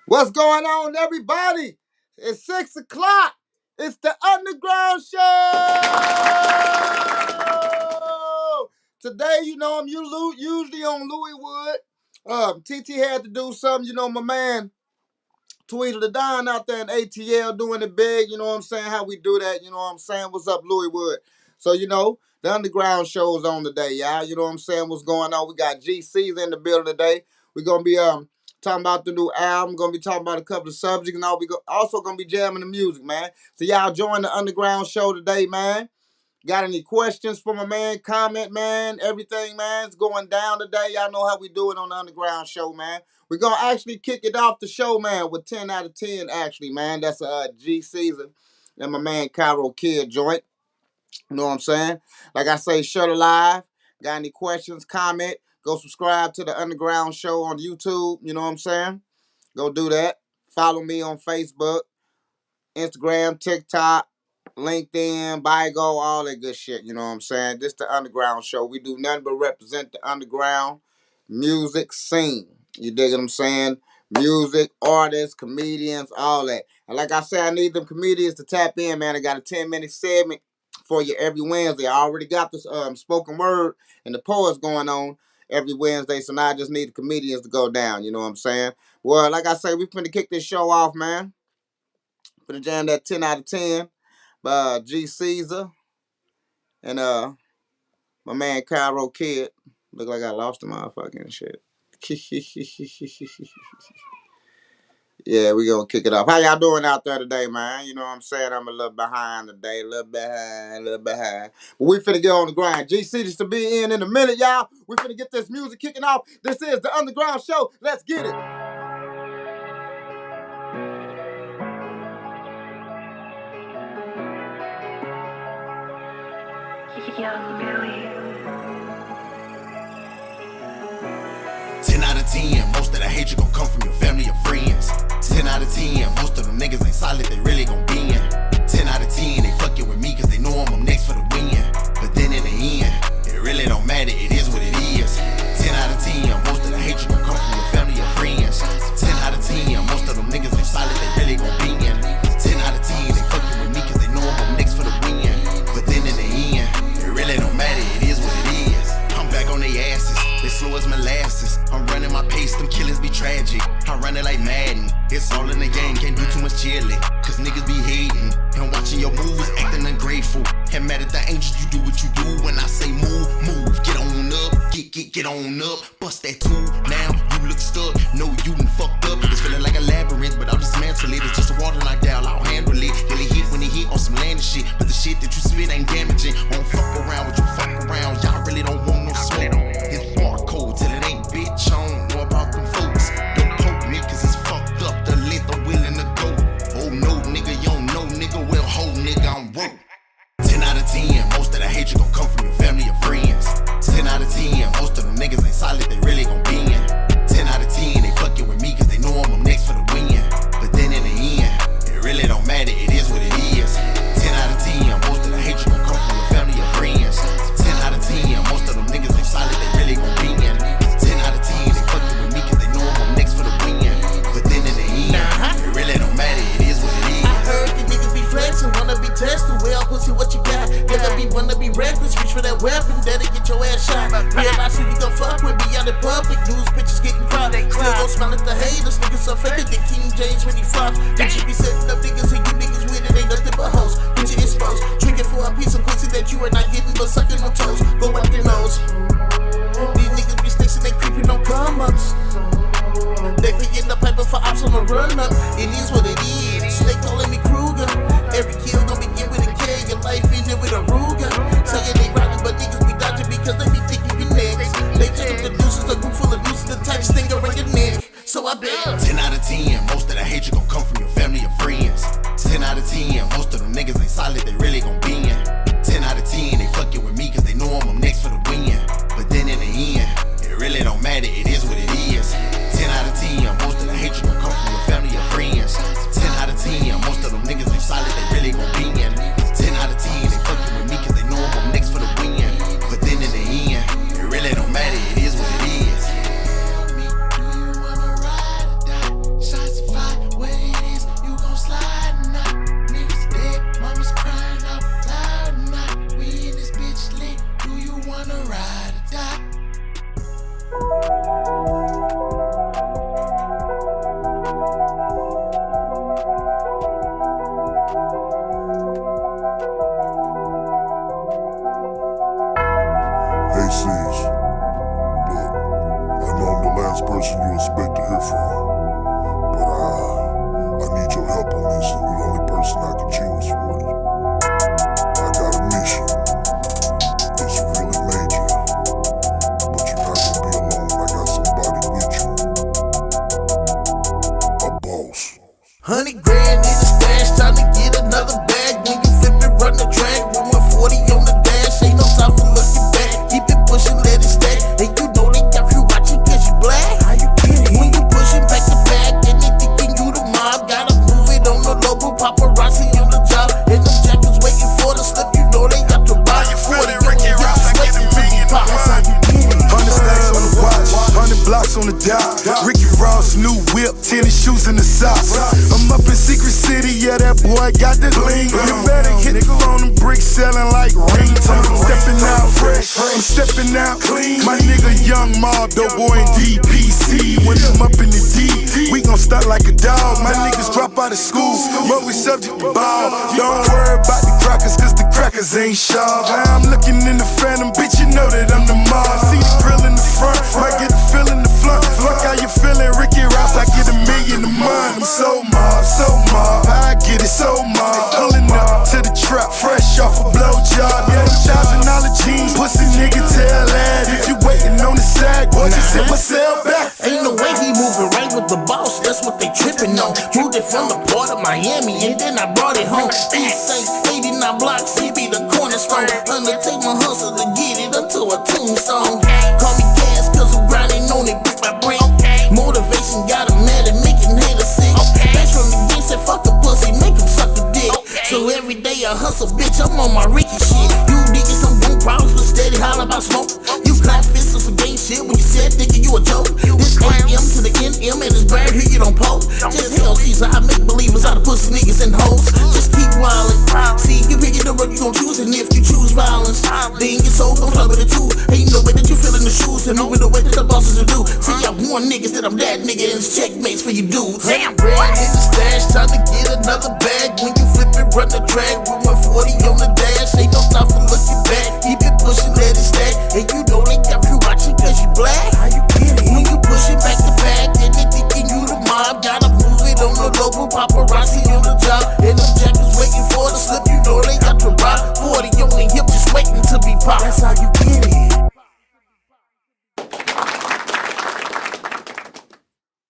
What's going on, everybody? It's 6 o'clock. It's the Underground Show. Today, I'm usually on Louis Wood. TT had to do something. My man Tweedle the Don out there in ATL doing it big. You know what I'm saying? How we do that? You know what I'm saying? What's up, Louis Wood? So, the Underground Show's on today, y'all. You know what I'm saying? What's going on? We got GC's in the building today. We're going to be talking about the new album. Going to be talking about a couple of subjects. And also going to be jamming the music, man. So, y'all join the Underground Show today, man. Got any questions for my man? Comment, man. Everything, man. It's going down today. Y'all know how we do it on the Underground Show, man. We're going to actually kick it off the show, man, with 10 out of 10, actually, man. That's G Cezar and my man Cairo Kid joint. You know what I'm saying? Like I say, shut it live. Got any questions, comment. Go subscribe to the Underground Show on YouTube. You know what I'm saying? Go do that. Follow me on Facebook, Instagram, TikTok, LinkedIn, Bigo, all that good shit. You know what I'm saying? This the Underground Show. We do nothing but represent the underground music scene. You dig what I'm saying? Music, artists, comedians, all that. And like I said, I need them comedians to tap in, man. I got a 10-minute segment for you every Wednesday. I already got this spoken word and the poets going on every Wednesday, so now I just need the comedians to go down. You know what I'm saying? Well, like I say, we finna kick this show off, man. Finna jam that 10 out of 10 by G Cezar and my man Cairo Kid. Look like I lost the motherfucking shit. Yeah, we gonna kick it off. How y'all doing out there today, man? You know what I'm saying? I'm a little behind today, a little behind. But we finna get on the grind. G Cezar to be in a minute, y'all. We finna get this music kicking off. This is the Underground Show. Let's get it. Young Billy. 10 out of 10, most of the hatred gon' come from your family or friends. 10 out of 10, most of them niggas ain't solid, they really gon' be in. 10 out of 10, they fucking with me cause they know I'm next for the win. But then in the end, it really don't matter, it is what it is. 10 out of 10, most of the hatred gon' come from your family or friends. 10 out of 10, most of them niggas ain't solid, they really gon' be in. 10 out of 10, they fucking with me cause they know I'm next for the win. But then in the end, it really don't matter, it is what it is. I'm back on they asses, they slow as molasses. I'm running my pace, them killers be tragic. I run it like Madden, it's all in the game, can't do too much chillin'. Cause niggas be hating, and watching your moves, acting ungrateful. And mad at the angels, you do what you do. When I say move, move, get on up, get on up. Bust that tool, now you look stuck, no you done fucked up. It's feeling like a labyrinth, but I'll dismantle it. It's just a water knockdown, I'll handle it. Really hit when it hit on some land and shit, but the shit that you spit ain't damaging. Won't fuck around with you, fuck around, y'all really don't want no smoke. It's hard cold till it ain't, bitch, I don't know about them folks. Don't poke me cause it's fucked up, the length I'm willing to go. Oh no, nigga, you don't know, nigga, well, ho, nigga, I'm woke. 10 out of 10, most of the hatred gon' come from your family or friends. 10 out of 10, most of them niggas ain't solid, they really gon' be in. 10 out of 10, they fucking with me cause they know I'm next for the win. But then in the end, it really don't matter, it is what it is. 10 out of 10, most of the hatred gon' come from your family or friends. 10 out of 10, most of them niggas ain't solid, they really gon' be in. 10 out of 10, they fucking with me cause they know I'm next for the win. But then in the end, it really don't matter, it is what it is. I heard the niggas be flexing, wanna be testing. Well, pussy, what you got? Wanna be reckless, reach for that weapon, that'll get your ass shot. Realize who you gon' fuck with, be out in public, news bitches getting crowded. Still gon' smile at the haters, niggas are faker than King James when he flops. Bitches be setting up niggas and you niggas with it, ain't nothing but hoes. Put you exposed, drinking for a piece of pussy that you are not getting, but sucking on toes. Go wipe your nose. These niggas be sticks and they creeping on come-ups. They picking the paper for ops on the run-up. It is what it is. They calling me Kruger. Every kill gon' begin with a K. Your life in it with a Ruger. Saying they riding, but niggas be dodging because they be thinking you next. They took up the deuces, a group full of nooses, the type stinger around your neck. So I bet 10 out of 10, most of the hatred gon' come from your family or friends. 10 out of 10, most of them niggas ain't solid, they really gon' be in. 10 out of 10, they fucking with me cause they know I'm next for the win. But then in the end, it really don't matter, it is what it is. 10 out of 10, most of the hatred gon' come from your family or friends. 10 out of 10, most of them niggas ain't solid, they really gon' be in. 10 out of 10, they fucking with me cause they know I'm next for the win. But then in the end, it really don't matter, it is what it is. Shots fired. 100 grand in the stash, time to get another bag. When you flip it, run the track. With 140 on the dash, ain't no time for looking back. Keep it pushing, let it stack. And you know they got you watching cause you black. How you get it? When you pushing back to back, and they thinking you the mob. Gotta move it on the logo, paparazzi on the job. And them jackets waiting for the slip, you know they got to buy. You feel it, Ricky Ross, I get a million That's how you get it. 100 stacks on the watch, 100 blocks on the dot. Ricky Ross, new whip, tennis shoes in the socks. I'm up in Secret City, yeah, that boy got the bling. You better hit the phone and bricks selling like ringtones. I'm stepping out fresh, I'm stepping out clean. My nigga Young Mardo boy in DPC. When I'm up in the D, we gon' start like a dog. My niggas drop out of school, but we subject to ball. Don't worry about the crackers, cause the crackers ain't sharp. I'm looking in the phantom, bitch, you know that I'm the mob. See the grill in the front, might get the feel in the front. Fuck how you feeling, Ricky Ross, I get a million a month. I'm so mob, I get it so mob. Pulling up to the trap, fresh off a blowjob. Yeah, I'm charging all the jeans, pussy nigga tell that. If you waiting on the sack, boy, just hit myself back. Ain't no way he moving right with the boss, that's what they tripping on. Moved it from the port of Miami and then I brought it home. East St. 89 blocks, he be the cornerstone. Undertake my hustle to get it up to a tombstone. Call me Cash cause I'm grinding on it brick by brick. Motivation got him mad and making haters sick. Back from the game said fuck a pussy, make him suck a dick. So every day I hustle, bitch, I'm on my Ricky shit. You niggas some boom problems, but steady holler about smoke. You clap fists on some gang shit when you said thinking you a joke. This AM to the NM and it's bad here you don't poke. Just hell Cezar, I make believers out of pussy niggas and hoes. Just keep wildin'. See, you pick the road you gon' choose, and if you choose violence, then your soul gon' flood with it too. Ain't no way that you feel in the shoes, and moving the way that the bosses will do. See, I warn niggas that I'm that nigga, and it's checkmates for you dudes. Damn, bread in the stash, time to get another bag. When you flip it, run the track with 140 on the dash. Ain't no time for looking back. Keep it pushing, let it stack. And you know they got you watching cause you black. How you get it? When you push it back to back, and they thinking you the mob. Gotta move it on the logo, paparazzi on the job. And them jackets waiting for the slip, you know they got to rock. 40 on the hip, just waiting to be popped. That's how you get it.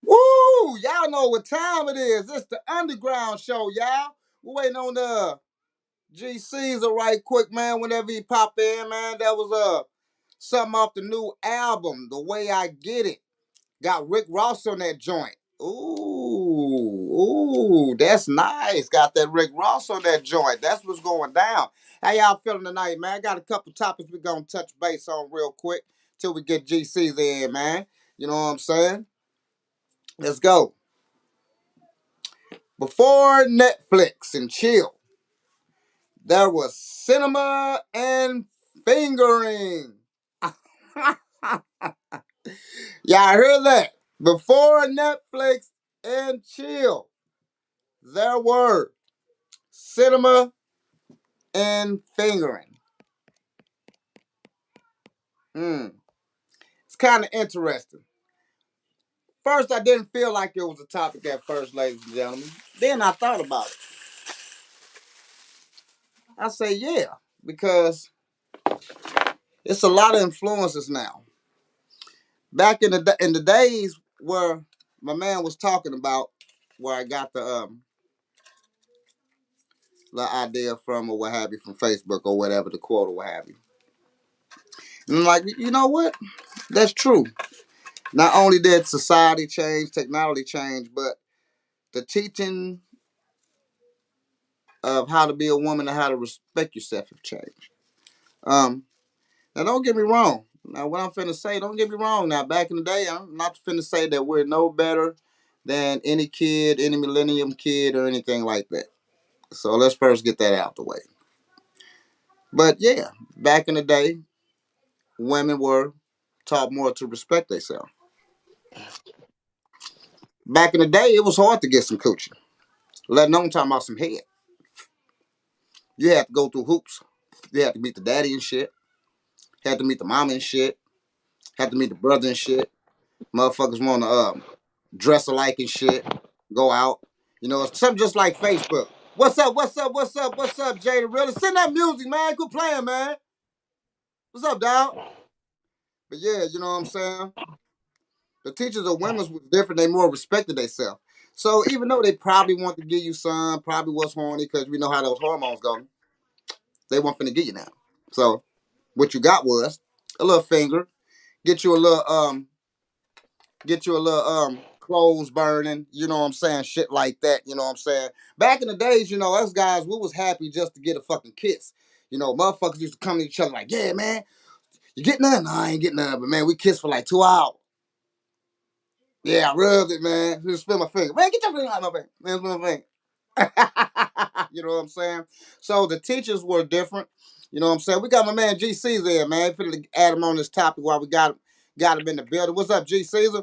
Woo! Y'all know what time it is. It's the Underground Show, y'all. We're waiting on the G Cezar right quick, man. Whenever he pop in, man, that was something off the new album, The Way I Get It. Got Rick Ross on that joint. Ooh, that's nice. Got that Rick Ross on that joint. That's what's going down. How y'all feeling tonight, man? I got a couple topics we're gonna touch base on real quick till we get G Cezar in, man. You know what I'm saying? Let's go. Before Netflix and chill, there was cinema and fingering. Y'all heard that? Before Netflix and chill, there were cinema and fingering. It's kind of interesting. First, I didn't feel like it was a topic at first, ladies and gentlemen. Then I thought about it. I say, yeah, because it's a lot of influences now. Back in the days where my man was talking about, where I got the idea from or what have you, from Facebook or whatever, the quote or what have you. And I'm like, you know what? That's true. Not only did society change, technology change, but the teaching of how to be a woman and how to respect yourself have changed. Um, Now don't get me wrong. Now what I'm finna say, don't get me wrong. Now back in the day, I'm not finna say that we're no better than any kid, any millennium kid, or anything like that. So let's first get that out the way. But yeah, back in the day, women were taught more to respect themselves. Back in the day, it was hard to get some coochie. Let alone talking about some head. You had to go through hoops. You had to meet the daddy and shit. Had to meet the mama and shit. Had to meet the brother and shit. Motherfuckers want to dress alike and shit. Go out. You know, it's something just like Facebook. What's up? What's up? What's up? What's up, Jada? Really? Send that music, man. Quit playing, man. What's up, dog? But yeah, you know what I'm saying? The teachers of women's was different. They more respected themselves. So even though they probably want to give you some, probably was horny because we know how those hormones go, they weren't finna give you now. So what you got was a little finger, get you a little clothes burning, you know what I'm saying, shit like that, you know what I'm saying. Back in the days, you know, us guys, we was happy just to get a fucking kiss. You know, motherfuckers used to come to each other like, yeah, man, you get none? No, I ain't getting none, but man, we kissed for like 2 hours. Yeah, I rubbed it, man. Just spin my finger. Man, get your finger out of my finger. Man, spin my finger. You know what I'm saying? So the teachers were different. You know what I'm saying? We got my man G Caesar there, man. Finna add him on this topic while we got him in the building. What's up, G Caesar?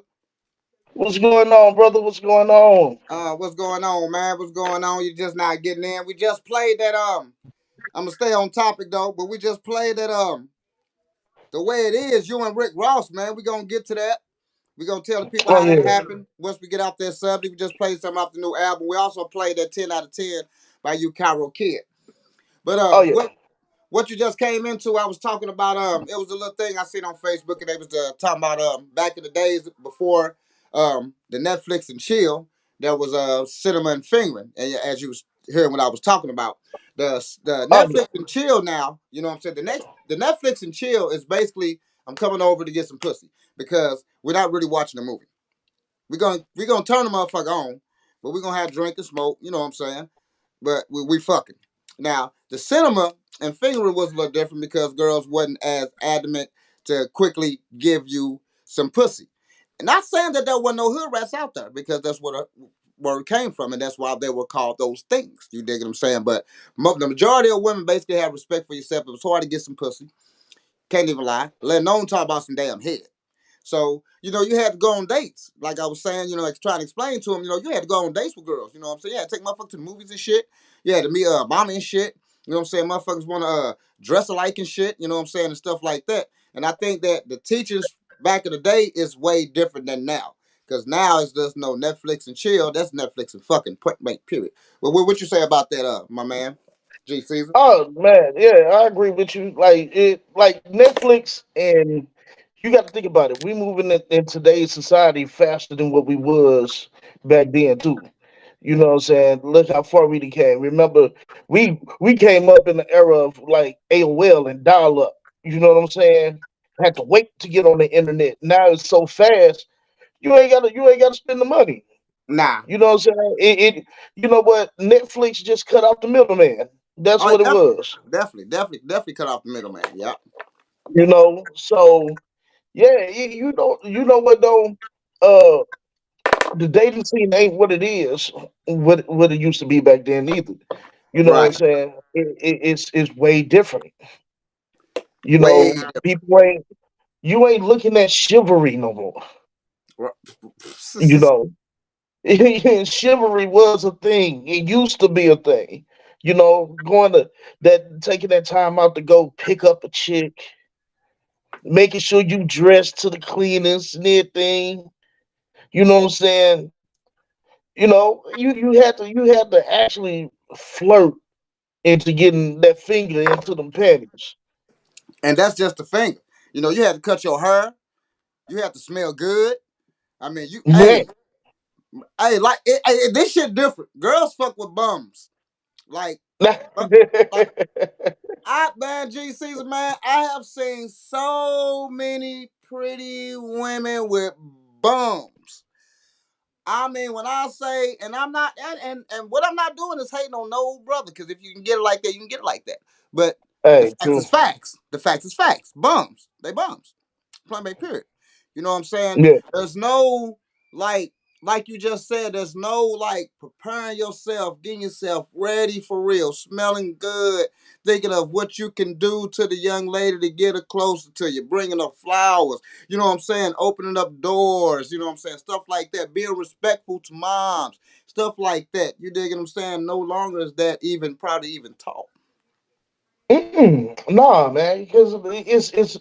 What's going on, brother? What's going on? What's going on, man? What's going on? You just not getting in. We just played that I'm gonna stay on topic though, but we just played that the way it is, you and Rick Ross, man. We gonna get to that. We gonna tell the people Oh how that yeah, happened. Once we get off that subject, we just played something off the new album. We also played that 10 out of 10 by you Cairo Kid. But oh yeah, what you just came into, I was talking about it was a little thing I seen on Facebook and they was talking about back in the days before the Netflix and chill, there was cinema and fingering. And as you was hearing what I was talking about. The oh yeah. Netflix and chill now, you know what I'm saying? The Netflix and chill is basically I'm coming over to get some pussy because we're not really watching the movie. We gonna turn the motherfucker on, but we're gonna have drink and smoke, you know what I'm saying? But we fucking. Now, the cinema and fingering was a little different because girls wasn't as adamant to quickly give you some pussy. And not saying that there were no hood rats out there because that's what a word came from, and that's why they were called those things. You dig what I'm saying? But the majority of women basically have respect for yourself. It was hard to get some pussy. Can't even lie. Let alone talk about some damn head. So, you know, you had to go on dates. Like I was saying, you know, like trying to explain to them, you know, you had to go on dates with girls. You know what I'm saying? You had to take motherfuckers to the movies and shit. You had to meet mommy and shit. You know what I'm saying? Motherfuckers want to dress alike and shit. You know what I'm saying? And stuff like that. And I think that the teachers back in the day is way different than now. Because now it's just no Netflix and chill. That's Netflix and fucking point blank, period. Well, what you say about that, my man? G Caesar? Oh man, yeah, I agree with you. Like Netflix, and you got to think about it. We moving in today's society faster than what we was back then too. You know what I'm saying? Look how far we done came. Remember, we came up in the era of like AOL and dial up. You know what I'm saying? Had to wait to get on the internet. Now it's so fast. You ain't gotta spend the money. Nah. You know what I'm saying? You know what? Netflix just cut out the middleman. That's Oh, what it definitely. was. Definitely cut off the middleman. Yeah. You know, so yeah, you know what though? Uh, the dating scene ain't what it is, what it used to be back then either. You know what I'm Right. saying? It's way different. You Way know, people ain't you ain't looking at chivalry no more. You different. know, chivalry was a thing. It used to be a thing. You know, going to that taking that time out to go pick up a chick, making sure you dress to the cleanest and everything. You know what I'm saying? You know, you had to actually flirt into getting that finger into them panties. And that's just the finger. You know, you had to cut your hair. You had to smell good. I mean, Man, like this shit different. Girls fuck with bums. Like, bu- like man, G Caesar, man, I have seen so many pretty women with bums. I mean, when I say, and I'm not, and what I'm not doing is hating on no brother, because if you can get it like that, you can get it like that. But the hey, facts true. is facts. The facts is facts. Bums, they bums. Plain blank period. You know what I'm saying? Yeah. There's no like like you just said, there's no like preparing yourself, getting yourself ready for real, smelling good, thinking of what you can do to the young lady to get her closer to you, bringing her flowers, you know what I'm saying, opening up doors, you know what I'm saying, stuff like that, being respectful to moms, stuff like that. You dig what I'm saying? No longer is that even probably even taught. Nah, man, because it's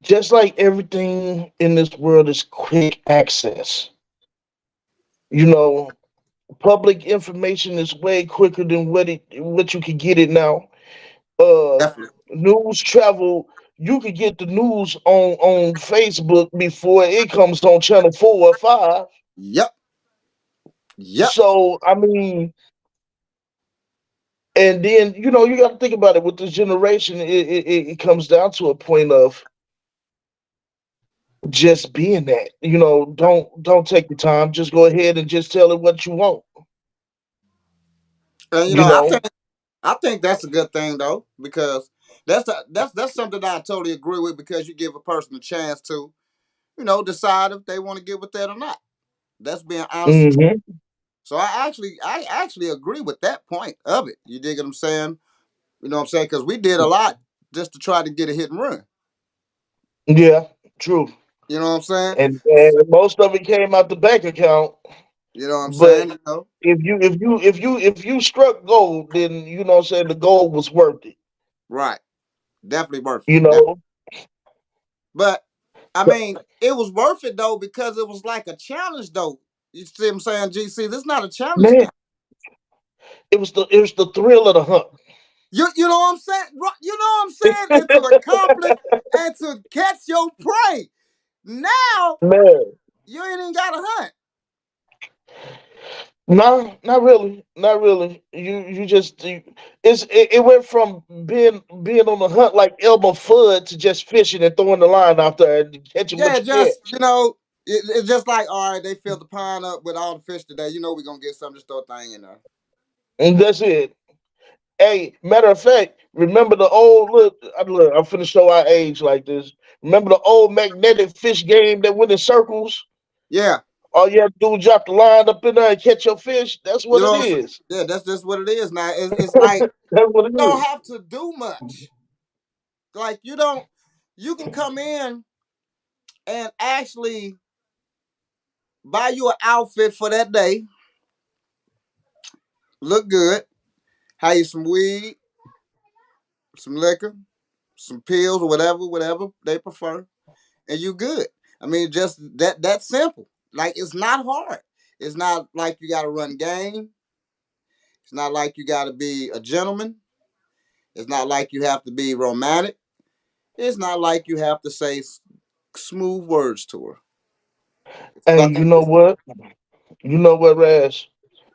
just like everything in this world is quick access. You know, public information is way quicker than what you can get it now. Uh, Definitely. news travel. You could get the news on Facebook before it comes on channel 4 or 5. Yep. Yep. So I mean, and then you got to think about it with this generation. It comes down to a point of just being that. Don't take your time. Just go ahead and just tell it what you want. And You know. I think that's a good thing though, because that's something that I totally agree with, because you give a person a chance to, decide if they want to get with that or not. That's being honest and true. Hmm. So I actually agree with that point of it. You dig what I'm saying? You know what I'm saying? Because we did a lot just to try to get a hit and run. Yeah, true. You know what I'm saying? And most of it came out the bank account. You know what I'm But saying? if you struck gold, then what I'm saying, the gold was worth it. Right. Definitely worth You it. know, But I mean, it was worth it though, because it was like a challenge though. You see what I'm saying, GC? This is not a challenge man, now. it was the thrill of the hunt. You know what I'm saying? You know what I'm saying? And to accomplish and to catch your prey. Now Man, you ain't even got to hunt. no, not really, not really. It went from being on the hunt like Elmer Fudd to just fishing and throwing the line out there and catching what Yeah, you just catch. it's just like, all right, they filled the pond up with all the fish today. You know we're gonna get something, just throw a thing in there. And that's it. Hey, matter of fact, remember the old look, I'm finna show our age like this. Remember the old magnetic fish game that went in circles? Yeah, All you have to do is drop the line up in there and catch your fish. That's you what know it what I'm saying? is. Yeah, that's just what it is now. It's like That's what it you don't is. have to do much. Like you don't, you can come in and actually buy you an outfit for that day, look good, have you some weed, some liquor, some pills, or whatever they prefer, and you good. I mean, just that simple. Like it's not hard. It's not like you got to run game. It's not like you got to be a gentleman. It's not like you have to be romantic. It's not like you have to say smooth words to her. It's Hey, fucking you know easy. what? You know what, Raz?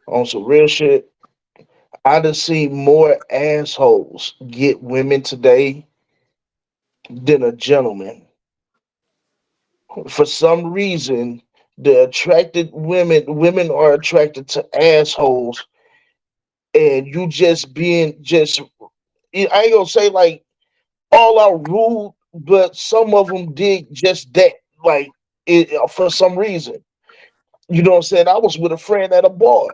On some real shit, I done seen more assholes get women today than a gentleman. For some reason, the attracted women are attracted to assholes, and you just being just, I ain't gonna say like all out rude, but some of them did just that, like for some reason. You know what I'm saying? I was with a friend at a bar.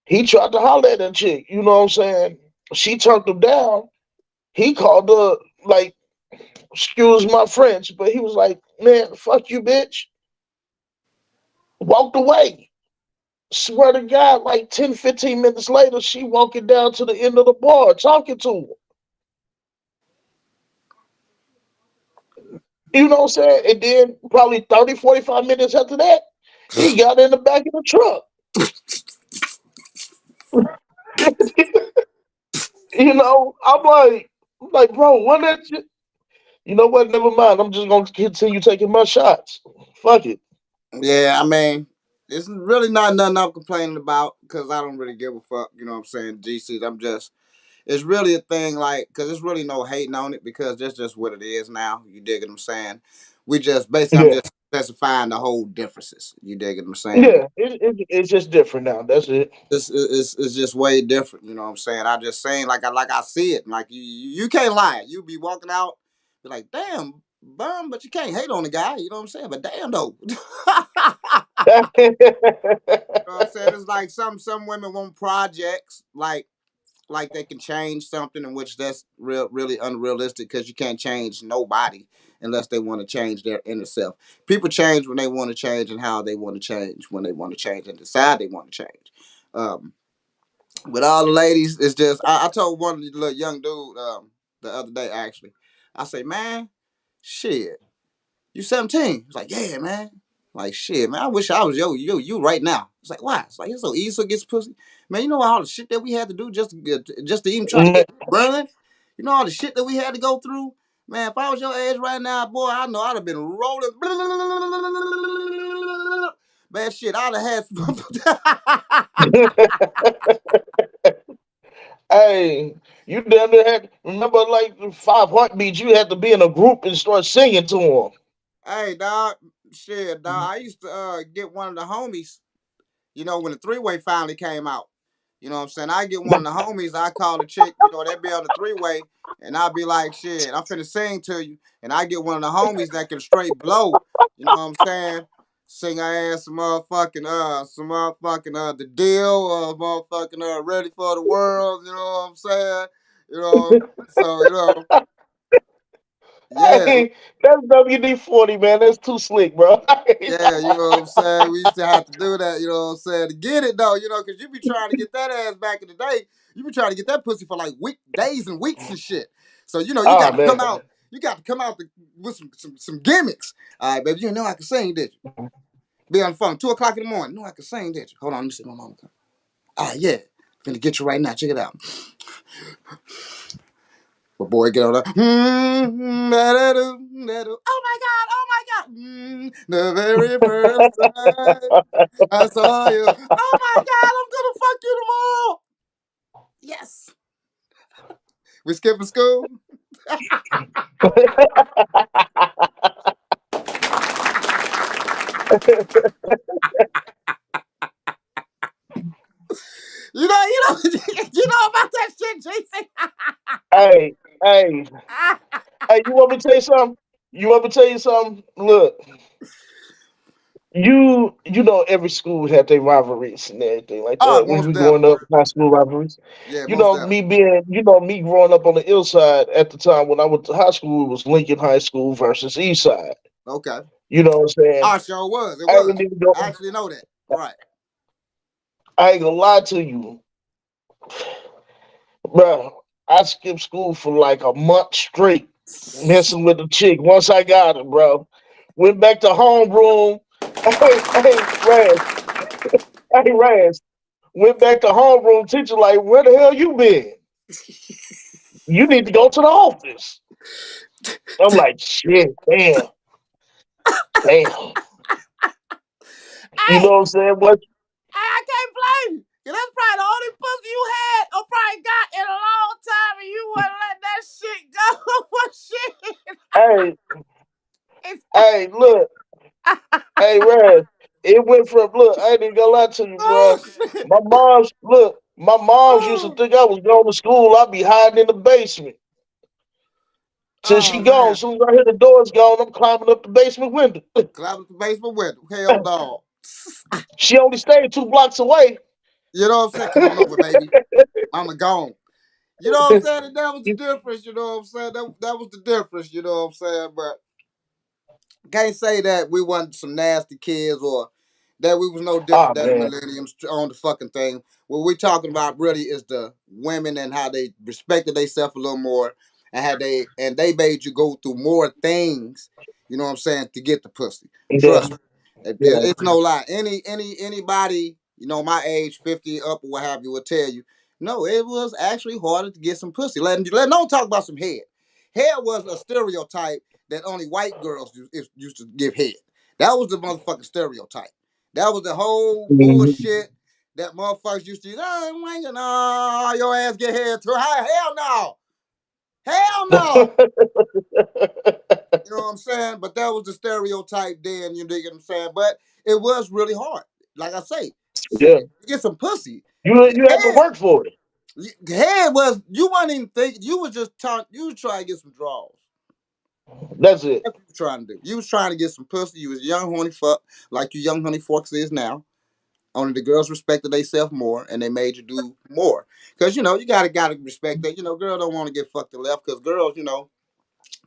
He tried to holler at that chick. You know what I'm saying? She turned him down. He called her like, excuse my French, but he was like, man, fuck you, bitch. Walked away. Swear to God, like 10, 15 minutes later, she walking down to the end of the bar talking to him. You know what I'm saying? And then probably 30, 45 minutes after that, he got in the back of the truck. I'm like, bro, what that shit? You know what? Never mind. I'm just gonna continue taking my shots. Fuck it. Yeah, I mean, it's really not nothing I'm complaining about, because I don't really give a fuck. You know what I'm saying? GCs, I'm just, it's really a thing, like, because there's really no hating on it, because that's just what it is now. You dig what I'm saying? We just, basically, I'm Yeah, just specifying the whole differences. You dig what I'm saying? yeah. It's just different now. That's it. It's just way different. You know what I'm saying? I just saying, like I see it. Like you can't lie. You be walking out, be like, damn, bum, but you can't hate on the guy. You know what I'm saying? But damn though. You know what I'm saying? It's like some women want projects, like they can change something, in which that's really unrealistic, because you can't change nobody unless they want to change their inner self. People change when they want to change, and how they want to change when they want to change, and decide they want to change. Um, with all the ladies, it's just I told one little young dude the other day, actually. I say, man, shit, you 17? He's like, yeah, man. Like, shit, man, I wish I was you right now. It's like, why? It's like, it's so easy to get pussy. Man, you know all the shit that we had to do just to even try to Man, get run? You know all the shit that we had to go through? Man, if I was your age right now, boy, I know I'd have been rolling. Man, shit, I'd have had some. Hey, you damn near had remember like the 5 heartbeats. You had to be in a group and start singing to them. Hey, dog, shit, dog. I used to get one of the homies. When the three way finally came out. You know what I'm saying? I get one of the homies, I call the chick, they be on the three way, and I'll be like, shit, I'm finna sing to you. And I get one of the homies that can straight blow, you know what I'm saying? Sing her ass the deal, ready for the world, you know what I'm saying? You know, so, yeah, Hey, that's WD-40, man. That's too slick, bro. yeah, you know what I'm saying? We used to have to do that, you know what I'm saying? To get it though, because you be trying to get that ass back in the day. You be trying to get that pussy for like days and weeks and shit. So, you Oh got to come man. out, with some gimmicks. All right, baby, you know I can sing, did you? Be on the phone, 2 o'clock in the morning. No, I can sing, did you? Hold on, let me see my mama. Ah, yeah. Gonna get you right now. Check it out. But boy, get on that. Oh my God, oh my God. The very first time I saw you. Oh my God, I'm gonna fuck you tomorrow. Yes. We skipping school. You know about that shit, JC. Hey, hey, hey, you want me to tell you something? You want me to tell you something? Look, you know every school had their rivalries and everything like Oh, that when most we growing definitely. up, high school rivalries. Yeah, You most know, definitely. me growing up on the ill side at the time when I went to high school, it was Lincoln High School versus East Side. Okay. You know what I'm saying? I sure was. It I was. ain't even go, I actually know that. Right. I ain't gonna lie to you, bro. I skipped school for like a month straight, messing with the chick. Once I got her, bro, went back to homeroom. Hey, Raz, hey, Raz, went back to homeroom. Teacher, like, where the hell you been? You need to go to the office. I'm like, shit, damn, damn. You know Hey, what I'm saying? What? I can't blame you. 'Cause that's probably the only pussy you had or probably got in a long time, and you wouldn't let that shit go. What shit? Hey, It's- hey, look, hey, Raz. It went from look. I ain't even gonna lie to you, oh bro. shit. My mom's look. My mom's used to Oh, think I was going to school. I'd be hiding in the basement till oh she gone. man. As soon as I hear the doors gone, I'm climbing up the basement window. Clap at the basement window. Hell dog. She only stayed 2 blocks away. You know what I'm saying? Come on over, baby. Mama gone. You know what I'm saying? And that was the difference, you know what I'm saying? That was the difference, you know what I'm saying? But can't say that we wasn't some nasty kids or that we was no Ah different than the man, millenniums on the fucking thing. What we talking about really is the women and how they respected themselves a little more and how they made you go through more things, you know what I'm saying, to get the pussy. yeah, Trust me. yeah, It's no lie. Anybody, my age, 50 up or what have you, will tell you, no, it was actually harder to get some pussy. Don't talk about some head. Head was a stereotype that only white girls used to give head. That was the motherfucking stereotype. That was the whole mhm. bullshit that motherfuckers used to use. Oh, wanking, no, your ass get head too. Hell no. Hell no. You know what I'm saying? But that was the stereotype then, you dig what I'm saying? But it was really hard. Like I say, Yeah, shit, to get some pussy. you had to Head, work for it. head was, you wasn't even thinking, you was just trying, you was trying to get some draws. That's it. That's what you was trying to do. You was trying to get some pussy. You was a young horny fuck, like you young honey fucks is now. Only the girls respected themselves more, and they made you do more. Cause you gotta respect that. Girl don't want to get fucked to left. Cause girls,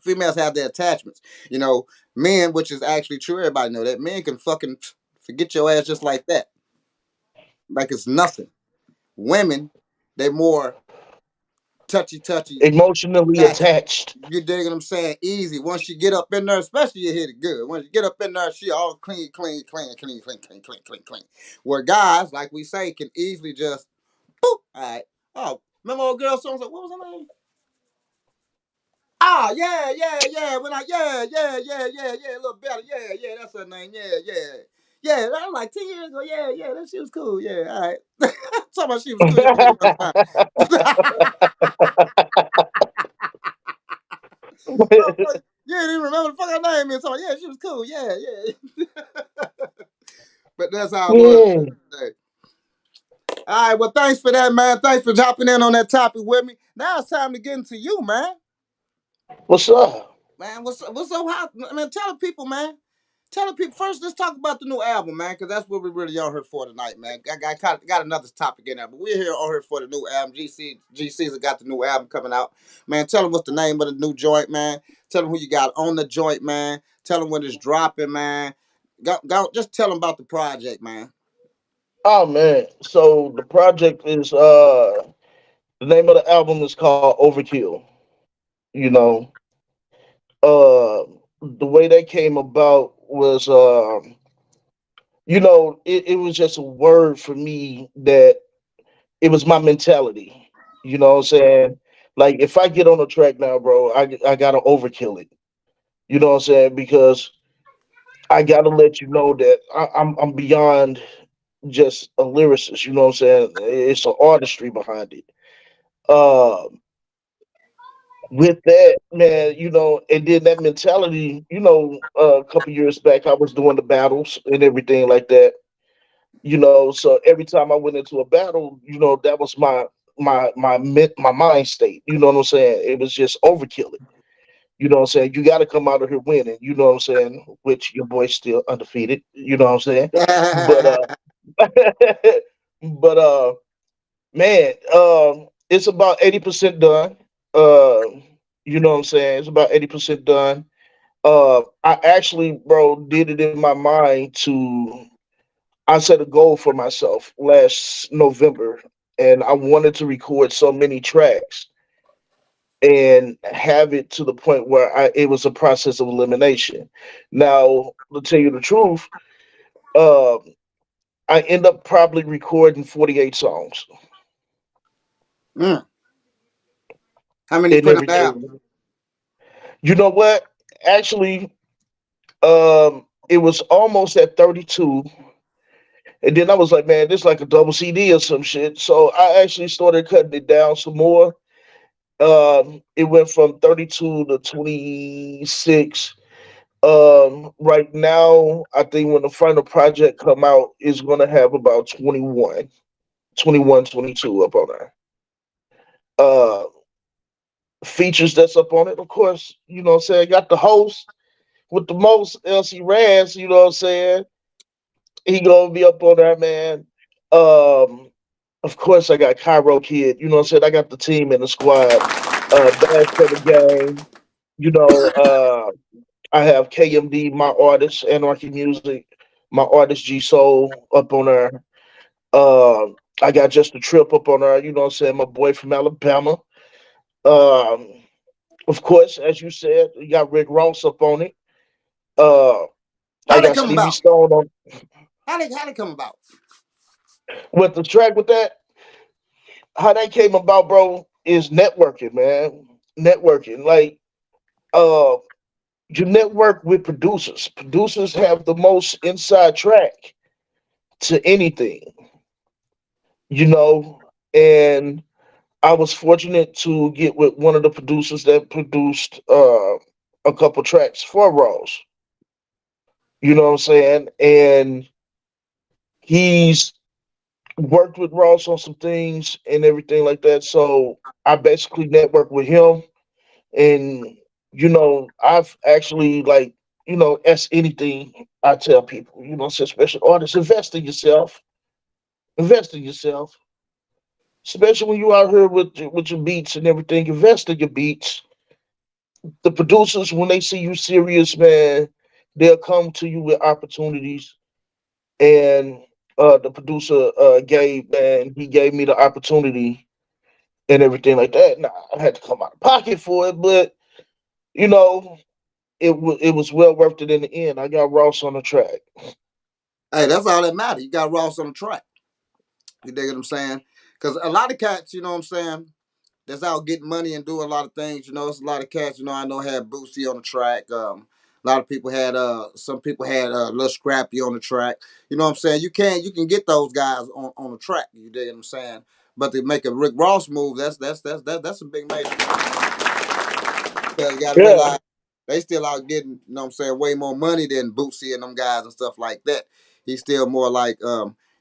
females have their attachments. You know, men, which is actually true. Everybody know that men can fucking forget your ass just like that, like it's nothing. Women, they more touchy, Emotionally attached. attached. You dig what I'm saying? Easy. Once you get up in there, especially you hit it good. Once you get up in there, she all clean. Where guys, like we say, can easily just boop. All right. Oh, remember old girl songs like what was her name? Ah, yeah. When I yeah, a little better. Yeah, that's her name. Yeah. Yeah, that was like 10 years ago. Yeah, yeah, that shit was cool. Yeah, all right. Talking about she was cool. You did it one time. Motherfucker, you didn't even remember the fucking name. And so yeah, she was cool. Yeah, yeah. But that's how it was back Mm. in the day. All right, well, thanks for that, man. Thanks for hopping in on that topic with me. Now it's time to get into you, man. What's up? Man, what's so hot? Man, tell the people, man. Tell the people first. Let's talk about the new album, man, because that's what we're really on here for tonight, man. I got another topic in there, but we're here on here for the new album. GC's got the new album coming out, man. Tell them what's the name of the new joint, man. Tell them who you got on the joint, man. Tell them when it's dropping, man. Just tell them about the project, man. Oh man. So the project is the name of the album is called Overkill. You know, uh the way that came about was it was just a word for me that it was my mentality. You know what I'm saying? Like if I get on a track now, bro, I gotta overkill it. You know what I'm saying? Because I gotta let you know that I'm beyond just a lyricist. You know what I'm saying? It's an artistry behind it. Uh, with that, man, and then that mentality, a couple years back, I was doing the battles and everything like that. So every time I went into a battle, that was my mind state. You know what I'm saying? It was just overkill it. You know what I'm saying? You got to come out of here winning. You know what I'm saying? Which your boy's still undefeated. You know what I'm saying? But but man, it's about 80% done. Uh, you know what I'm saying? It's about 80% done. I actually, bro, did it in my mind to. I set a goal for myself last November, and I wanted to record so many tracks and have it to the point where it was a process of elimination. Now, to tell you the truth, uh, I end up probably recording 48 songs Mm. How many you and put on the album? everything. You know what? Actually, it was almost at 32. And then I was like, man, this is like a double CD or some shit. So I actually started cutting it down some more. It went from 32 to 26. Right now, I think when the final project come out, is going to have about 21, 22 up on there. Uh, features that's up on it, of course, you know what I'm saying? Got the host with the most, LC Rans, you know what I'm saying? He gonna be up on there, man. Um, of course, I got Cairo Kid. You know what I'm saying? I got the team and the squad. Bash for the game. You know, I have KMD, my artist, Anarchy Music, my artist G Soul up on there. I got Just a Trip up on there. You know what I'm saying? My boy from Alabama. Um, of course, as you said, you got Rick Ross up on it. Uh, I How they got come Stevie about? Stone on How they come about? with the track with that. How that came about, bro, is networking, man. Networking. Like, uh, you network with producers. Producers have the most inside track to anything, you know. And I was fortunate to get with one of the producers that produced a couple tracks for Rose. You know what I'm saying? And he's worked with Ross on some things and everything like that. So I basically networked with him. And, I've actually, like, as anything I tell people, especially artists, invest in yourself, especially when you out here with your beats and everything. Invest in your beats. The producers, when they see you serious, man, they'll come to you with opportunities. And the producer, Gabe, man, he gave me the opportunity and everything like that. Now, I had to come out of pocket for it, but, you know, it was well worth it in the end. I got Ross on the track. Hey, that's all that matters. You got Ross on the track. You dig what I'm saying? Because a lot of cats, you know what I'm saying, that's out getting money and doing a lot of things. There's a lot of cats, I know had Boosie on the track. A A lot of people had some people had Lil Scrappy on the track. You know what I'm saying? You can get those guys on the track. You dig what I'm saying? But to make a Rick Ross move, that's a big major because you got to Yeah. realize they still out getting, you know what I'm saying, way more money than Bootsy and them guys and stuff like that. He's still more like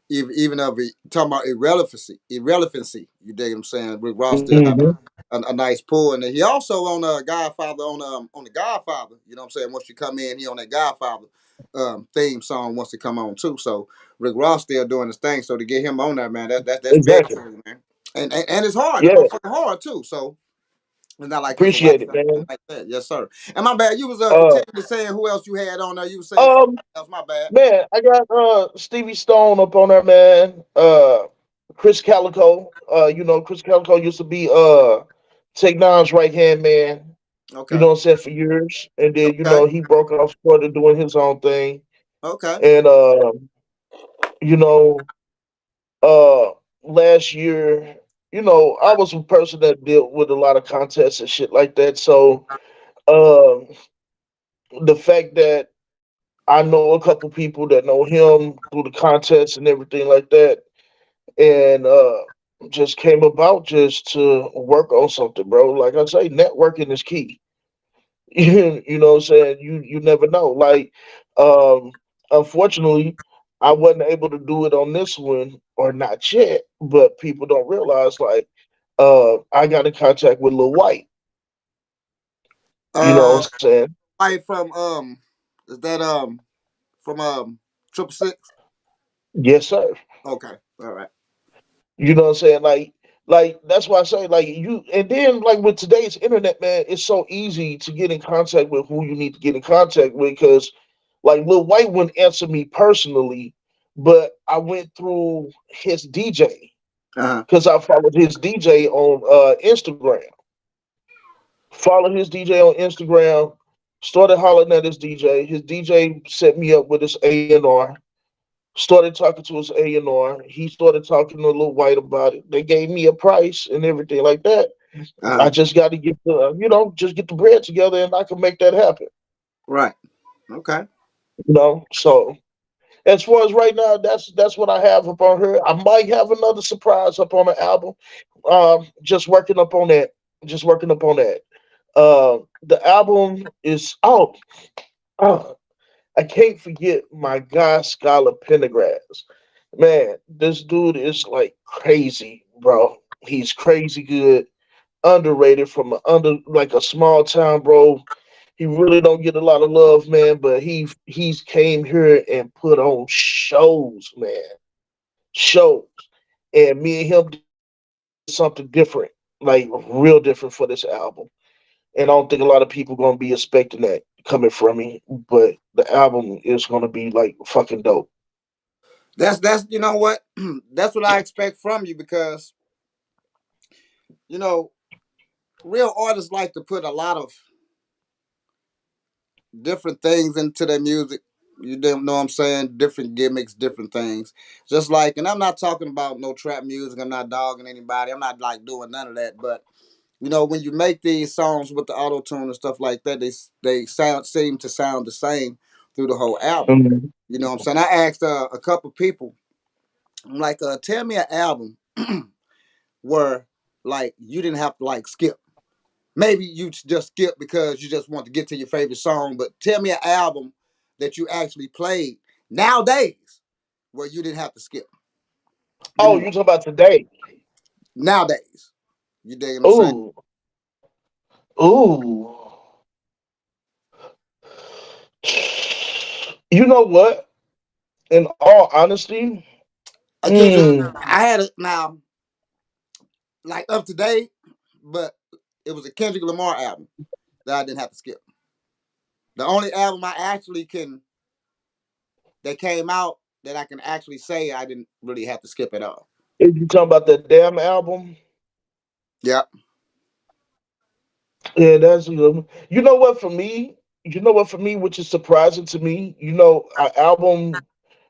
even of talking about irrelevancy. You dig what I'm saying? Rick Ross still have Hmm. a nice pull, and he also on Godfather on the Godfather. You know what I'm saying? Once you come in, he on that Godfather theme song wants to come on too. So Rick Ross still doing his thing. So to get him on there, man, that's big Exactly. for you, man. And it's hard. That Yeah. motherfucker hard too. So it's not like it's a light Appreciate it, thing man. like that. Yes, sir. And my bad, you was Uh, continually saying who else you had on there. You was saying something um, else. My bad. Man, I got Stevie Stone up on there, man. Chris Calico. Chris Calico used to be Take Nine's right hand man. You Okay. know what I'm saying, for years. And then, Okay. he broke off, started doing his own thing. Okay. And you know, uh last year, I was a person that dealt with a lot of contests and shit like that. So um the fact that I know a couple people that know him through the contests and everything like that, and just came about just to work on something, bro. Like I say, networking is key. You know what I'm saying? You never know. Like, um, unfortunately, I wasn't able to do it on this one or not yet. But people don't realize, like, I got in contact with Lil White. You know Uh, what I'm saying? White from is that from 666? Yes, sir. Okay. All right. You know what I'm saying? Like that's why I say, like, you, and then, like, with today's internet, man, it's so easy to get in contact with who you need to get in contact with, because like Lil White wouldn't answer me personally, but I went through his DJ Uh huh. because I followed his DJ on Instagram. Followed his DJ on Instagram, started hollering at his DJ. His DJ set me up with his A&R. Started talking to his A&R. He started talking to Lil White about it. They gave me a price and everything like that. Uh I huh. just got to get just get the bread together, and I can make that happen. Right. Okay. So as far as right now, that's what I have up on her. I might have another surprise up on the album. Just working up on that. Just working up on that. The album is out. Uh, I can't forget my guy Scholar Pendergrass. Man, this dude is like crazy, bro. He's crazy good, underrated from like a small town, bro. He really don't get a lot of love, man. But he's came here and put on shows, man, shows. And me and him did something different, like real different for this album. And I don't think a lot of people gonna be expecting that coming from me. But the album is gonna be like fucking dope. That's you know what that's what I expect from you because you know real artists like to put a lot of different things into their music. You don't know what I'm saying? Different gimmicks, different things. Just like, and I'm not talking about no trap music. I'm not dogging anybody. I'm not like doing none of that. But when you make these songs with the auto tune and stuff like that, they seem to sound the same through the whole album. Mhm. You know what I'm saying? I asked a couple people, I'm like, tell me an album where like you didn't have to like skip. Maybe you just skip because you just want to get to your favorite song, but tell me an album that you actually played nowadays where you didn't have to skip. Give Oh, me you one. talking about today? Nowadays. You dig what I'm saying? Ooh, ooh. You know what? In all honesty, I had it now, like up to date, but it was a Kendrick Lamar album that I didn't have to skip. The only album I actually can that came out that I can actually say I didn't really have to skip at all. if you talking about that damn album, Yeah. yeah, that's a good one. You know what? For me, which is surprising to me, an album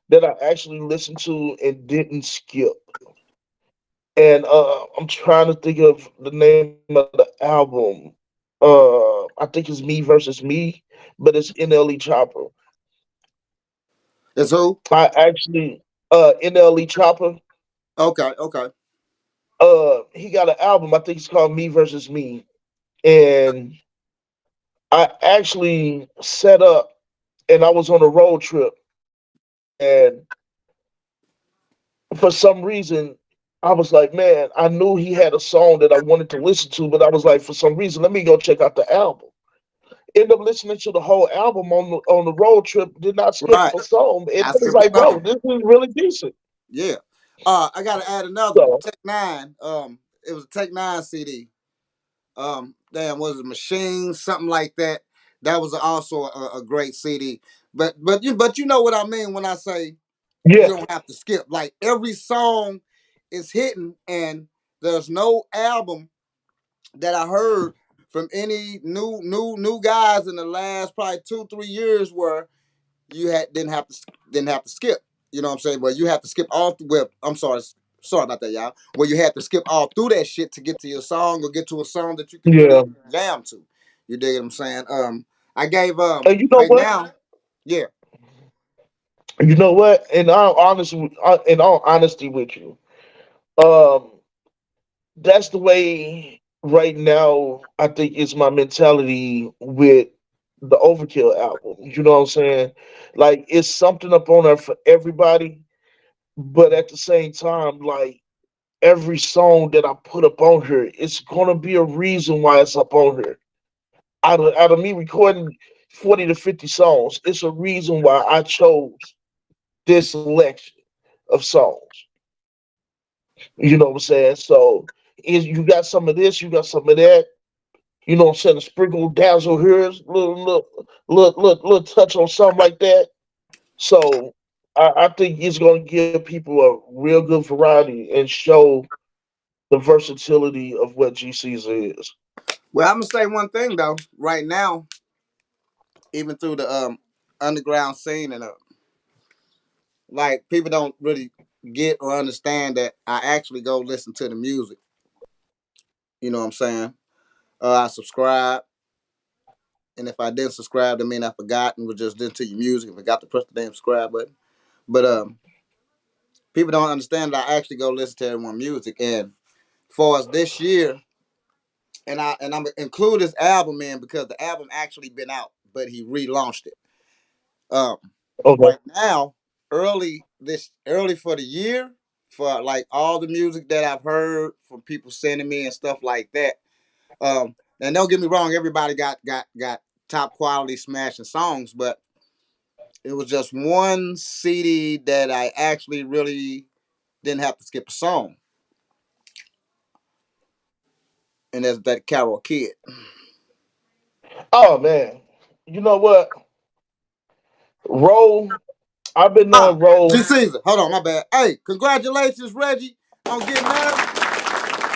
that I actually listened to and didn't skip. And I'm trying to think of the name of the album. I think it's Me Versus Me, but it's NLE Chopper. It's who? I actually NLE Chopper. Okay, okay. He got an album. I think it's called Me Versus Me, and I actually set up and I was on a road trip, and for some reason I was like, man, I knew he had a song that I wanted to listen to, but I was like, for some reason, let me go check out the album. End up listening to the whole album on the road trip. Did not skip Right. a song, and I I was skipped like, a bro, song. this is really decent. Yeah. I gotta add another one. So Tech Nine. It was a Tech Nine CD. Damn, was it Machine? Something like that. That was also a great CD. But you know what I mean when I say you yeah, don't have to skip. Like every song is hitting, and there's no album that I heard from any new guys in the last probably 2 3 years where you didn't have to skip. You know what I'm saying? Well, you have to skip all. Well, I'm sorry about that, y'all. Where you had to skip all through that shit to get to your song or get to a song that you can yeah. really jam to. You dig what I'm saying? I gave And you know right what? now, yeah. You know what? In all honesty with you, um, that's the way right now. I think is my mentality with the Overkill album. You know what I'm saying? Like it's something up on there for everybody, but at the same time, like every song that I put up on here, it's gonna be a reason why it's up on here. Out of me recording 40 to 50 songs, it's a reason why I chose this selection of songs. You know what I'm saying? So is you got some of this, you got some of that. You know what I'm saying? A sprinkle dazzle here, little touch on something like that. So I think it's gonna give people a real good variety and show the versatility of what GC's is. Well, I'm gonna say one thing though. Right now, even through the underground scene and like people don't really get or understand that I actually go listen to the music. You know what I'm saying? I subscribe, and if I didn't subscribe, that mean I forgot and was just listening to your music and forgot to press the damn subscribe button. But people don't understand that I actually go listen to everyone's music. And for us this year, and I'm gonna include this album in because the album actually been out, but he relaunched it. Um, Okay. right now, early for the year, for like all the music that I've heard from people sending me and stuff like that. And don't get me wrong, everybody got top quality smashing songs, but it was just one CD that I actually really didn't have to skip a song, and that's that Carol Kid. Oh man. You know what? Roll. I've been Ah, knowing Roll. G Caesar. Hold on, my bad. Hey, congratulations, Reggie, on getting married.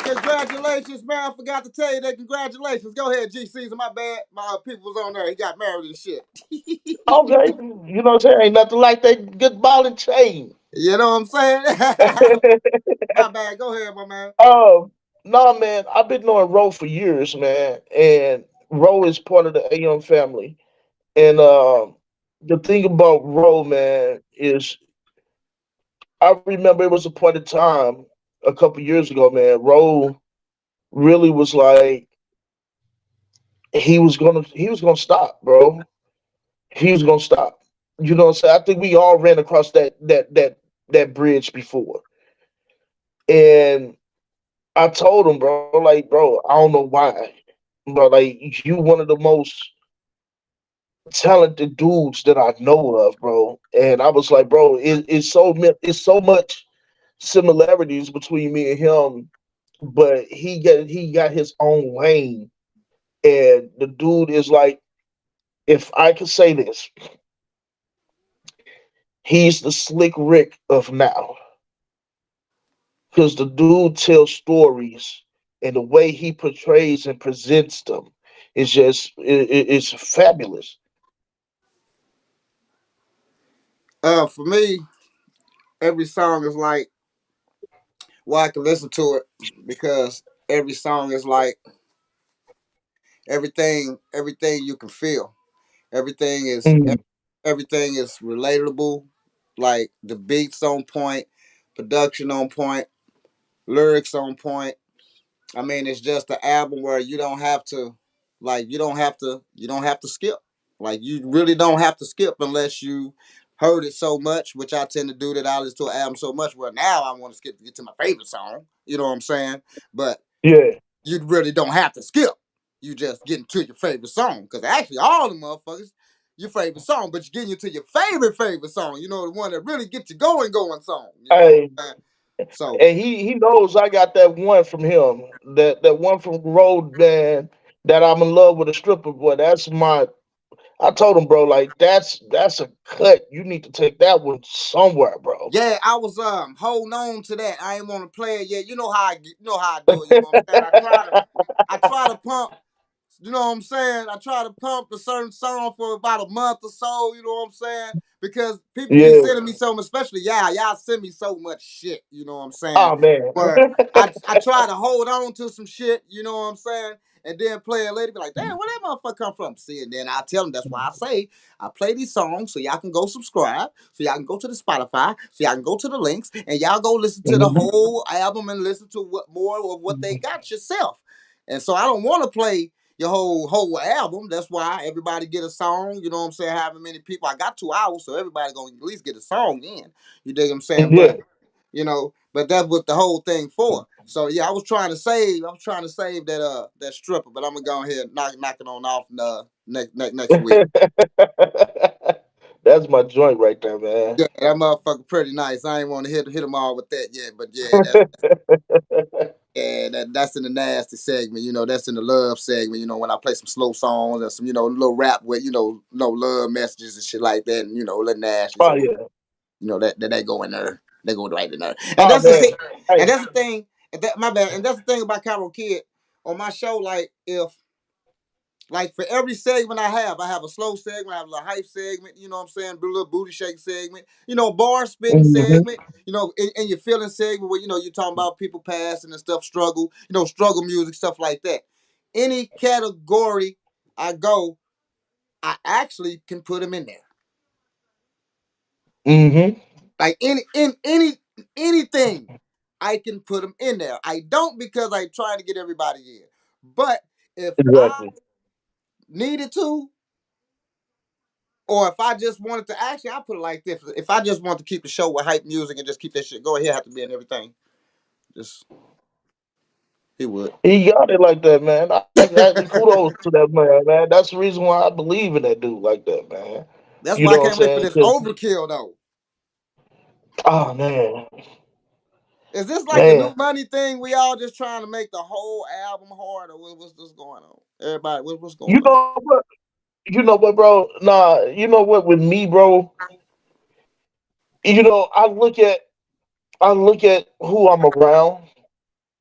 Congratulations, man. I forgot to tell you that. Congratulations. Go ahead, G Caesar. My bad. My people was on there. He got married and shit. Okay. You know what I'm saying? Ain't nothing like that good ball and chain. You know what I'm saying? My bad. Go ahead, my man. No, man, I've been knowing Ro for years, man, and Ro is part of the AM family. And the thing about Ro, man, is I remember it was a point in time a couple years ago, man. Ro really was like he was gonna stop, bro. He was gonna stop. You know what I'm saying? I think we all ran across that bridge before, and I told him, bro, like, bro, I don't know why, but like, you one of the most talented dudes that I know of, bro. And I was like, bro, it's so much similarities between me and him, but he got his own lane. And the dude is like, if I could say this, he's the slick Rick of now. Because the dude tells stories and the way he portrays and presents them is just it's fabulous. For me, every song is like, well, I can listen to it because every song is like everything you can feel. Everything is Mm, everything is relatable. Like the beats on point, production on point, lyrics on point. I mean, it's just an album where you don't have to, like, you don't have to skip. Like, you really don't have to skip unless you heard it so much, which I tend to do that I listen to an album so much where now I want to skip to get to my favorite song. You know what I'm saying? But yeah. you really don't have to skip. You just getting to your favorite song. Because actually, all the motherfuckers, your favorite song, but you're getting to your favorite song. You know, the one that really gets you going song. You know what Hey, I'm saying? So, and he knows I got that one from him. That one from Road Man that I'm in love with a stripper boy. That's my I told him, bro, like that's a cut. You need to take that one somewhere, bro. yeah, I was holding on to that. I ain't want to play it yet. You know how you know how I do it. You know what I'm saying? I try to pump. You know what I'm saying? I try to pump a certain song for about a month or so. You know what I'm saying? Because people be Yeah. sending me so much, especially y'all send me so much shit. You know what I'm saying? Oh man. Where I try to hold on to some shit. You know what I'm saying? And then play it later, be like, damn, where that motherfucker come from? See, and then I tell them that's why I say I play these songs so y'all can go subscribe, so y'all can go to the Spotify, so y'all can go to the links, and y'all go listen to the Mhm. whole album and listen to what more of what they got yourself. And so I don't want to play your whole album. That's why everybody get a song. You know what I'm saying? However many people I got 2 hours, so everybody gonna at least get a song in. You dig what I'm saying? Yeah. But that's what the whole thing for. So yeah, I was trying to save that stripper, but I'm gonna go ahead and knock it on off next week. That's my joint right there, man. Yeah, that motherfucker pretty nice. I ain't want to hit them all with that yet, but yeah, that's in the nasty segment. You know, that's in the love segment. You know, when I play some slow songs and some little rap with no love messages and shit like that, and little nasties Oh or yeah. that they go in there. They go right in there, and Oh that's the man. thing. And Hey. that's the thing. And that my bad. And that's the thing about Cairo Kid on my show. Like if like for every segment I have a slow segment, I have a little hype segment, you know what I'm saying, a little booty shake segment, bar spitting Mhm. segment, in your feeling segment where you're talking about people passing and stuff, struggle, struggle music, stuff like that. Any category I go, I actually can put them in there. Mhm. Like anything, I can put them in there. I don't because I'm trying to get everybody in. But if I Exactly. needed to, or if I just wanted to, actually, I put it like this: if I just want to keep the show with hype music and just keep that shit going, he'll have to be in everything. Just he would. He got it like that, man. I kudos to that man, man. That's the reason why I believe in that dude like that, man. That's You why I know what I'm can't wait for saying? this 'Cause, overkill though. oh man, Is this like the new man. money thing? We all just trying to make the whole album hard, or what's going on? Everybody, what's You going on? know what? You know what, bro? Nah, you know what? With me, bro, I look at who I'm around.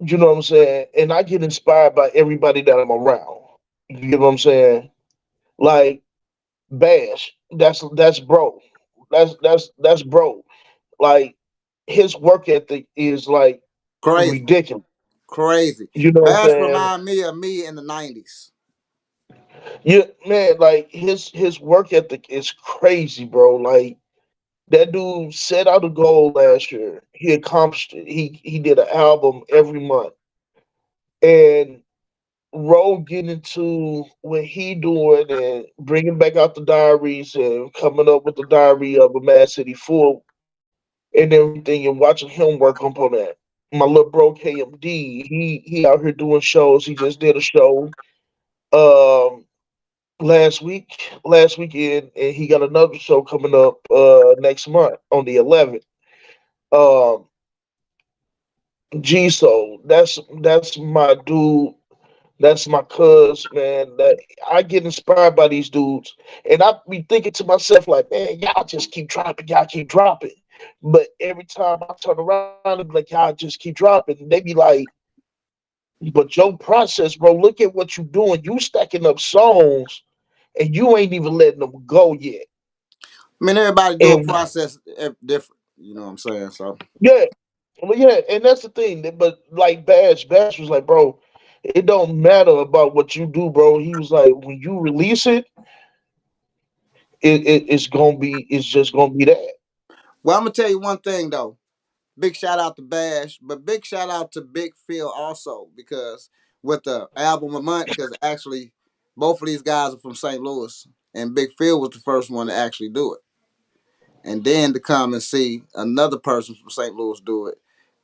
You know what I'm saying? And I get inspired by everybody that I'm around. You get what I'm saying? Like Bash, that's bro. That's bro. Like his work ethic is like Crazy, ridiculous. crazy. You know what I'm Bash saying? remind me of me in the '90s. Yeah, man, like his work ethic is crazy, bro. Like that dude set out a goal last year. He accomplished it. He did an album every month. And Ro getting into what he doing and bringing back out the diaries and coming up with the diary of a Mad City Full and everything and watching him work up on that. My little bro KMD, he out here doing shows. He just did a show um last weekend, and he got another show coming up next month on the 11th. Um G Soul, that's my dude. That's my cuz, man. That I get inspired by these dudes, and I be thinking to myself like, man, y'all just keep dropping, y'all keep dropping. But every time I turn around and be like, y'all just keep dropping, they be like, but your process, bro. Look at what you doing. You stacking up songs, and you ain't even letting them go yet. I mean, everybody do a And process different. You know what I'm saying? So yeah, well, yeah, and that's the thing. But like Bash was like, bro. It don't matter about what you do, bro. He was like, when you release it, it's gonna be, it's just gonna be that. Well, I'm gonna tell you one thing though. Big shout out to Bash, but big shout out to Big Phil also because with the album a month, because actually both of these guys are from St. Louis, and Big Phil was the first one to actually do it, and then to come and see another person from St. Louis do it.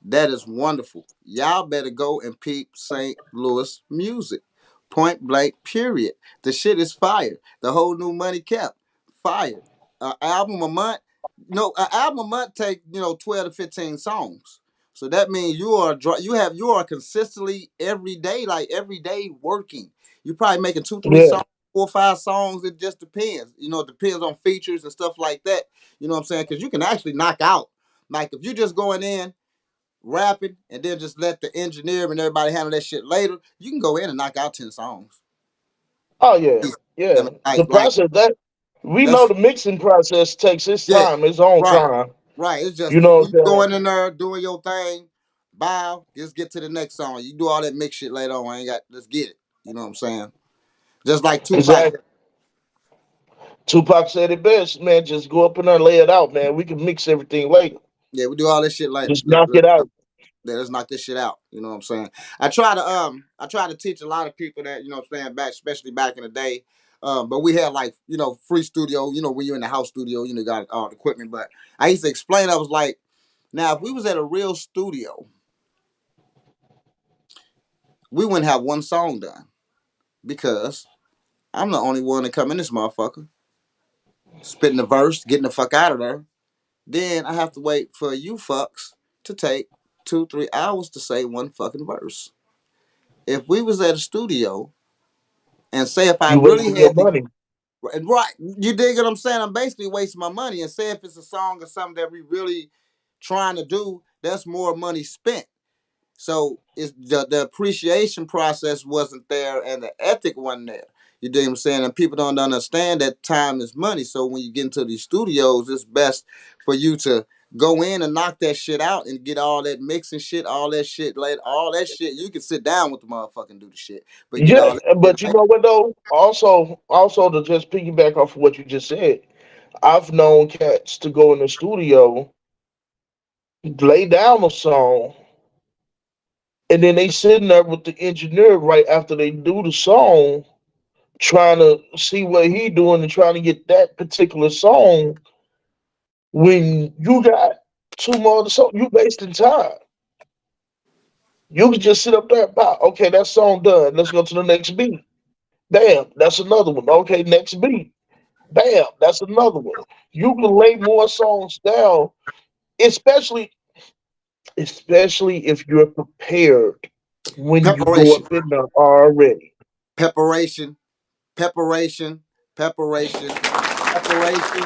That is wonderful. Y'all better go and peep St. Louis music. Point blank, period. The shit is fire. The whole new money kept fire. Album a month. No, an album a month take 12 to 15 songs. So that means you are consistently every day, like every day working. You're probably making two, three Yeah, songs, 4 or 5 songs. It just depends. It depends on features and stuff like that. You know what I'm saying? Because you can actually knock out. Like if you're just going in rapping and then just let the engineer and everybody handle that shit later, you can go in and knock out 10 songs. oh yeah, And yeah. The like process that we know that's the mixing process takes its yeah, time, its own right, time. right. It's You just know you what I'm going saying? in there doing your thing, bow, just get to the next song. You do all that mix shit later on. I ain't got let's get it. You know what I'm saying? Just like Tupac. Exactly. Tupac said it best, man. Just go up in there, lay it out, man. We can mix everything later. Yeah, we do all this shit later. Just knock it out. Yeah, let's knock this shit out. You know what I'm saying? I try to teach a lot of people that, what I'm saying, back especially back in the day. But we had like, free studio, when you're in the house studio, got all the equipment. But I used to explain, I was like, now if we was at a real studio, we wouldn't have one song done because I'm the only one that come in this motherfucker, spitting the verse, getting the fuck out of there. Then I have to wait for you fucks to take 2, 3 hours to say one fucking verse. If we was at a studio and say if I You really wasting your had to, money. right, you dig what I'm saying? I'm basically wasting my money. And say if it's a song or something that we really trying to do, that's more money spent. So it's the appreciation process wasn't there and the ethic wasn't there. You dig what I'm saying? And people don't understand that time is money. So when you get into these studios, it's best for you to go in and knock that shit out and get all that mixing shit, all that shit later, all that shit. You can sit down with the motherfucker and do the shit, but get Yeah, all that shit but you later. know what though? Also to just piggyback off of what you just said, I've known cats to go in the studio, lay down a song, and then they sitting there with the engineer right after they do the song, trying to see what he doing and trying to get that particular song. When you got two more of the song, you wasting time. You can just sit up there, about okay, that song done. Let's go to the next beat. Bam, that's another one. Okay, next beat. Bam, that's another one. You can lay more songs down, especially especially if you're prepared when you go Preparation, up in there already. preparation, preparation, preparation, preparation,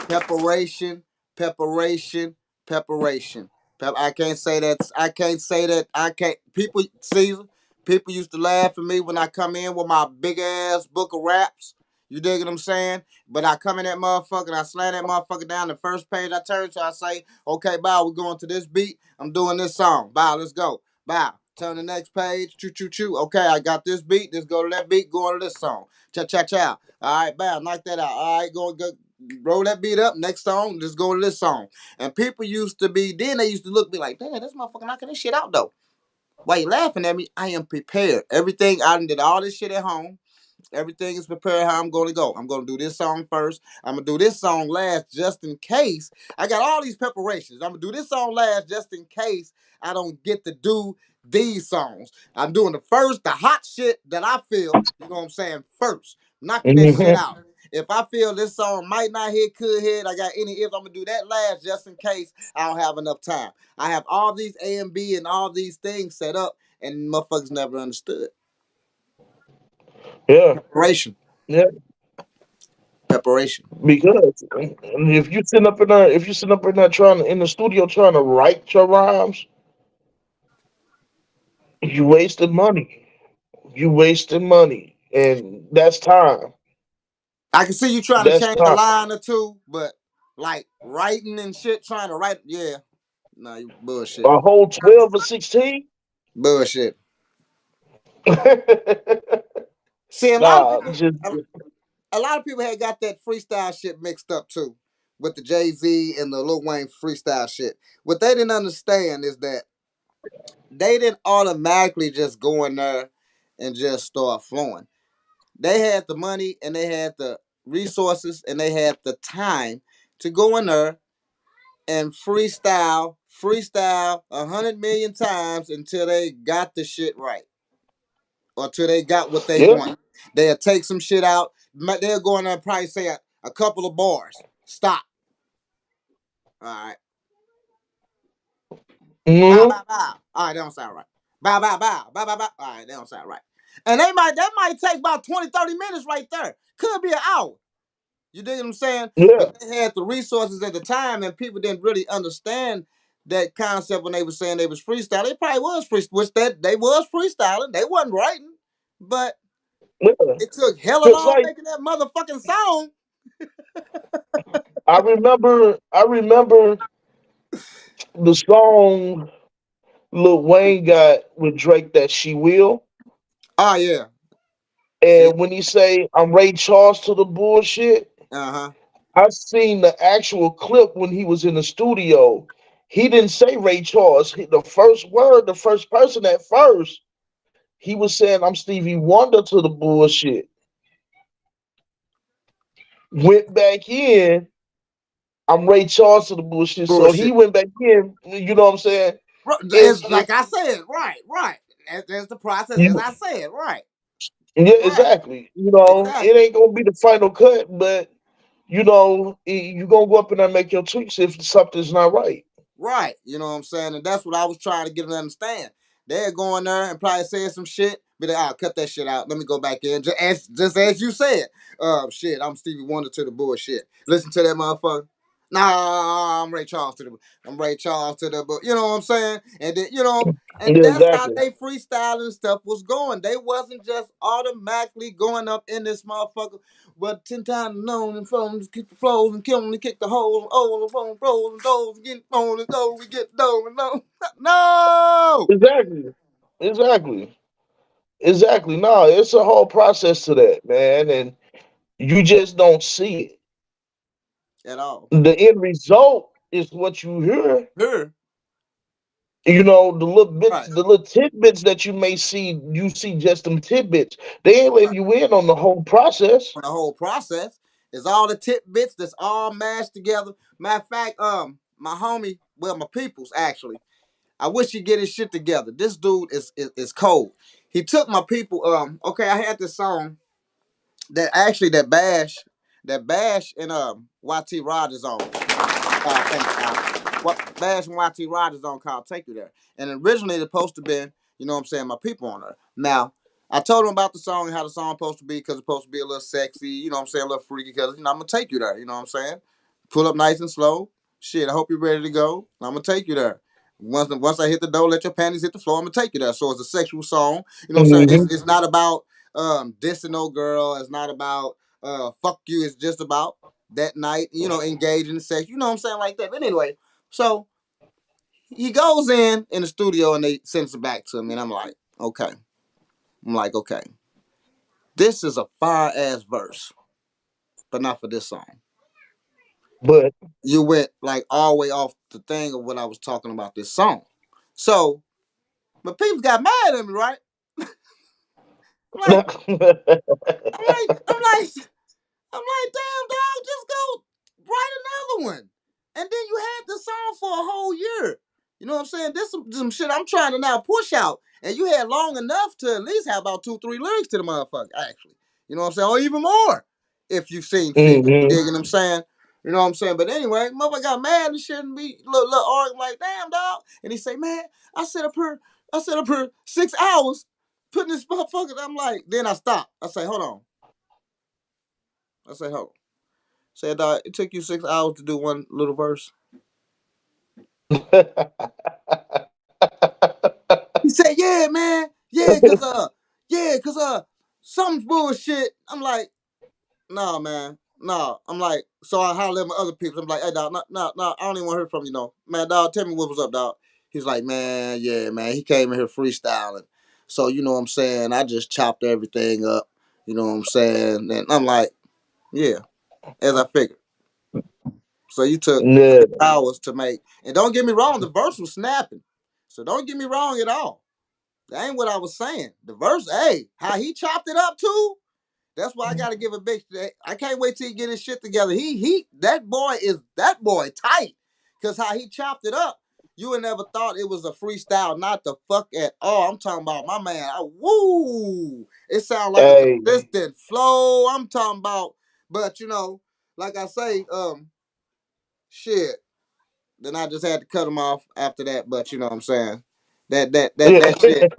preparation, preparation, preparation. I can't say that. I can't say that. I can't. People, Caesar, people used to laugh at me when I come in with my big ass book of raps. You dig what I'm saying? But I come in that motherfucker and I slam that motherfucker down. The first page I turn to, I say, okay, bow, we're going to this beat. I'm doing this song. Bow, let's go. Bow. Turn the next page. Choo, choo, choo. Okay, I got this beat. Let's go to that beat. Go on to this song. Cha, cha, cha. All right, bam, knock that out. All right, go, roll that beat up. Next song, just go to this song. And people used to be, then they used to look, be like, damn, this motherfucker knocking this shit out though. Why you laughing at me? I am prepared. Everything, I done did all this shit at home. Everything is prepared how I'm going to go. I'm going to do this song first. I'm going to do this song last just in case. I got all these preparations. I'm going to do this song last just in case I don't get to do these songs. I'm doing the first, the hot shit that I feel, you know what I'm saying, first. Knocking that shit Hmm. out. If I feel this song might not hit, could hit, I got any ifs, I'm going to do that last just in case I don't have enough time. I have all these A and B and all these things set up, and motherfuckers never understood. Yeah, Preparation. yeah. Preparation. Because if you sit up in there, if you sit up in there trying to, in the studio trying to write your rhymes, you wasting money. You wasting money, and that's time. I can see you trying to That's change a time. line or two, but like writing and shit, trying to write, yeah, nah, you bullshit, A whole 12 or 16. bullshit. See, Nah, just a lot of people had got that freestyle shit mixed up too, with the Jay Z and the Lil Wayne freestyle shit. What they didn't understand is that they didn't automatically just go in there and just start flowing. They had the money and they had the resources and they had the time to go in there and freestyle 100 million times until they got the shit right or till they got what they yeah. want. They'll take some shit out. They'll go in there and probably say a couple of bars. Stop. All right. Bow, Hmm. bow, bow. All right, that don't sound right. Bow, bow, bow. Bow, bow, bow. All right, that don't sound right. And that might take about 20, 30 minutes right there. Could be an hour. You dig what I'm saying? Yeah. But they had the resources at the time, and people didn't really understand that concept when they were saying they was freestyling. They probably was freestyling, which that they was freestyling. They wasn't writing, but Yeah. it took hella Cause long like making that motherfucking song. I remember the song Lil Wayne got with Drake that She Will. Oh yeah, she. And when he say I'm Ray Charles to the bullshit, Uh huh. I seen the actual clip when he was in the studio. He didn't say Ray Charles. The first word, the first person at first, he was saying I'm Stevie Wonder to the bullshit. Went back in, I'm Ray Charles to the bullshit. So he Bullshit. went back in, you know what I'm saying? It's And like I said, right, right. That's the process, as you, I said, right, yeah, right, exactly. You know, it exactly. ain't gonna be the final cut, but you know, you gonna go up and make your tweaks if something's not right. Right. You know what I'm saying? And that's what I was trying to get them to understand. They're going there and probably saying some shit. Be like, oh, cut that shit out. Let me go back in. Just as you said. Shit, I'm Stevie Wonder to the bullshit. Listen to that motherfucker. Nah, I'm Ray Charles to the you know what I'm saying? And then, and Yeah, that's how exactly. they freestyling stuff was going. They wasn't just automatically going up in this motherfucker. But 10 times known and phones, kick the flows and kill them and kick the holes and oh the phone flows and those get phone and go we get dough and no. No. Exactly. Exactly. Exactly. No, it's a whole process to that, man. And you just don't see it. At all. The end result is what you hear. Her. You know, the little bits, Right. the little tidbits that you may see, you see just them tidbits. They ain't letting Right. you in on the whole process. The whole process is all the tidbits that's all mashed together. Matter of fact, my homie, well, my peoples actually. I wish he'd get his shit together. This dude is cold. He took my people. Okay, I had this song that actually that bash and YT Rogers on. Thanks, Al. What Bash and YT Rogers on called Take You There. And originally it's supposed to be, you know what I'm saying, my people on there. Now, I told him about the song and how the song supposed to be because it's supposed to be a little sexy, you know what I'm saying, a little freaky because, I'm going to take you there, you know what I'm saying? Pull up nice and slow. Shit, I hope you're ready to go. I'm going to take you there. Once I hit the door, let your panties hit the floor. I'm gonna take you there. So it's a sexual song. You know what I'm saying? Hmm. It's not about dissing no girl. It's not about fuck you. It's just about that night, engaging in sex. You know what I'm saying? Like that. But anyway, so he goes in the studio and they sends it back to me. And I'm like, okay. I'm like, okay. This is a fire ass verse, but not for this song. But You went like all the way off the thing of what I was talking about this song. So, but people got mad at me, right? I'm like, I'm like, I'm like, damn, dog, just go write another one. And then you had the song for a whole year. You know what I'm saying? This some shit I'm trying to now push out. And you had long enough to at least have about 2, 3 lyrics to the motherfucker, actually. You know what I'm saying? Or even more if you've seen fit. You hmm. digging what I'm saying? You know what I'm saying? But anyway, motherfucker got mad and shit and be little arguing like, damn, dog. And he say, man, I set up here 6 hours putting this motherfucker. I'm like, then I stop. I say, hold on. I say, hold on. Said, it took you 6 hours to do one little verse. He said, yeah, man. Something's bullshit. I'm like, nah, man. Nah. I'm like, so I hollered at my other people. I'm like, hey, dog, nah, I don't even want to hear from you, no. Man, dog, tell me what was up, dog. He's like, man, yeah, man. He came in here freestyling. So you know what I'm saying. I just chopped everything up. You know what I'm saying. And I'm like, yeah, as I figured. So you took Yeah. hours to make. And don't get me wrong, the verse was snapping. So don't get me wrong at all. That ain't what I was saying. The verse, hey, how he chopped it up too. That's why I gotta give a big. I can't wait till he get his shit together. That boy tight. Cause how he chopped it up, you would never thought it was a freestyle. Not the fuck at all. I'm talking about my man. Woo! It sounds like a Hey, consistent flow. I'm talking about, but like I say, shit. Then I just had to cut him off after that. But you know what I'm saying. That yeah. shit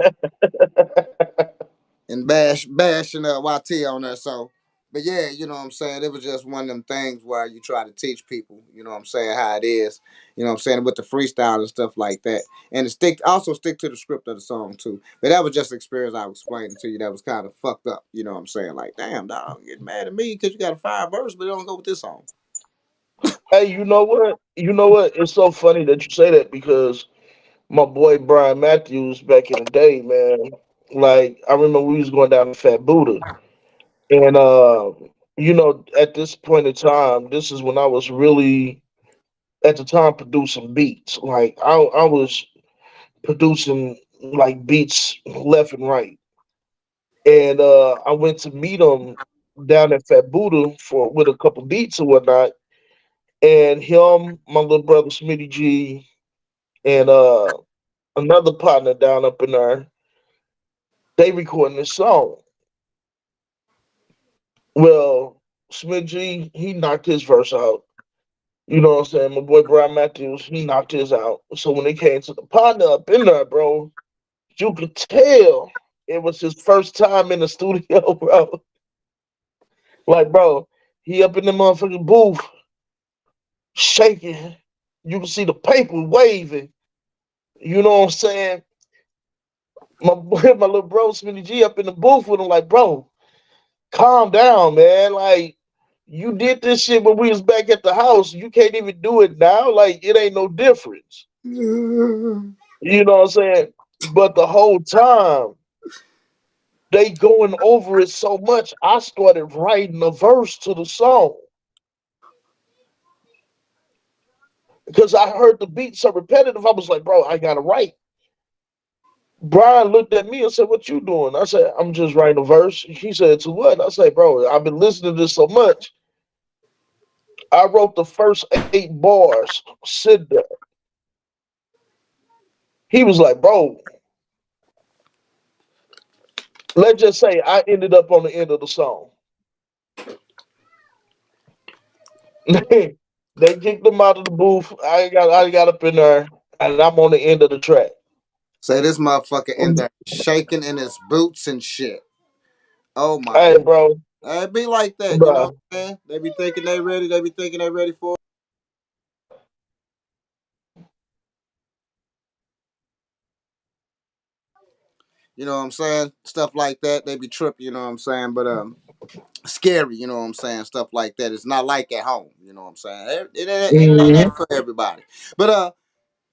and bashing YT on there. So, but yeah, you know what I'm saying. It was just one of them things where you try to teach people, you know what I'm saying, how it is. You know what I'm saying, with the freestyle and stuff like that, and stick to the script of the song too. But that was just an experience I was explaining to you that was kind of fucked up. You know what I'm saying, like damn dog, get mad at me because you got a fire verse, but it don't go with this song. Hey, you know what? You know what? It's so funny that you say that because my boy Brian Matthews back in the day, man. Like I remember we was going down to Fat Buddha, and at this point in time, this is when I was really at the time producing beats. Like I was producing like beats left and right, and I went to meet him down at Fat Buddha for with a couple beats or whatnot, and him, my little brother Smitty G, and another partner down up in there, they recording this song. Well, Smith G, he knocked his verse out. You know what I'm saying? My boy Brian Matthews, he knocked his out. So when they came to the partner up in there, bro, you could tell it was his first time in the studio, bro. Like, bro, he up in the motherfucking booth, shaking. You can see the paper waving. You know what I'm saying? My boy, my little bro, Smitty G, up in the booth with him, like, bro, calm down, man. Like, you did this shit when we was back at the house. You can't even do it now. Like, it ain't no difference. You know what I'm saying? But the whole time they going over it so much, I started writing a verse to the song because I heard the beat so repetitive. I was like, bro, I gotta write. Brian looked at me and said, "What you doing?" I said, "I'm just writing a verse." He said, "To what?" I said, "Bro, I've been listening to this so much. I wrote the first 8 bars. Sit there." He was like, "Bro, let's just say I ended up on the end of the song." They kicked him out of the booth. I got up in there, and I'm on the end of the track. Say this motherfucker in there shaking in his boots and shit. Oh my Hey, god. bro, It be like that, you know bro. what I'm saying? They be thinking they ready. They be thinking they ready for it. You know what I'm saying? Stuff like that. They be tripping, you know what I'm saying? But scary, you know what I'm saying? Stuff like that. It's not like at home, you know what I'm saying? It Mhm. ain't for everybody. But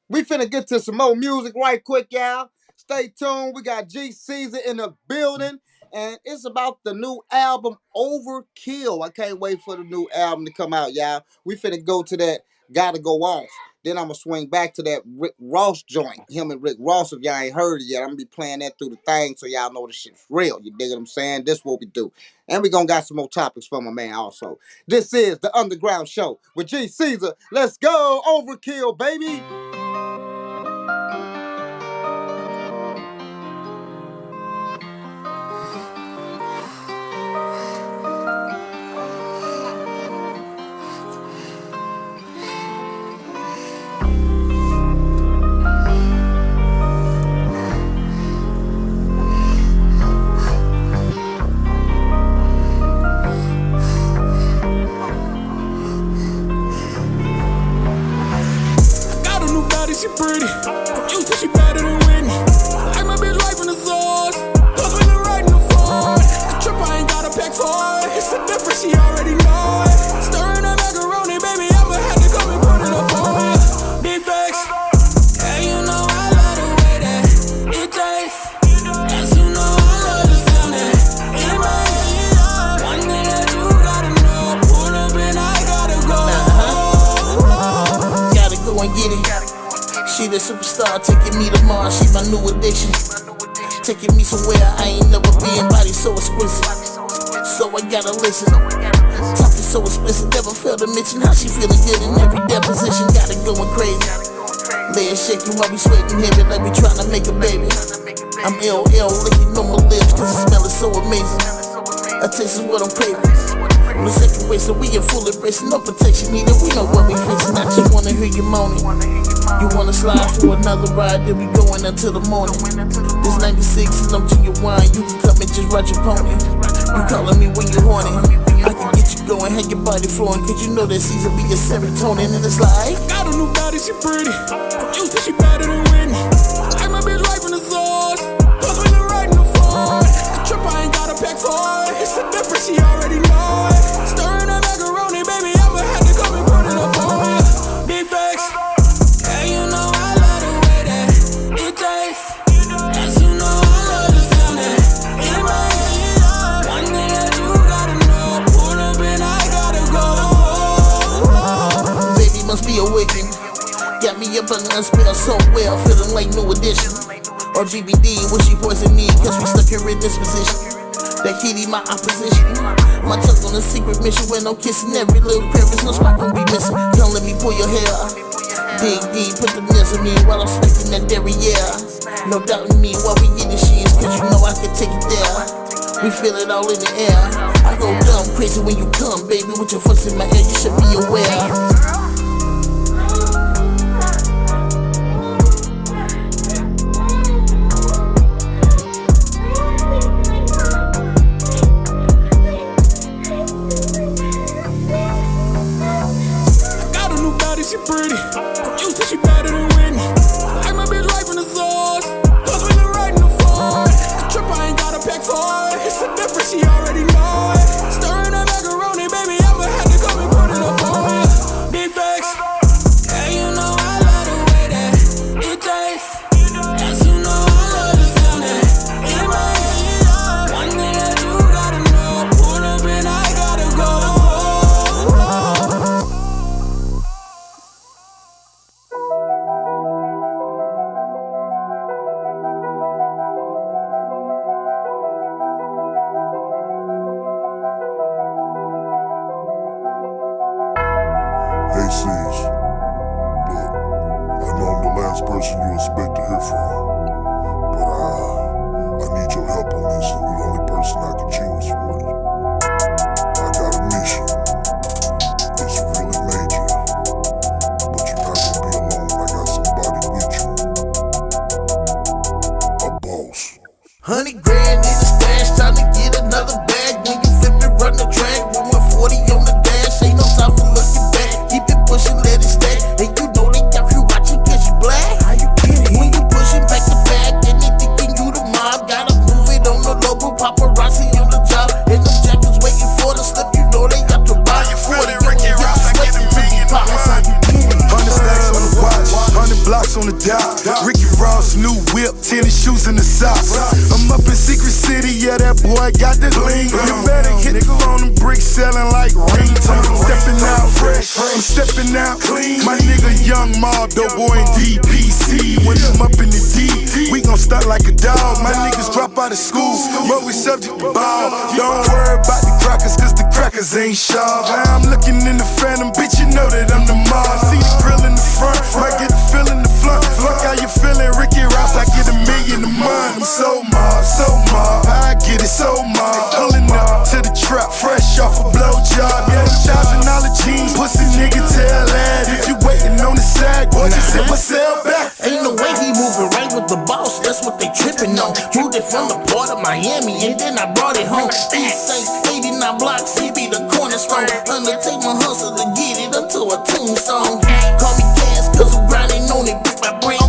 we finna get to some more music right quick, y'all. Stay tuned. We got G Cezar in the building, and it's about the new album Overkill. I can't wait for the new album to come out, y'all. We finna go to that Gotta Go Off. Then I'm gonna swing back to that Rick Ross joint. Him and Rick Ross, if y'all ain't heard it yet, I'm gonna be playing that through the thing so y'all know the shit's real. You dig what I'm saying? This what we do. And we gonna got some more topics for my man also. This is the Underground Show with G Cezar. Let's go, Overkill, baby. Got a new body the superstar, taking me to Mars, she my new addiction. Taking me somewhere I ain't never been, body so exquisite. So I gotta listen. Talking so explicit, never failed to mention how she feeling good in every deposition. Got it going crazy. Legs shaking while we sweating heavy like we tryna make a baby. I'm LL licking on my lips cause the smell is so amazing. A taste is what I'm craving. On the second way, so we in full embrace, no protection needed. We know what we facing. I just wanna hear you moaning. You wanna slide for another ride, then we going until the morning. This 96 and I'm genuine. You can come and just ride your pony. You calling me when you're horny. I can get you going, have your body flowing, cause you know that Cezar be your serotonin. And it's like, got a new body, she pretty. You say she better than Whitney. Like my bitch right from the source. Cause when you're riding the Ford, the trip I ain't got a pack for it. It's the difference, she already know it. Stirring that macaroni, baby, I'ma have to come and put it up on it. Big facts. Yeah, you know I love the way that it tastes. Yes, you know I love the sound that it makes. One thing that you gotta know, pull up and I gotta go. baby must be awakened. Got me up on the unspelled so well, feeling like new edition. Or BBD when she poisoned me, cause we stuck here in this position. That kitty my opposition. My tongue on a secret mission when I'm kissing every little crevice, no spot gon' be missing. Don't let me pull your hair. Dig deep, put the nails in me while I'm smacking that dairy, yeah. No doubt in me while we getting sheets, cause you know I can take it there. We feel it all in the air. I go dumb crazy when you come, baby, with your voice in my ear, you should be aware. Got a new body, she pretty. You say she better than Whitney. Like my bitch right from the source. Cause when you're riding the Ford, the trip I ain't got a pack for it. It's the difference, she already know it. Stirring that macaroni, baby, I'ma have to come and put it up on it. Big facts. Yeah, you know I love the way that it tastes. Yes, you know I love the sound that it makes. One thing that you gotta know, pull up and I gotta go. Hey, Cez, look, I know I'm the last person you expect to hear from, but I need your help on this, and you're the only person I can choose for it. I got a mission. It's really major, but you're not gonna be alone. I got somebody with you. A boss. 100 grand in the stash, time to get another bag. When you flip it, run the track. 140 on the dash, ain't no time for looking back. Keep it pushing, let it stack. And you know they got you watching cause you black. How you get it? When you pushing back to back, and they thinking you the mob. Gotta move it on the local paparazzi on the job. And them jackets waiting for the slip, you know they got to buy you 40. Ricky Ross, I get a million pop. That's how you get it. 100 stacks on the watch, 100 blocks on the dot. Ricky Ross, new whip, tennis shoes in the socks. I'm up in Secret City, yeah, that boy got the bling. You better hit the phone and bricks selling like ringtones. I'm stepping out fresh, I'm stepping out clean. My nigga Young Mob, the boy in DPC. When I'm up in the D, we gon' stunt like a dog. My niggas drop out of school, but we subject to ball. Don't worry about the crackers, cause the crackers ain't sharp. I'm looking in the phantom, bitch, you know that I'm the mob. See the grill in the front, might get the feel in the front. Fuck how you feeling, Ricky Ross, I get a million a month. I'm so mob, I get it so mob. Pulling up to the trap, fresh off a blowjob. Yeah, them $1,000 jeans, pussy nigga tell that. If you waiting on the side, boy, just hit myself back. Ain't no way he moving right with the boss, that's what they tripping on. Moved it from the port of Miami and then I brought it home. East St. 89 blocks, he be the cornerstone. Undertake my hustle to get it up to a tombstone. Call me Cass cause I'm grinding on it brick by brick.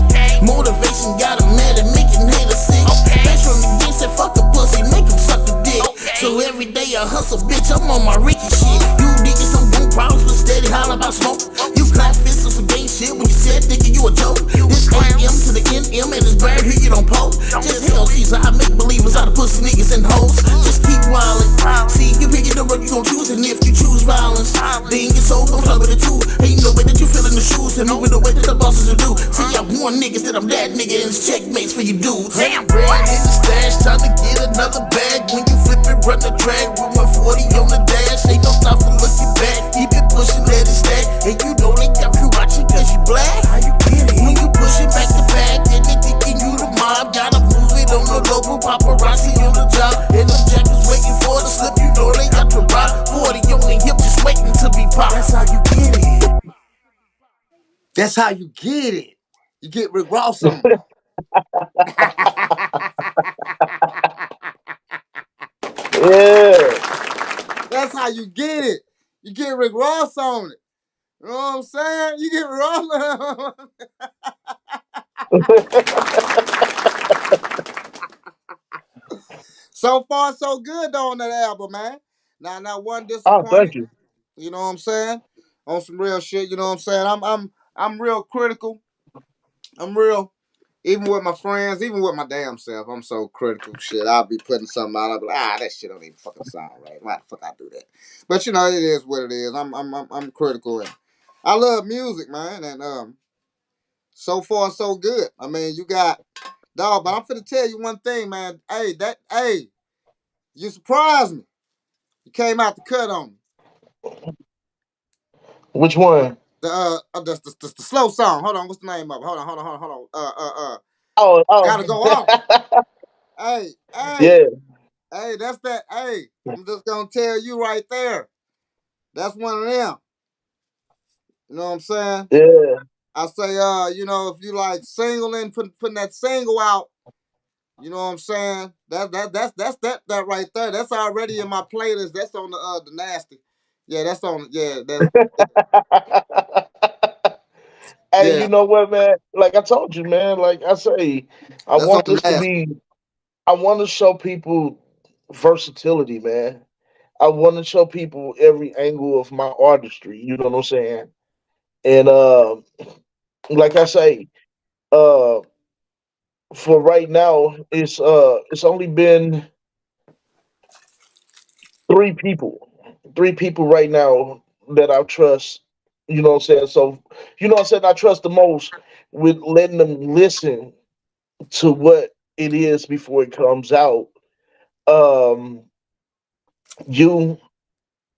Motivation got him mad and making haters sick. Best from the game said fuck a pussy, make him suck a dick. So every day I hustle, bitch, I'm on my Ricky shit. You niggas some boom problems, but steady holler about smoke. You clap fists on some gang shit when you said nigga you a joke. This AM to the NM and it's bad here you don't poke. Just hell Cezar, I make believers out of pussy niggas and hoes. Just keep wildin'. See, you picking the road you gon' choose, and if you choose violence, then your soul gon' flow with it too. Ain't no way that you feelin' the shoes, and over the way that the bosses will do. See, I more niggas that I'm that nigga and it's checkmates for you dudes. Damn, Ran boy. in the stash, time to get another bag. When you flip it, run the drag with 140 on the dash. Ain't no time for looking back. Keep it pushing, let it stack. And you know they got you watching cause you black. How you get it? When you push it back to back, then they thinking you the mob. Gotta move it on the local paparazzi on the job. And them jackets waiting for the slip, you know they got to rock. 40 on the hip, just waiting to be popped. That's how you get it. That's how you get it. You get Rick Ross on it. Yeah. That's how you get it. You get Rick Ross on it. You know what I'm saying? You get Rick Ross on it. So far, so good though on that album, man. Now one Oh, disappointed. thank you. You know what I'm saying? On some real shit. You know what I'm saying? I'm real critical. I'm real. Even with my friends, even with my damn self, I'm so critical. Shit, I'll be putting something out. I'll be like, that shit don't even fucking sound right. Why the fuck I do that? But you know, it is what it is. I'm critical and I love music, man. And so far so good. I mean, you got dog, but I'm finna tell you one thing, man. Hey, you surprised me. You came out the cut on me. Which one? The slow song. Hold on, what's the name of it? Hold on. Oh, oh. Gotta go off. Hey, hey, Yeah, hey, that's that. Hey, I'm just gonna tell you right there. That's one of them. You know what I'm saying? yeah. I say, if you like singling, putting that single out, you know what I'm saying? That right there. That's already in my playlist. That's on the nasty. Yeah, that's on. Yeah, Hey, yeah, you know what, man? Like I told you, man. Like I say, I that's on want the this to nasty. be. I want to show people versatility, man. I want to show people every angle of my artistry. You know what I'm saying? And like I say, uh, for right now, it's only been three people, three people right now that I trust. You know what I'm saying? So, you know what I'm saying? I trust the most with letting them listen to what it is before it comes out. Um, you,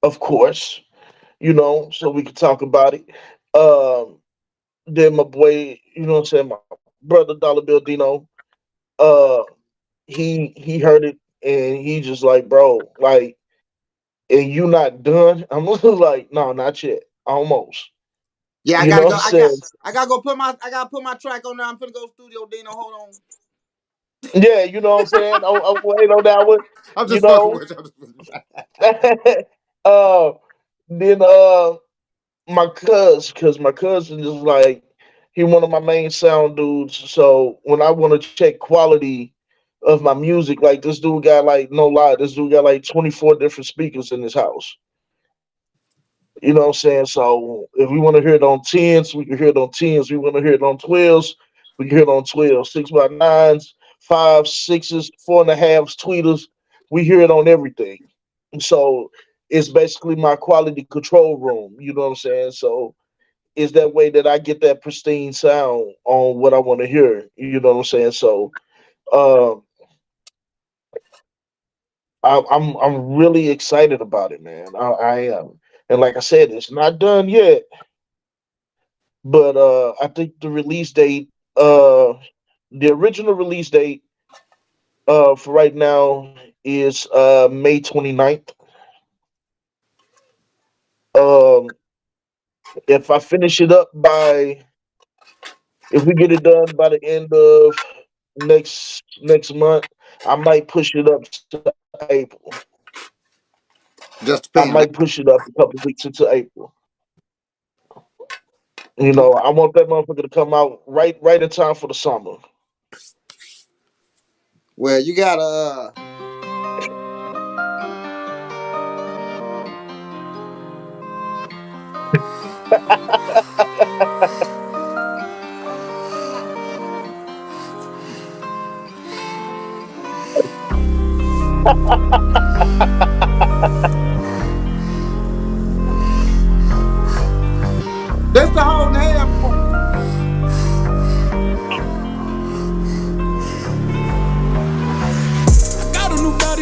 of course, so we could talk about it. Um, then my boy, you know what I'm saying, my brother Dollar Bill Dino, uh, he heard it and he just like, bro, like, and you not done? I'm like, no, not yet, almost. Yeah, I You know gotta what go. I'm saying? I gotta go put my. I gotta put my track on there. I'm finna go studio. Dino, hold on. Yeah, you know what I'm saying. I'm waiting on that one. I'm You just fucking know. with you. uh, then my cause my cousin is like he one of my main sound dudes. So when I want to check quality of my music, like this dude got like no lie, this dude got like 24 different speakers in his house. You know what I'm saying? So if we want to hear it on tens, we can hear it on tens. We want to hear it on 12s, we can hear it on 12. 6x9s, five, sixes, four and a halves, tweeters. We hear it on everything. So it's basically my quality control room. You know what I'm saying? So is that way that I get that pristine sound on what I want to hear. You know what I'm saying? So um, I'm really excited about it, man. I am, and like I said, it's not done yet, but I think the release date, the original release date, for right now is May 29th. Um, if I finish it up by if we get it done by the end of next month, I might push it up to April. Just I depend. might push it up a couple weeks into April. I want that motherfucker to come out right in time for the summer. Well, you gotta. That's the whole damn point.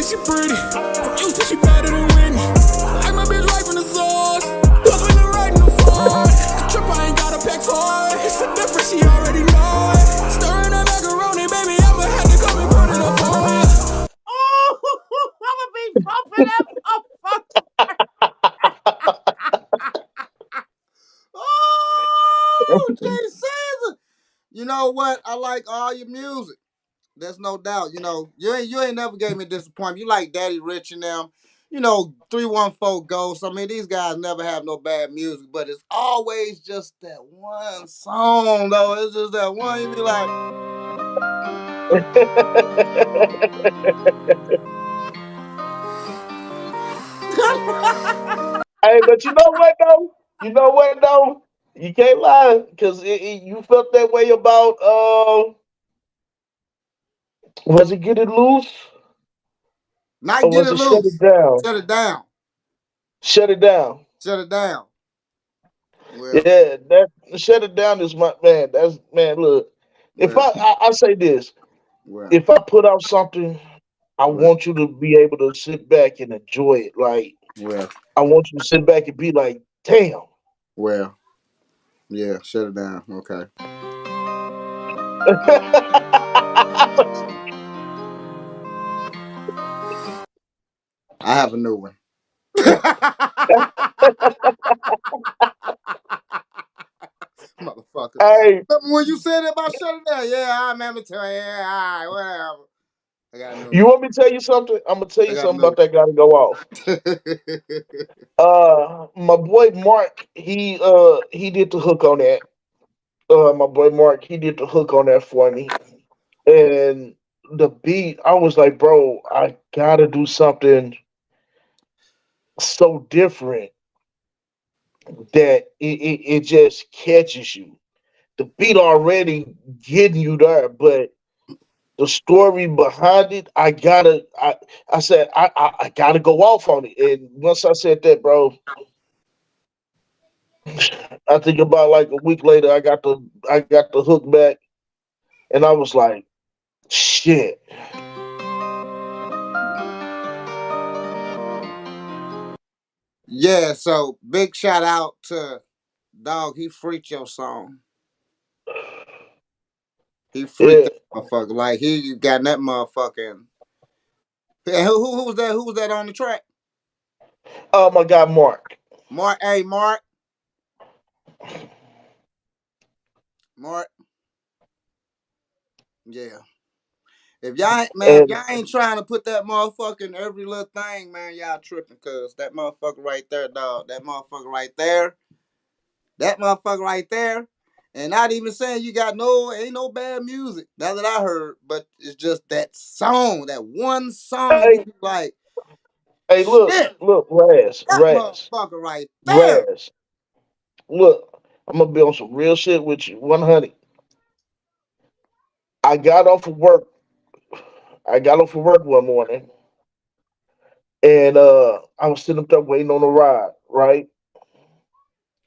she pretty. From Houston, she better than Whitney. I like my bitch right from the source. Cause when I'm riding the Ford, the trip I ain't got a pack for it. It's a difference, she already know it. Stirring that macaroni, baby, I'ma have to come and put it up on me. Oh, I'ma be pumping that motherfucker. Oh, Jay Cezar. You know what? I like all your music. There's no doubt. You know, you ain't never gave me disappointment. You like Daddy Rich and them. You know, 314 Ghosts. I mean, these guys never have no bad music, but it's always just that one song, though. It's just that one. You be like, Hey, but you know what though? You know what though? You can't lie because you felt that way about was it Get It Loose not or get was it it Shut loose. It Down? Shut it down. Shut It Down. Shut it down. Well, Yeah, that Shut It Down is my man. That's man. Look, if well, I say this, well, if I put out something, I well, want you to be able to sit back and enjoy it. Like well, I want you to sit back and be like, damn. well. Yeah, shut it down. Okay. I have a new one. Motherfucker. Hey, Remember when you said about shut it down? Yeah, I remember telling you. Yeah, all right, whatever. I got a new you one. want me to tell you something? I'm gonna tell I you got a something new about that guy to go off. one. My boy Mark, he did the hook on that. My boy Mark, he did the hook on that for me. And the beat, I was like, bro, I gotta do something so different that it just catches you. The beat already getting you there, but the story behind it, I said I gotta go off on it. And once I said that, bro, I think about like a week later, I got the hook back, and I was like, shit. Yeah, so big shout out to Dog. He freaked your song. He freaked Yeah. that motherfucker. Like he got that motherfucking. Hey, who was that? Who was that on the track? Oh my God, Mark. Mark. Hey, Mark. Mark. Yeah. If y'all man, if And y'all ain't trying to put that motherfucker in every little thing, man, y'all tripping. Cause that motherfucker right there, dog. That motherfucker right there. That motherfucker right there. And not even saying you got ain't no bad music. Now that I heard, but it's just that song, that one song. You hey, be like, hey, look, shit, look, Raz, that Raz, motherfucker right there. Raz. Look, I'm gonna be on some real shit with you. 100. I got off of work. I got off of work one morning, and I was sitting up there waiting on a ride. Right.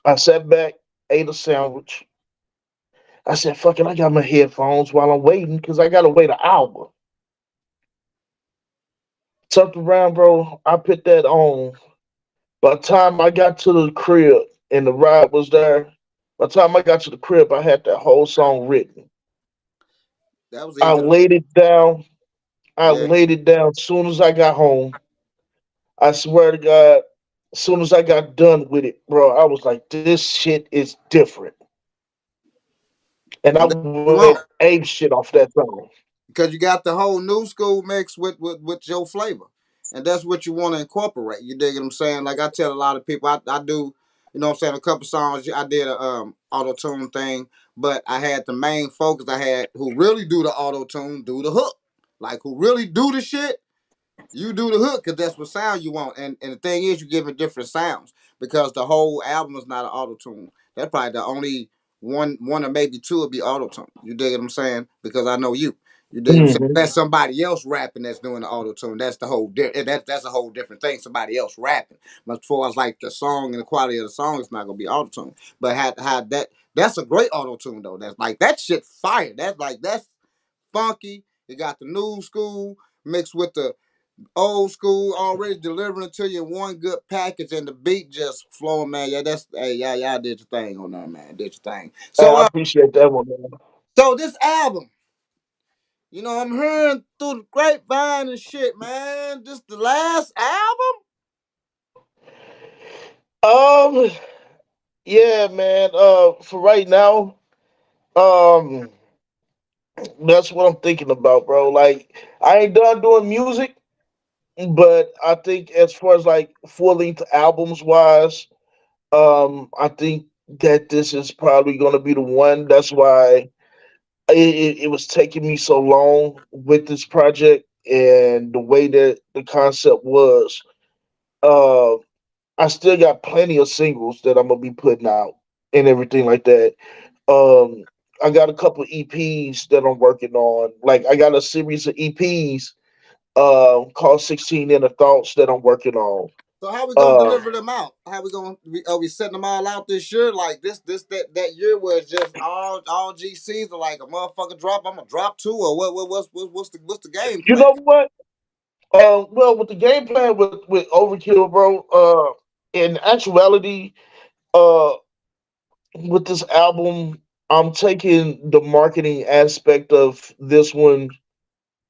I sat back, ate a sandwich. I said, "Fuck it, I got my headphones while I'm waiting because I gotta wait an hour." Tucked around, bro. I put that on. By the time I got to the crib and the ride was there, by the time I got to the crib, I had that whole song written. That was I easy. laid it down. I Yeah, laid it down as soon as I got home. I swear to God, as soon as I got done with it, bro, I was like, this shit is different. And I and that's what you went want. ape shit off that song. Because you got the whole new school mix with your flavor, and that's what you want to incorporate. You dig what I'm saying? Like I tell a lot of people, I do, you know what I'm saying, a couple songs. I did a auto tune thing, but I had the main focus. I had who really do the auto tune, do the hook, like who really do the shit. You do the hook because that's what sound you want. And the thing is, you give it different sounds because the whole album is not an auto tune. That's probably the only one or maybe two will be auto tune. You dig what I'm saying? Because I know you. You dig what I'm saying? Hmm. That's somebody else rapping that's doing the auto tune. That's the whole that's a whole different thing. Somebody else rapping. But as far as like the song and the quality of the song, it's not gonna be auto tune. But had that's a great auto tune though. That's like that shit fire. That's funky. It got the new school mixed with the old school, already delivering it to you in one good package, and the beat just flowing, man. Yeah, that's hey, y'all did your thing on there, man. Did your thing. Hey, So I appreciate that one, man. this album, I'm hearing through the grapevine and shit, man. This the last album. Um, yeah, man. For right now, um, that's what I'm thinking about, bro. Like, I ain't done doing music, but I think as far as like full length albums wise, I think that this is probably gonna be the one. That's why it was taking me so long with this project and the way that the concept was. Uh, I still got plenty of singles that I'm gonna be putting out and everything like that. Um, I got a couple EPs that I'm working on. Like I got a series of EPs called 16 Inner Thoughts that I'm working on. So how we gonna Uh, deliver them out? How we gonna are we setting them all out this year? Like that year where it's just all GCs are like a motherfucker drop. I'm gonna drop two or what's the game you plan? know what? Well, with the game plan with Overkill, bro. In actuality, uh, with this album, I'm taking the marketing aspect of this one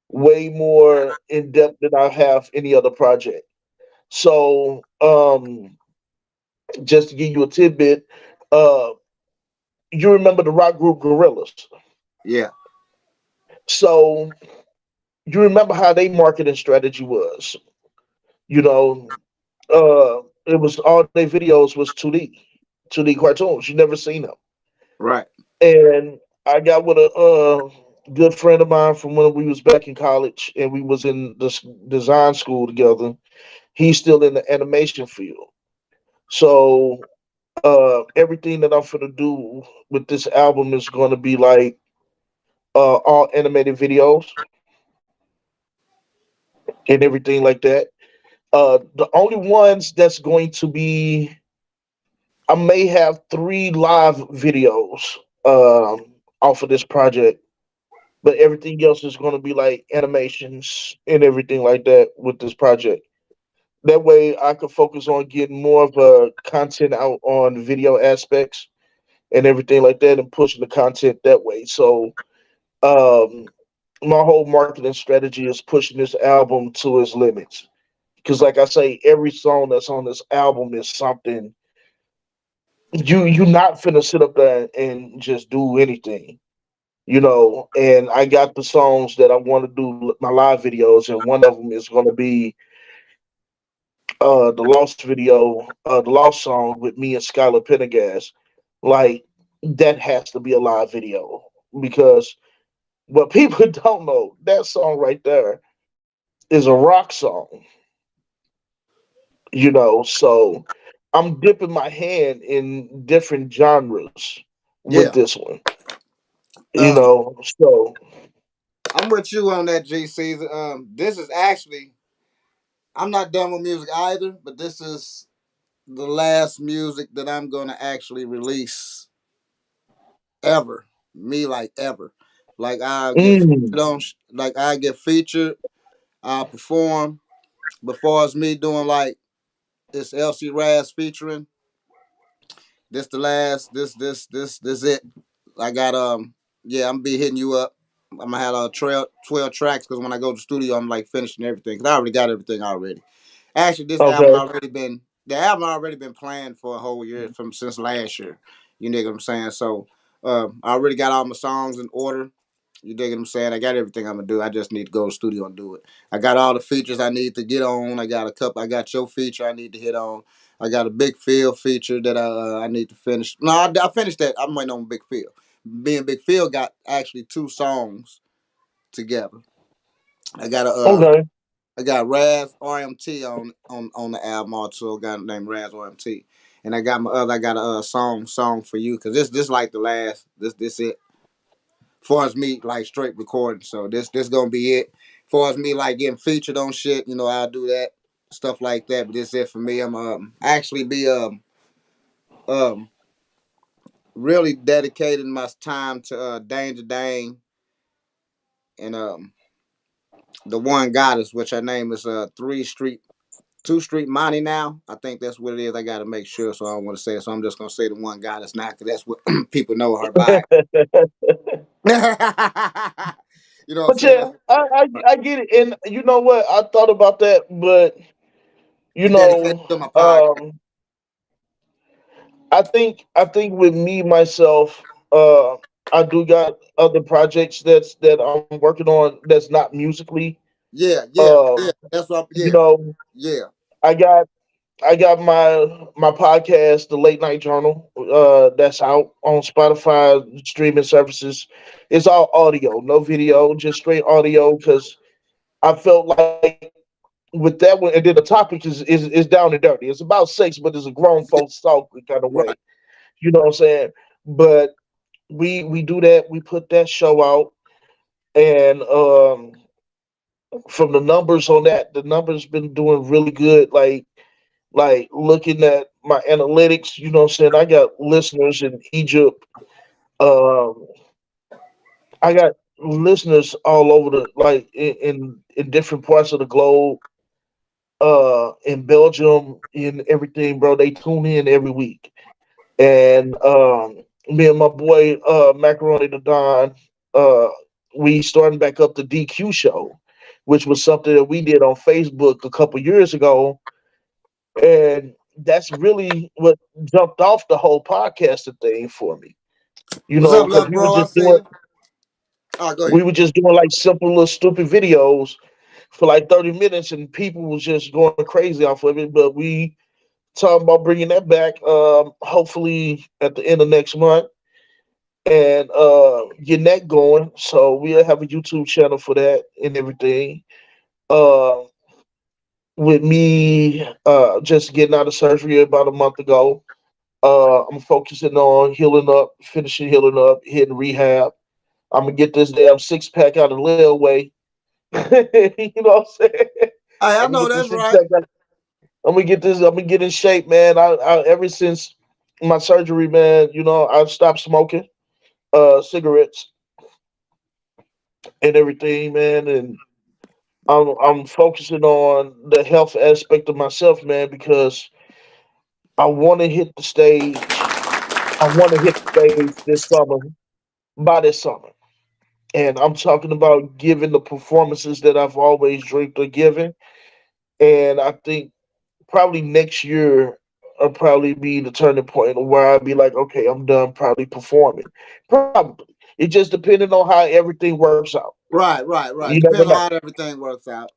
way more in depth than I have any other project. So, just to give you a tidbit, uh, you remember the rock group Gorillaz. Yeah, So you remember how they marketing strategy was. You know, it was all their videos was 2D cartoons. You never seen them. right. And I got with a good friend of mine from when we was back in college, and we was in this design school together. He's still in the animation field, so everything that I'm gonna do with this album is going to be like all animated videos and everything like that. The only ones that's going to be, I may have 3 live videos off of this project, but everything else is going to be like animations and everything like that with this project. That way, I could focus on getting more of a content out on video aspects and everything like that, and pushing the content that way. So, um, my whole marketing strategy is pushing this album to its limits. Because, like I say, every song that's on this album is something you not finna sit up there and just do anything. And I got the songs that I want to do my live videos, and one of them is going to be the Lost video, the Lost song with me and Skylar Pendergast. Like, that has to be a live video, because what people don't know, that song right there is a rock song. So I'm dipping my hand in different genres with Yeah. this one. Um, So I'm with you on that, GC. This is actually I'm not done with music either, but this is the last music that I'm gonna actually release ever. Me like ever. Like I'll get mm, featured on, like I get featured. I'll perform. Before it's me doing like it's LC Raz featuring. This the last. This it. I got yeah. I'm be hitting you up. I'm gonna have 12 tracks because when I go to the studio, I'm like finishing everything because I already got everything already. Actually, this album okay, already been the album already been planned for a whole year from since last year. You dig what I'm saying? So I already got all my songs in order. You dig what I'm saying? I got everything I'm gonna do. I just need to go to the studio and do it. I got all the features I need to get on. I got a couple. I got your feature I need to hit on. I got a Big Phil feature that I need to finish. No, I finished that. I'm waiting on Big Phil. Me and Big Phil got actually 2 songs together. I got a okay, I got Raz RMT on the album also. A guy named Raz RMT, and I got a song for you because this like the last this it far as me like straight recording. So this gonna be it. Far as me like getting featured on shit, I'll do that stuff like that. But this it for me. I'm actually be um really dedicating my time to Danger Dane and The one goddess, which her name is 3 Street 2 Street Monty now. I think that's what it is. I got to make sure, so I don't want to say it. So I'm just gonna say the one goddess now, because that's what people know her by. You know what I'm But saying? yeah, That's I get it, and you know what? I thought about that, but you dedicated know, to my podcast. I think with me myself, uh, I do got other projects that I'm working on that's not musically. Yeah, yeah, Um, yeah. That's what. you Yeah, know, yeah. I got my podcast, the Late Night Journal, that's out on Spotify streaming services. It's all audio, no video, just straight audio. Because I felt like with that one, and then the topic is down and dirty. It's about sex, but it's a grown Yeah, folks talk kind of way. right. You know what I'm saying? But we do that. We put that show out, and from the numbers on that, the numbers been doing really good. Like looking at my analytics, you know what I'm saying? I got listeners in Egypt. Um, I got listeners all over the like in different parts of the globe. In Belgium, in everything, bro. They tune in every week, and me and my boy Macaroni the Don, uh, we starting back up the DQ show, which was something that we did on Facebook a couple years ago, and that's really what jumped off the whole podcasting thing for me. You What's know, up, because little bro? I see you. Oh, go we ahead. were just doing like simple little stupid videos for like 30 minutes, and people was just going crazy off of it. But we talking about bringing that back, hopefully at the end of next month, and getting that going. So we'll have a YouTube channel for that and everything. Uh, with me just getting out of surgery about a month ago. I'm focusing on healing up, finishing healing up, hitting rehab. I'm gonna get this damn six pack out of the way. You know what I'm saying? Hey, I I'm gonna know get that's this six right. pack out. I'm gonna get this. I'm gonna get in shape, man. I ever since my surgery, man, you know, I've stopped smoking cigarettes and everything, man, and I'm focusing on the health aspect of myself, man, because I want to hit the stage. I want to hit the stage this summer, by this summer. And I'm talking about giving the performances that I've always dreamed of giving. And I think probably next year will probably be the turning point where I'll be like, okay, I'm done probably performing. Probably. It just depending on how everything works out. Right, right, You right. never Depends on know. how everything works out.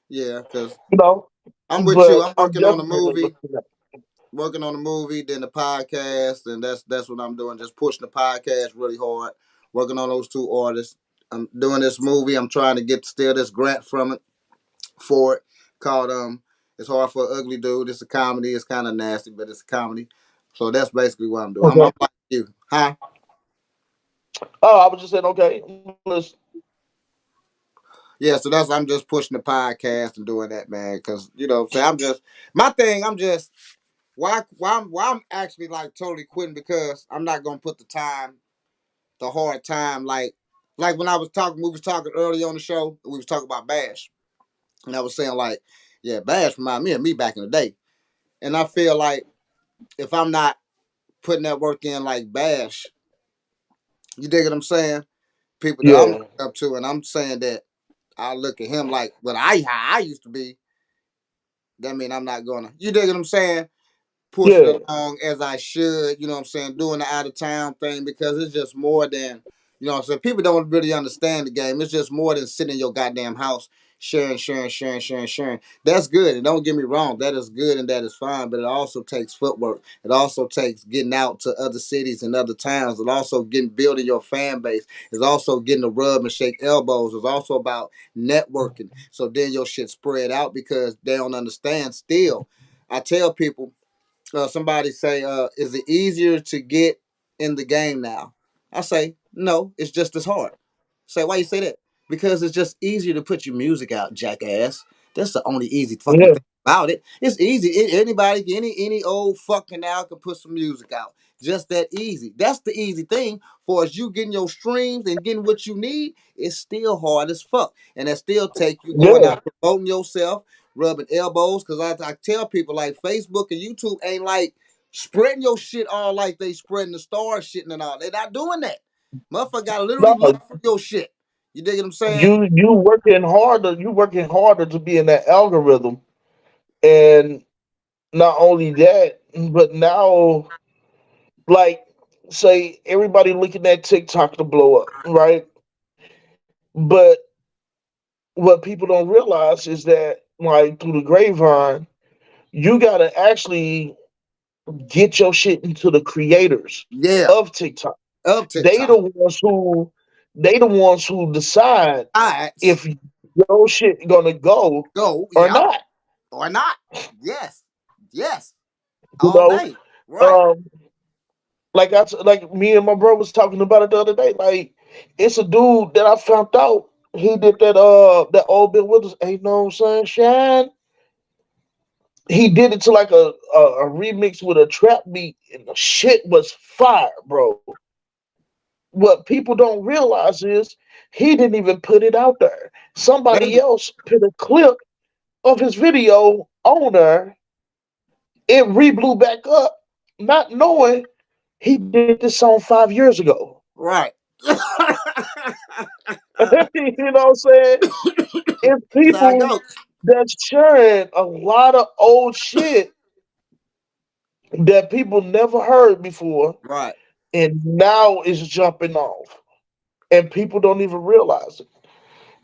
Yeah, because You know? I'm with you. But I'm I'm working on a definitely movie, looking at then the podcast, and that's what I'm doing. Just pushing the podcast really hard. Working on those two artists. I'm doing this movie. I'm trying to get still this grant from it for it called It's Hard for an Ugly Dude. It's a comedy. It's kind of nasty, but it's a comedy. So that's basically what I'm doing. I'm okay. like you, huh? Oh, I was just saying, okay, listen. Yeah, so that's I'm just pushing the podcast and doing that, man. Because what I'm saying, I'm just my thing. I'm just why I'm actually like totally quitting, because I'm not gonna put the hard time like when I was talking, we was talking early on the show. We was talking about Bash, and I was saying like, yeah, Bash remind me of me back in the day, and I feel like if I'm not putting that work in like Bash, you dig what I'm saying? People that I'm looking Yeah. up to, and I'm saying that I look at him like what I how I used to be. That mean I'm not gonna. You dig what I'm saying? Push it Yeah. along as I should, you know what I'm saying, doing the out of town thing, because it's just more than, what I'm saying, people don't really understand the game. It's just more than sitting in your goddamn house sharing. That's good. And don't get me wrong, that is good and that is fine, but it also takes footwork. It also takes getting out to other cities and other towns. It also getting building your fan base. It's also getting to rub and shake elbows. It's also about networking. So then your shit spread out, because they don't understand still. I tell people, somebody say, is it easier to get in the game now? I say, no, it's just as hard. Say, why you say that? Because it's just easier to put your music out, jackass. That's the only easy fucking Yeah. thing. about it. It's easy. Anybody, any old fucking now can put some music out. Just that easy. That's the easy thing. For as you getting your streams and getting what you need, it's still hard as fuck. And that still take you going Yeah, out promoting yourself, rubbing elbows. Cause I tell people like Facebook and YouTube ain't like spreading your shit all like they spreading the star shit and all. They're not doing that. Motherfucker gotta literally no, look for your shit. You dig what I'm saying? you working harder. You working harder to be in that algorithm, and not only that, but now, like, say everybody looking at TikTok to blow up, right? But what people don't realize is that, like, through the grapevine, you gotta actually get your shit into the creators Yeah. of TikTok. Of They TikTok. the ones who they the ones who decide Alright. if your shit gonna go Go. or Yep. not. Or not. Yes. Yes. You All know, day. Right. um, like me and my bro was talking about it the other day. Like, it's a dude that I found out he did that old Bill Withers Ain't No Sunshine. He did it to like a remix with a trap beat, and the shit was fire, bro. What people don't realize is he didn't even put it out there. They Somebody did. else put a clip of his video on there. It re-blew back up, not knowing he did this song 5 years ago. Right. You know what I'm saying? It's That's how it people goes. that's sharing a lot of old shit that people never heard before, Right. and now it's jumping off, and people don't even realize it.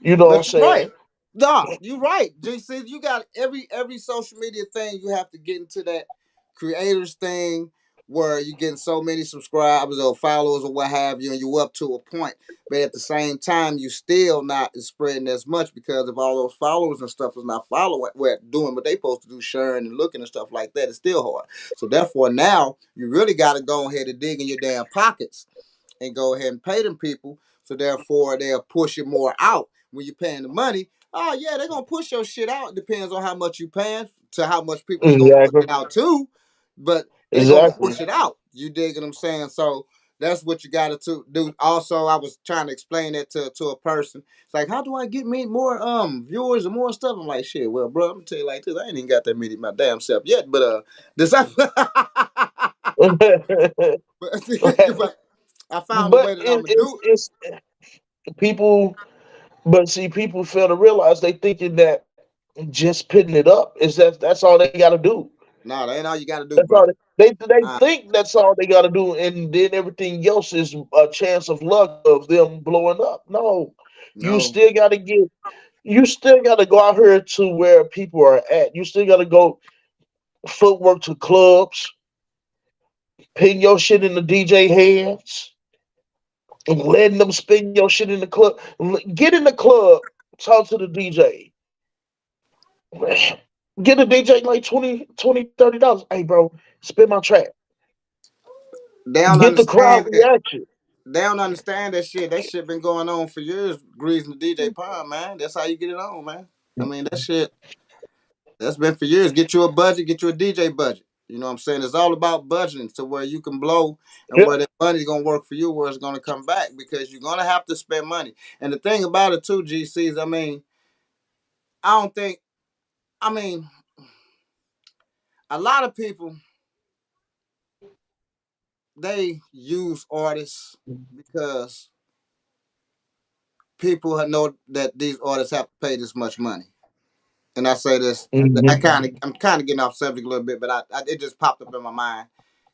You know what I'm But you're right. saying? Nah, you're right. JC, you got every social media thing you have to get into that creators thing where you're getting so many subscribers or followers or what have you, and you up to a point. But at the same time, you still not spreading as much because of all those followers and stuff is not following, well, doing what they supposed to do, sharing and looking and stuff like that. It's still hard. So therefore, now you really got to go ahead and dig in your damn pockets and go ahead and pay them people. So therefore, they'll push it more out when you're paying the money. Oh yeah, they're gonna push your shit out. It depends on how much you paying to how much people they gonna push Exactly. it out to, but they gonna Exactly. push it out. You dig what I'm saying? So that's what you got to do. Also, I was trying to explain that to a person. It's like, how do I get me more viewers and more stuff? I'm like, shit. Well, bro, I'm gonna tell you like this. I ain't even got that many my damn self yet, but this. but I found a But way that I'm gonna it's do it. it's people. But see, people fail to realize they thinking that just putting it up is that's all they got to do. No, that ain't all you got to do, That's bro. all they Uh, think that's all they got to do, and then everything else is a chance of luck of them blowing up. No, you no, still got to get. You still got to go out here to where people are at. You still got to go footwork to clubs, putting your shit in the DJ hands, letting them spin your shit in the club. Get in the club, talk to the DJ. Get a DJ like 20, $30. Hey, bro, spin my track. they don't Get the crowd understand that. reaction. They don't understand that shit. That shit been going on for years. Greasing the DJ Palm, man. That's how you get it on, man. I mean, that shit. That's been for years. Get you a budget. Get you a DJ budget. You know what I'm saying? It's all about budgeting to where you can blow and Yeah, where that money's gonna work for you, where it's gonna come back because you're gonna have to spend money. And the thing about it too, GCs. I mean, I don't think. I mean, a lot of people they use artists because people know that these artists have to pay this much money. And I say this, hmm I'm kind of getting off subject a little bit, but it just popped up in my mind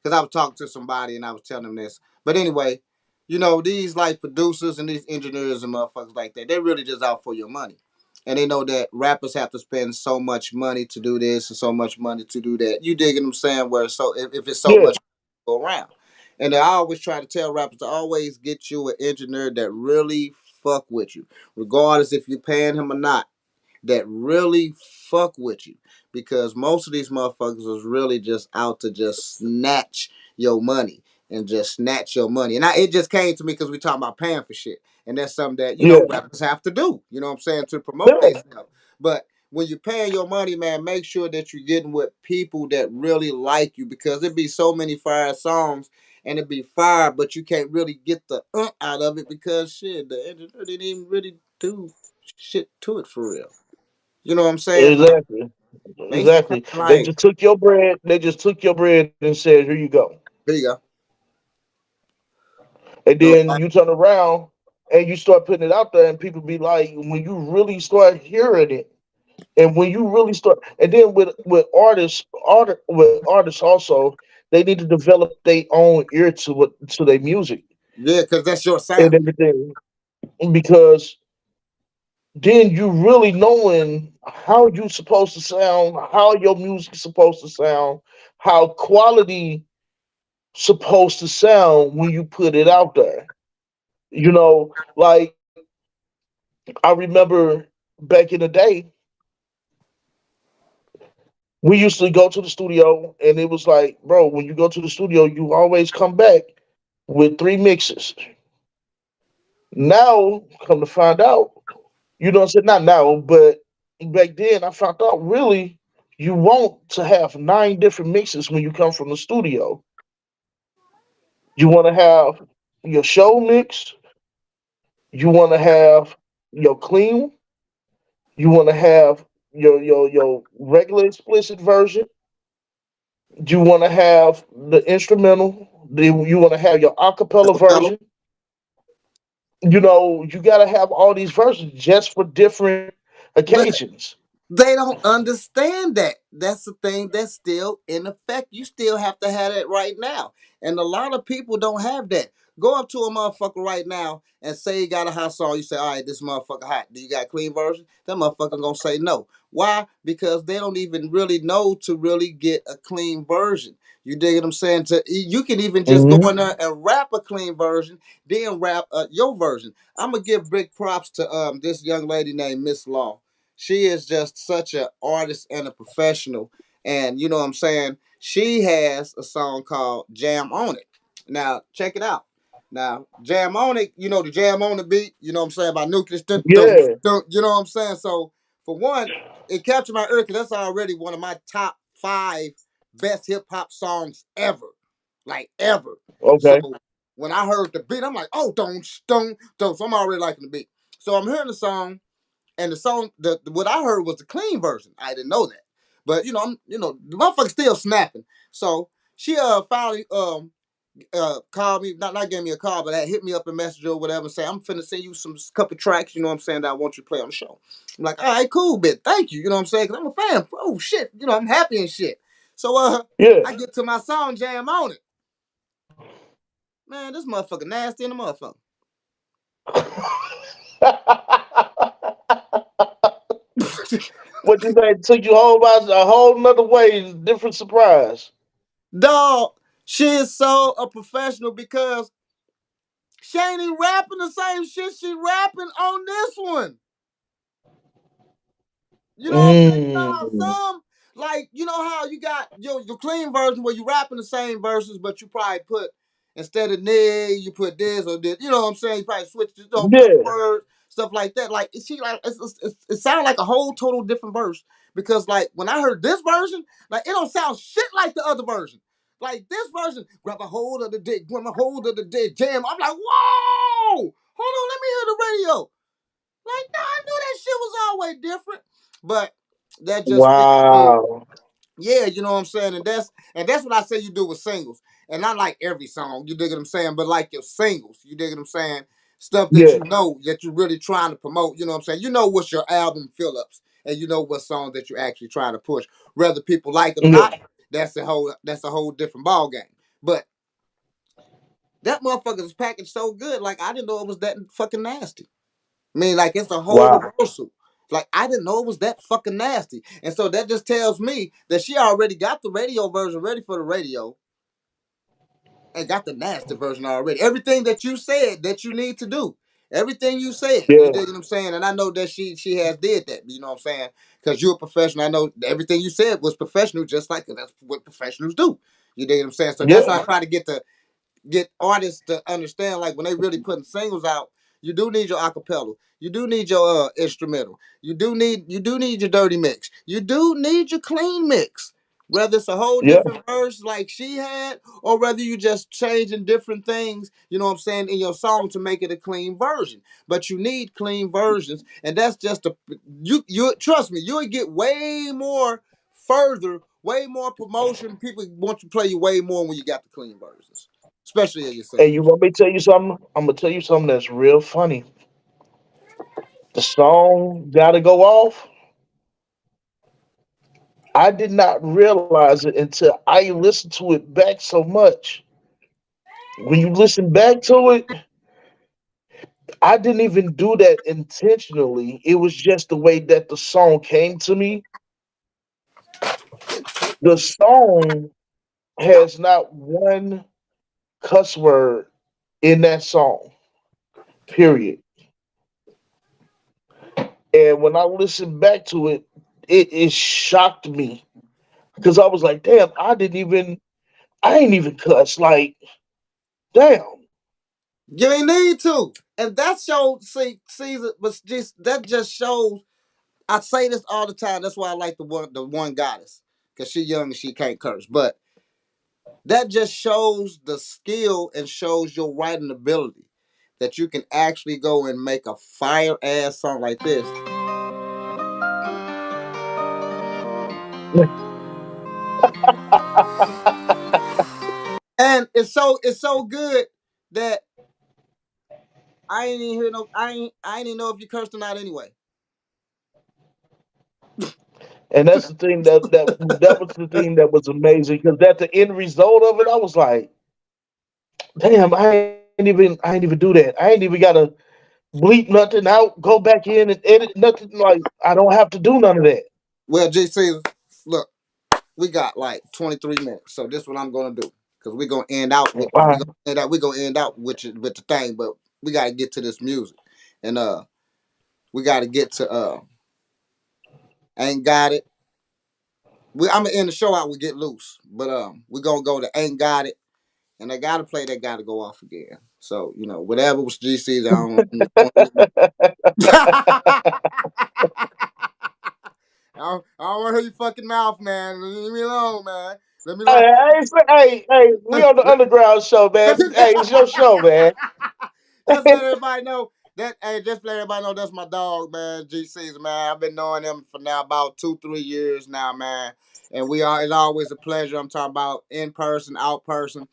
because I was talking to somebody and I was telling them this. But anyway, these like producers and these engineers and motherfuckers like that, they're really just out for your money. And they know that rappers have to spend so much money to do this and so much money to do that. You digging what I'm saying? Where so if it's so yeah, much to go around. And I always try to tell rappers to always get you an engineer that really fuck with you, regardless if you're paying him or not, that really fuck with you, because most of these motherfuckers is really just out to just snatch your money and just snatch your money. And it just came to me because we talking about paying for shit, and that's something that yeah, rappers have to do. You know what I'm saying, to promote yeah. themselves. But when you're paying your money, man, make sure that you're getting with people that really like you, because it be so many fire songs and it be fire, but you can't really get the out of it because shit, the engineer didn't even really do shit to it for real. You know what I'm saying? Like, Exactly. makes it kind Exactly. of They like, just took your bread. They just took your bread and said, "Here you go." there you go. And So, then you turn around and you start putting it out there, and people be like, when you really start hearing it, and when you really start, and then with artists also, they need to develop their own ear to their music yeah, because that's your sound. and everything, because then you really knowing how you supposed to sound, how your music's supposed to sound, how quality supposed to sound when you put it out there. Like I remember back in the day, we used to go to the studio, and it was like, bro, when you go to the studio, you always come back with three mixes. Now, come to find out, what I'm saying? Not now, but back then, I found out really you want to have nine different mixes when you come from the studio. You want to have your show mix, you want to have your clean, you want to have your regular explicit version, you want to have the instrumental, you want to have your acapella Acapella. version. You got to have all these versions just for different But occasions. they don't understand that. That's the thing that's still in effect. You still have to have that right now. And a lot of people don't have that. Go up to a motherfucker right now and say you got a hot song. You say, all right, this motherfucker hot. Do you got a clean version? That motherfucker gonna say no. Why? Because they don't even really know to really get a clean version. You dig what I'm saying? You can even just go Hmm. in there and rap a clean version, then rap your version. I'm gonna give big props to this young lady named Miss Law. She is just such an artist and a professional. And you know what I'm saying? She has a song called Jam On It. Now, check it out. Now, Jam On It, you know the Jam On It beat, you know what I'm saying, by Nucleus. Dun, dun, Yeah. dun, you know what I'm saying? So, for one, it captured my ear because that's already one of my top five best hip hop songs ever. Like, ever. So, Okay. when I heard the beat, I'm like, oh, don't. So, I'm already liking the beat. So, I'm hearing the song, and the song, the what I heard was the clean version. I didn't know that, but the motherfucker still snapping. So she finally called me, not gave me a call, but hit me up a message or whatever, and say I'm finna send you some couple tracks. You know what I'm saying, that I want you to play on the show. I'm like, all right, cool, bit, thank you. You know what I'm saying, because I'm a fan. Oh shit, I'm happy and shit. So Yeah. I get to my song, Jam On It. Man, this motherfucker nasty in the motherfucker. What you say? Took you a whole nother way, different surprise. Dog, she is so a professional because she ain't even rapping the same shit she rapping on this one. You know what I'm saying? You know how Mm. some, like, you know how you got your clean version where you rapping the same verses, but you probably put, instead of nigga, you put this or this. You know what I'm saying? You probably switch, flip Yeah. words, stuff like that. Like, she like, it sounded like a whole total different verse because, like, when I heard this version, like, it don't sound shit like the other version. Like, this version, grab a hold of the dick, grab a hold of the dick, jam. I'm like, whoa! Hold on, let me hear the radio. Like, no, I knew that shit was always different. But that just speaks to, Wow. yeah, you know what I'm saying? And that's what I say you do with singles. And not like every song, you dig what I'm saying, but like your singles, you dig what I'm saying? Stuff that Yeah. you know that you're really trying to promote, you know what I'm saying? You know what's your album fill ups and you know what song that you're actually trying to push. Whether people like it or Yeah. not, that's a whole different ball game. But that motherfucker is packaged so good, like I didn't know it was that fucking nasty. I mean, like it's a whole Wow. reversal. Like I didn't know it was that fucking nasty. And so that just tells me that she already got the radio version ready for the radio and got the nasty version already. Everything that you said that you need to do. Everything you said. You Yeah. dig what I'm saying? And I know that she has did that, you know what I'm saying? Because you're a professional. I know everything you said was professional, just like that's what professionals do. You dig what I'm saying? So that's Yeah. why I try to get artists to understand, like when they really putting singles out, You do need your acapella. You do need your instrumental. You do need your dirty mix. You do need your clean mix. Whether it's a whole Yeah. different verse like she had, or whether you just changing different things, you know what I'm saying, in your song to make it a clean version. But you need clean versions, and that's just a you trust me, you'll get way more further, way more promotion. People want to play you way more when you got the clean versions, especially in your Hey, singles. you want me to tell you something? I'm gonna tell you something that's real funny. The song "Gotta Go Off." I did not realize it until I listened to it back so much. When you listen back to it, I didn't even do that intentionally. It was just the way that the song came to me. The song has not one cuss word in that song, period. And when I listened back to it, it shocked me because I was like, damn, I ain't even cuss. Like, damn. You ain't need to, and that shows. See, Caesar, but just that just shows. I say this all the time. That's why I like the one goddess, because she young and she can't curse. But that just shows the skill and shows your writing ability that you can actually go and make a fire ass song like this. And it's so good that I ain't even hear no I ain't even know if you cursed or not anyway. And that's the thing that was the thing that was amazing because at the end result of it, I was like, damn, I ain't even do that. I ain't even gotta bleep nothing out, go back in and edit nothing. Like I don't have to do none of that. Well, GC, look, we got like 23 minutes, so this is what I'm gonna do because we're gonna end out with All we right. gonna end out we're gonna end out with the thing, but we gotta get to this music, and we gotta get to ain't got it. I'm gonna end the show out with Get Loose, but we're gonna go to Ain't Got It, and I gotta play that Gotta Go Off again. So whatever was GC's, I don't want to hear your fucking mouth, man. Leave me alone, man. Let me like. Hey, we on the underground show, man. Hey, it's your show, man. Just let everybody know that. Hey, just let everybody know that's my dog, man. GC's, man. I've been knowing him for now about 2-3 years now, man. And we are. It's always a pleasure. I'm talking about in person, out person.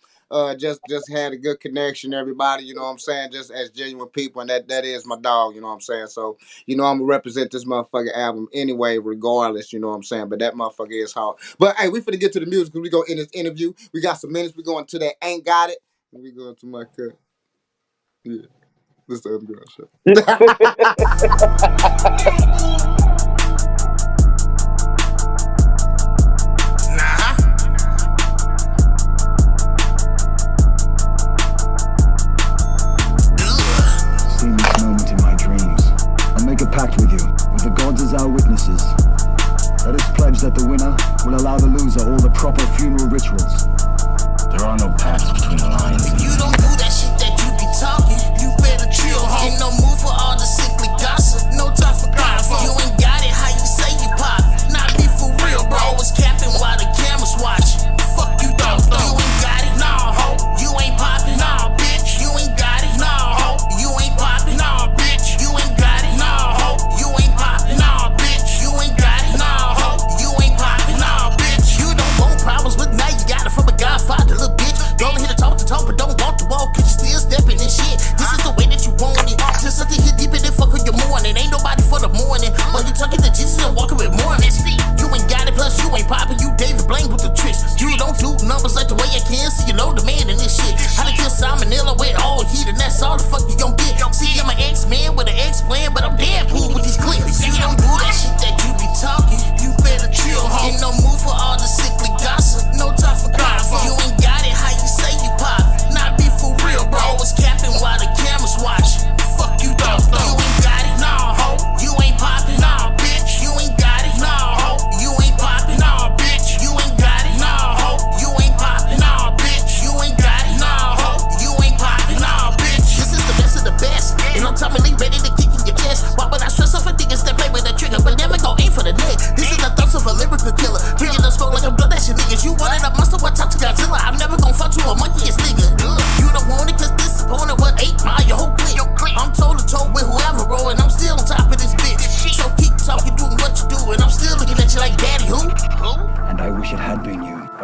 Just had a good connection, everybody. You know what I'm saying? Just as genuine people, and that is my dog. You know what I'm saying? So I'm gonna represent this motherfucking album anyway, regardless. You know what I'm saying? But that motherfucker is hard. But hey, we finna get to the music because we go in this interview. We got some minutes. We going to that Ain't Got It. And we going to my cut. Yeah. This the underground show. Seen this moment in my dreams. I'll make a pact with you, with the gods as our witnesses. Let us pledge that the winner will allow the loser all the proper funeral rituals. There are no pacts between the lions and You don't do that shit that you be talking. You better chill, ho. Ain't no move for all the sickly gossip. No time for convo. You ain't got it how you say you pop. Not be for real, bro. Always capping while the cameras watch. Fuck you, don't. You ain't got it, nah, ho. You ain't popping, nah, bitch. You ain't got it, nah, ho. You ain't popping, nah, bitch. You ain't got it, nah, ho. You ain't popping, nah, bitch. You ain't got it, nah, ho. You ain't popping, nah, bitch. You don't want problems, but now you got it from a godfather, little bitch. Don't hit a toe to toe, but don't walk to walk. Cause you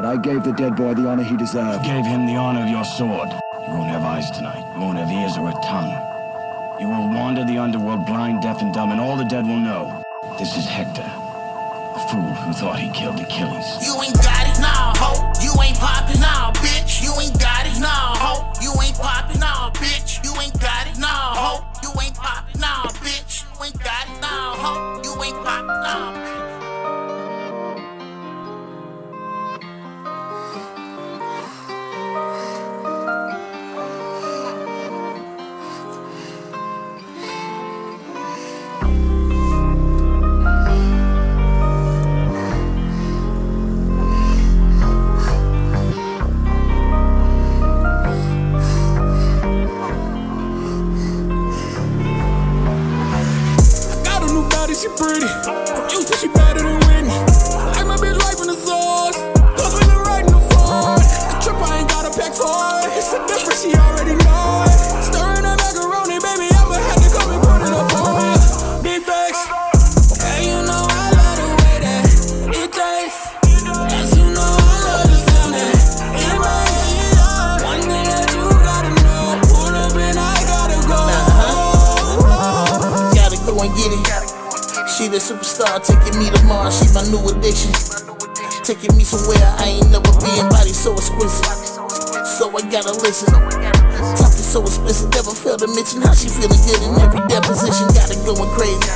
But I gave the dead boy the honor he deserved. You gave him the honor of your sword. You won't have eyes tonight. You won't have ears or a tongue. You will wander the underworld blind, deaf, and dumb, and all the dead will know. This is Hector, the fool who thought he killed Achilles. You ain't got it, nah, ho. You ain't poppin', nah, bitch. You ain't got it, nah, ho. You ain't poppin', nah, bitch. You ain't got it, nah, ho. You ain't poppin', nah, bitch. You ain't got it, nah, ho. You ain't poppin', nah, bitch. Got a new body, she pretty. From Houston, she better than Whitney. I like my bitch right from the source. Cause we been riding the Ford. The trip, I ain't got a pack for it. It's a difference, she already know it. Stirring that macaroni, baby, I'ma have to come and put it up on it. Big facts. And you know I love the way that it tastes. Yes, you know I love the sound that it makes. One thing that you gotta know. Pull up and I gotta go. Gotta go and get it. She the superstar, taking me to Mars. She my new addiction. Taking me somewhere I ain't never been. Body so exquisite, so I gotta listen. Talking so explicit, never failed to mention how she feeling good in every deposition. Got it going crazy.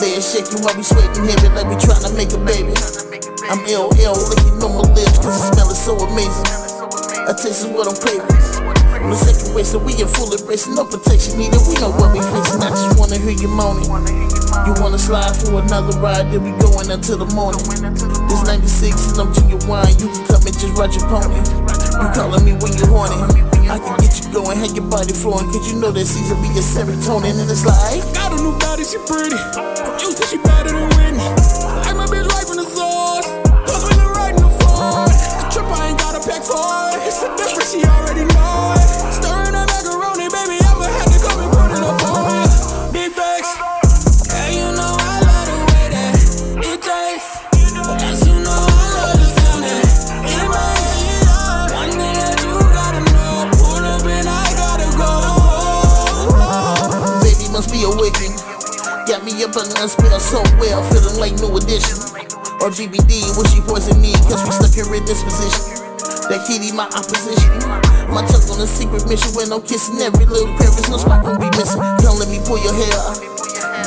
Legs shaking while we sweating heavy like we tryna make a baby. I'm LL licking on my lips cause the smell is so amazing. A taste is what I'm craving. On the second way, so we in full embrace, no protection needed. We know what we facing. I just wanna hear you moaning. You wanna slide for another ride, then we going until the morning. This 96 and I'm genuine. You can come and just ride your pony. You calling me when you horny. I can get you going, have your body flowing, cause you know that season be your serotonin. And it's like, got a new body, she pretty. From Houston, she better than Whitney. I like my bitch right from the source. Cause we been riding the Ford. The trip, I ain't got a pack for it. It's a difference, she already know it. Stirring that macaroni, baby, I'ma have to come and put it up on it. Big facts. And you know I love the way that it tastes. Yes, you know I love the sound that it makes. One thing that you gotta know. Pull up and I gotta go. baby must be awakened. Got me up under a spell so well, feeling like new edition. Or GBD when she poisoned me, cause we stuck here in this position. That kitty my opposition. My tongue on a secret mission when I'm kissing every little crevice, no spot gon' be missing. Don't let me pull your hair.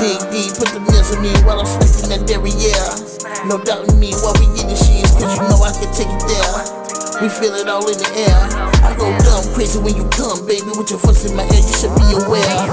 Big D, put the nails on me while I'm smacking that dairy, yeah. No doubt in me while we getting sheets, cause you know I can take it there. We feel it all in the air. I go dumb crazy when you come, baby, with your foot in my ear, you should be aware.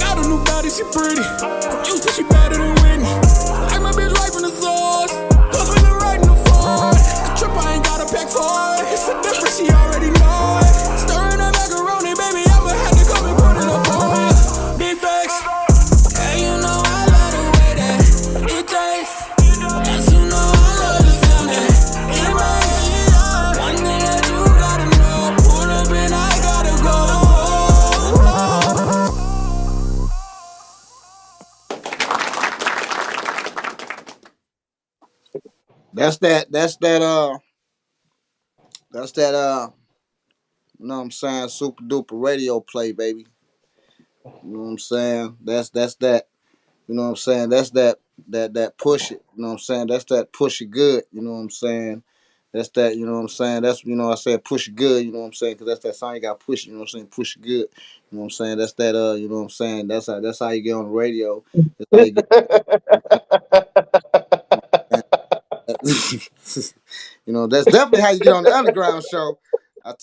Got a new body, she pretty. From Houston, she better than Whitney. I like my bitch right from the source. Cause we been riding the Ford. The trip, I ain't got a pack for it. It's a difference, she already know it. Stirring that macaroni, baby, I'ma have to come and put it up on it. Big facts. And you know I love the way that it tastes. Yes, you know I love the sound that it makes. One thing that you gotta know. Pull up and I gotta go. That's that. That's that. You know what I'm saying? Super duper radio play, baby. You know what I'm saying? That's that. You know what I'm saying? That's that push it. You know what I'm saying? That's that push it good. You know what I'm saying? That's that. You know what I'm saying? That's I said push it good. You know what I'm saying? Because that's that song you got push. You know what I'm saying? Push it good. You know what I'm saying? That's that. You know what I'm saying? That's how you get on the radio. That's how you get. That's definitely how you get on the underground show. I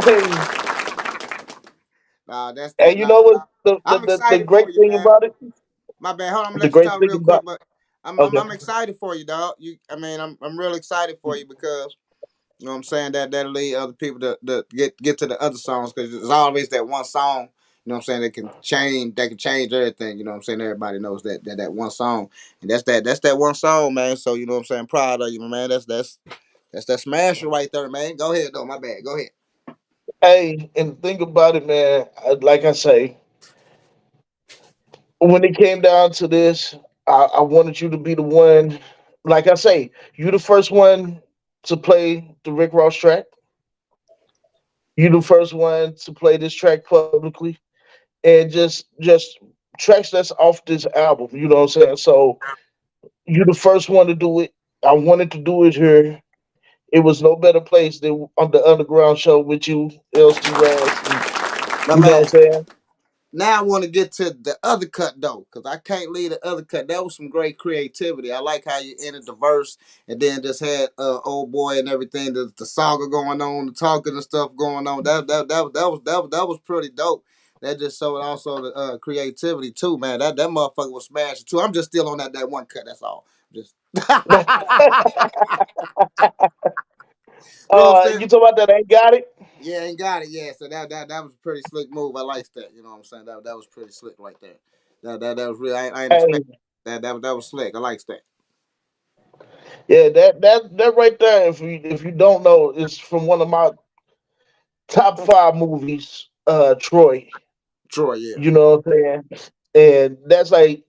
Hey, nah, that's and that. you Nah, know what I'm the excited great for you, thing man. about it? My bad. Hold on, I'm gonna The let you great talk thing real quick, about but okay. I'm excited for you, dog. I'm real excited for you because you know what I'm saying that'll lead other people to get to the other songs because there's always that one song You know what I'm saying? They can change everything. You know what I'm saying? Everybody knows that one song, and that's that one song, man. So you know what I'm saying? Proud of you, man. That's that smasher right there, man. Go ahead, though. My bad. Go ahead. Hey, and think about it, man. Like I say, when it came down to this, I wanted you to be the one. Like I say, you the first one to play the Rick Ross track. You the first one to play this track publicly, and just tracks that's off this album. You know what I'm saying? So you the first one to do it. I wanted to do it here. It was no better place than on the underground show with you, LC Raz. And, My you know what I'm man. saying? Now I want to get to the other cut though, because I can't leave the other cut. That was some great creativity. I like how you ended the verse and then just had old boy and everything, the saga going on, the talking and stuff going on. That was pretty dope. That just showed also the creativity too, man. That motherfucker was smashing too. I'm just still on that one cut. That's all. Just you know what I'm saying? You talking about that ain't got it? Yeah, ain't got it. Yeah, so that was a pretty slick move. I liked that. You know what I'm saying? That was pretty slick right there. That was real. I ain't expect Hey, that was slick. I liked that. yeah, that right there. If you don't know, is from one of my top five movies, Troy. Troy, yeah, You know what I'm saying? And that's like,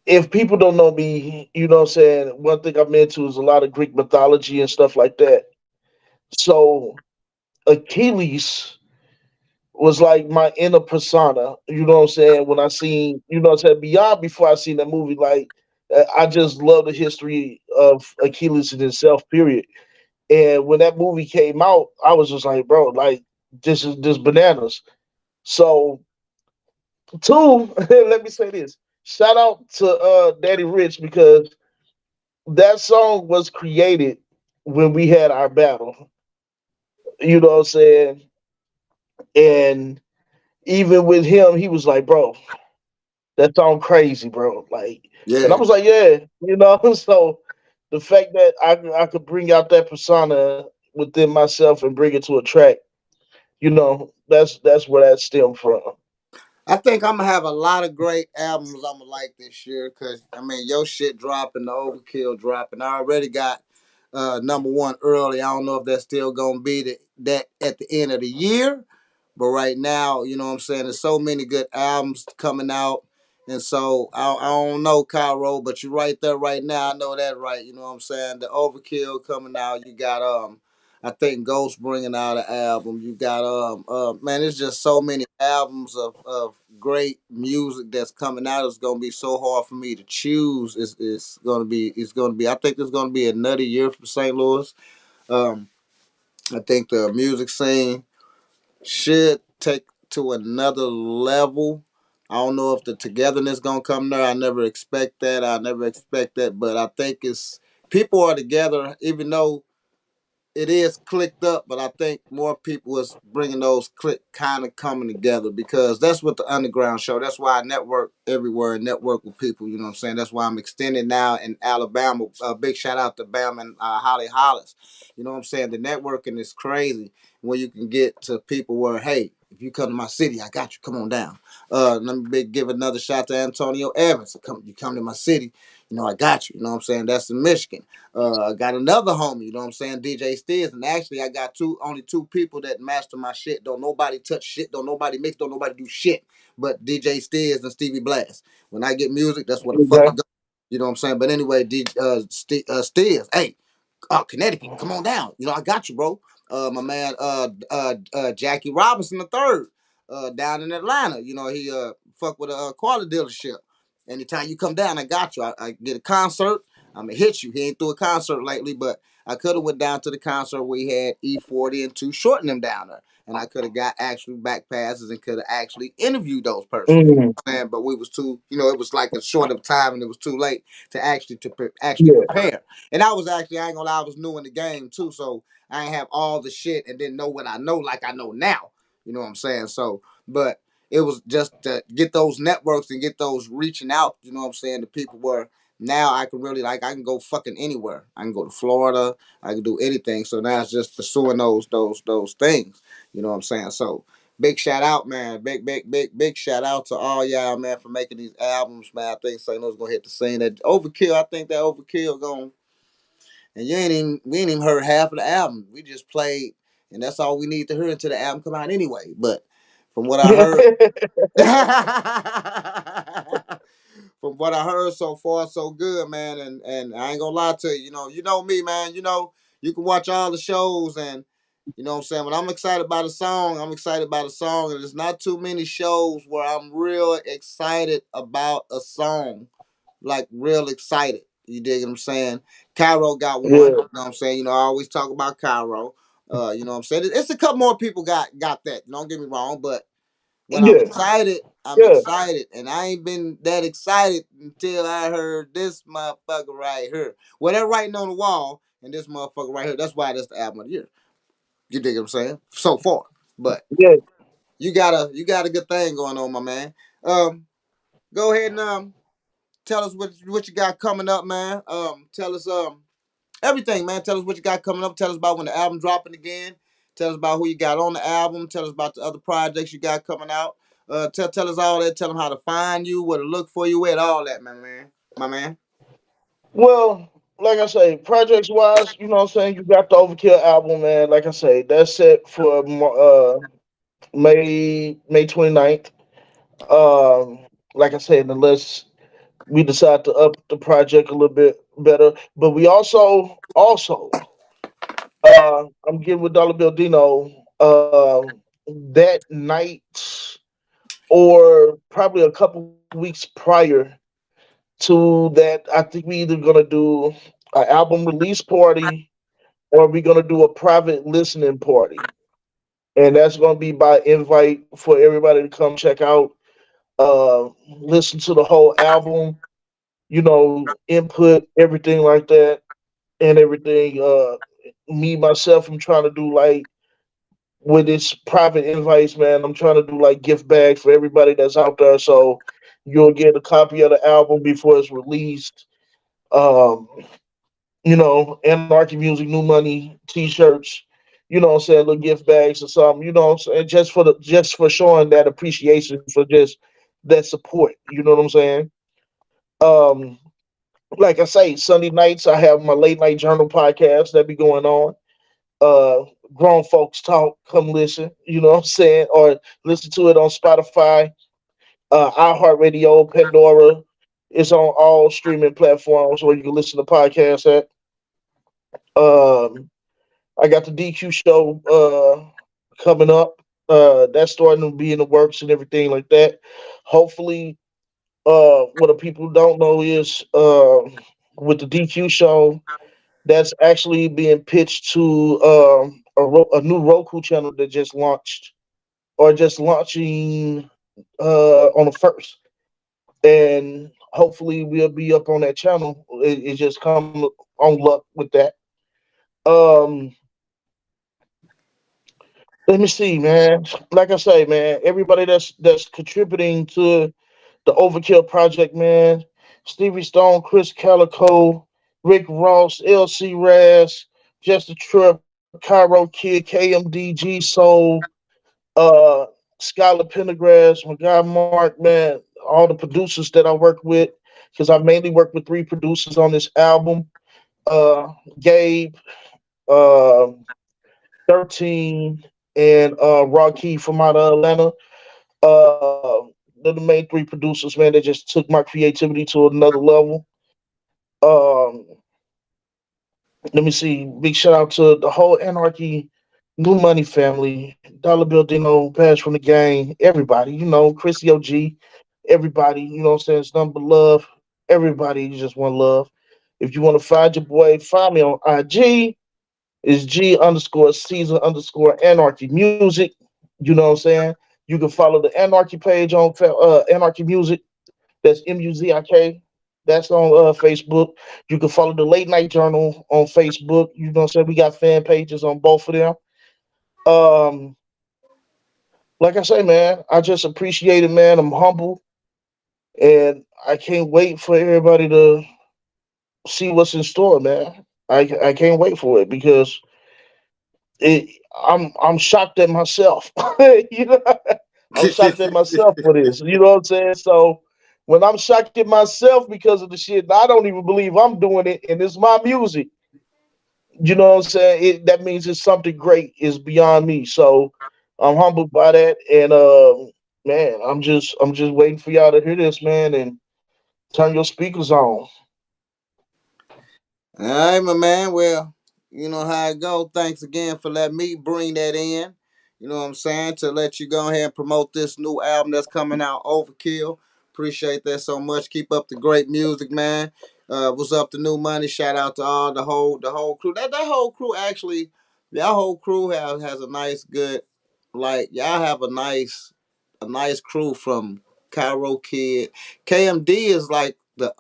if people don't know me, you know what I'm saying, one thing I'm into is a lot of Greek mythology and stuff like that. So Achilles was like my inner persona, you know what I'm saying, when I seen, you know what I'm saying, beyond before I seen that movie, like I just love the history of Achilles in itself, period. And when that movie came out, I was just like, bro, like this is just bananas. So two, let me say this. Shout out to Daddy Rich because that song was created when we had our battle. You know what I'm saying? And even with him, he was like, bro, that song crazy, bro. Like, and I yeah. was like, yeah, you know. So the fact that I could bring out that persona within myself and bring it to a track, you know, that's where that stemmed from. I think I'm gonna have a lot of great albums I'm gonna like this year because I mean your shit dropping, the Overkill dropping. I already got number one early. I don't know if that's still gonna be that at the end of the year, but right now, you know what I'm saying. There's so many good albums coming out, and so I don't know, Cairo, but you're right there right now. I know that right. You know what I'm saying. The Overkill coming out. You got I think Ghost bringing out an album. You got man, it's just so many albums of great music that's coming out. It's gonna be so hard for me to choose. It's gonna be I think it's gonna be a nutty year for St. Louis. Um, I think the music scene should take to another level. I don't know if the togetherness gonna come there. I never expect that. I never expect that, but I think it's people are together, even though it is clicked up, but I think more people is bringing those click kind of coming together because that's what the underground show. That's why I network everywhere and network with people. You know what I'm saying? That's why I'm extended now in Alabama. Big shout out to Bam and Holly Hollis. You know what I'm saying? The networking is crazy when you can get to people where, hey, if you come to my city, I got you. Come on down. Let me give another shout to Antonio Evans. You come to my city, you know I got you. You know what I'm saying? That's in Michigan. I got another homie, you know what I'm saying, DJ Steers, and actually I got only two people that master my shit. Don't nobody touch shit, don't nobody mix, don't nobody do shit, but DJ Steers and Stevie Blast. When I get music, that's what the fuck Okay. it goes. You know what I'm saying? But anyway, Steers, hey, Connecticut, come on down. You know, I got you, bro. My man, Jackie Robinson the third, down in Atlanta. You know, he fuck with a quality dealership. Anytime you come down, I got you. I get a concert. I'm gonna hit you. He ain't through a concert lately, but I could have went down to the concert where he had E40 and Two Shorting them down there, and I could have got actual back passes and could have actually interviewed those persons. Mm, But we was too, you know, it was like a short of time, and it was too late to actually yeah. prepare. And I was actually, I ain't gonna lie, I was new in the game too, so I ain't have all the shit and didn't know what I know like I know now. You know what I'm saying? So, but it was just to get those networks and get those reaching out. You know what I'm saying? The people were now I can really like I can go fucking anywhere. I can go to Florida. I can do anything. So now it's just pursuing those things. You know what I'm saying? So big shout out, man. Big shout out to all y'all, man, for making these albums, man. I think St. Louis gonna hit the scene. That Overkill, I think that Overkill going, and we ain't even heard half of the album. We just played, and that's all we need to hear until the album come out anyway. But from what I heard, from what I heard so far, so good, man. And I ain't gonna lie to you. You know me, man. You can watch all the shows, and you know what I'm saying. When I'm excited about a song, I'm excited about a song, and there's not too many shows where I'm real excited about a song, like real excited. You dig what I'm saying? Cairo got one. You Yeah, know what I'm saying? I always talk about Cairo. You know what I'm saying? It's a couple more people got that. Don't get me wrong, but when yeah, I'm yeah, excited, and I ain't been that excited until I heard this motherfucker right here. Well, they're writing on the wall, and this motherfucker right here. That's why that's the album of the year. You dig what I'm saying? So far, but yeah. you got a good thing going on, my man. Um, Go ahead and tell us what you got coming up, man. Tell us everything, man. Tell us what you got coming up. Tell us about when the album dropping again. Tell us about who you got on the album. Tell us about the other projects you got coming out. Tell us all that. Tell them how to find you, where to look for you at, all that, my man. My man. Well, like I say, projects wise, you know what I'm saying. You got the Overkill album, man. Like I say, that's set for May 29th. Like I said, unless we decide to up the project a little bit better, but we also I'm getting with Dollar Bill Dino that night or probably a couple weeks prior to that. I think we either gonna do an album release party or we're gonna do a private listening party, and that's gonna be by invite for everybody to come check out, listen to the whole album, input everything like that and everything. Me myself, I'm trying to do like with this private invites, man. I'm trying to do like gift bags for everybody that's out there, so you'll get a copy of the album before it's released. Um, Anarchy Music, New Money, T-shirts. You know what I'm saying? Little gift bags or something. You know what I'm saying? Just for showing that appreciation for just that support. You know what I'm saying? Um, like I say, Sunday nights I have my late night journal podcast that be going on. Uh, Grown folks talk. Come listen. You know what I'm saying? Or listen to it on Spotify, iHeartRadio, Pandora. It's on all streaming platforms where you can listen to podcasts at. Um, I got the DQ show coming up. That's starting to be in the works and everything like that. Hopefully, what the people don't know is with the DQ show, that's actually being pitched to a new Roku channel that just launched or just launching on the first, and hopefully we'll be up on that channel. It just come on luck with that. Um, Let me see, man. Like I say, man, everybody that's contributing to the Overkill project, man. Stevie Stone, Chris Calico, Rick Ross, LC Raz, Just the Trip, Cairo Kid, KMDG Soul, uh, Skylar Pendergrass, my guy Mark, man, all the producers that I work with, because I mainly work with three producers on this album. Gabe, uh, 13, and Rocky from out of Atlanta. They're the main three producers, man. They just took my creativity to another level. Um, Let me see. Big shout out to the whole Anarchy, New Money family, Dollar Bill Dino, Pass from the Gang, everybody. Chrissy OG, everybody. You know what I'm saying? It's nothing but love. Everybody, you just want love. If you want to find your boy, find me on IG. It's G_Cezar _Anarchy Music. You know what I'm saying? You can follow the Anarchy page on Anarchy Music. That's MUZIK. That's on Facebook. You can follow the Late Night Journal on Facebook. You know what I'm saying? We got fan pages on both of them. Um, like I say, man, I just appreciate it, man. I'm humble, and I can't wait for everybody to see what's in store, man. I can't wait for it because I'm shocked at myself. you know, I'm shocked at myself for this. You know what I'm saying? So when I'm shocked at myself because of the shit, I don't even believe I'm doing it, and it's my music. You know what I'm saying? That means it's something great is beyond me. So I'm humbled by that, and man, I'm just waiting for y'all to hear this, man, and turn your speakers on. All right, my man. Well, you know how it go. Thanks again for letting me bring that in. You know what I'm saying? To let you go ahead and promote this new album that's coming out, Overkill. Appreciate that so much. Keep up the great music, man. What's up to New Money? Shout out to all the whole crew. That whole crew actually, y'all whole crew has a nice good, like y'all have a nice crew from Cairo Kid. KMD is like the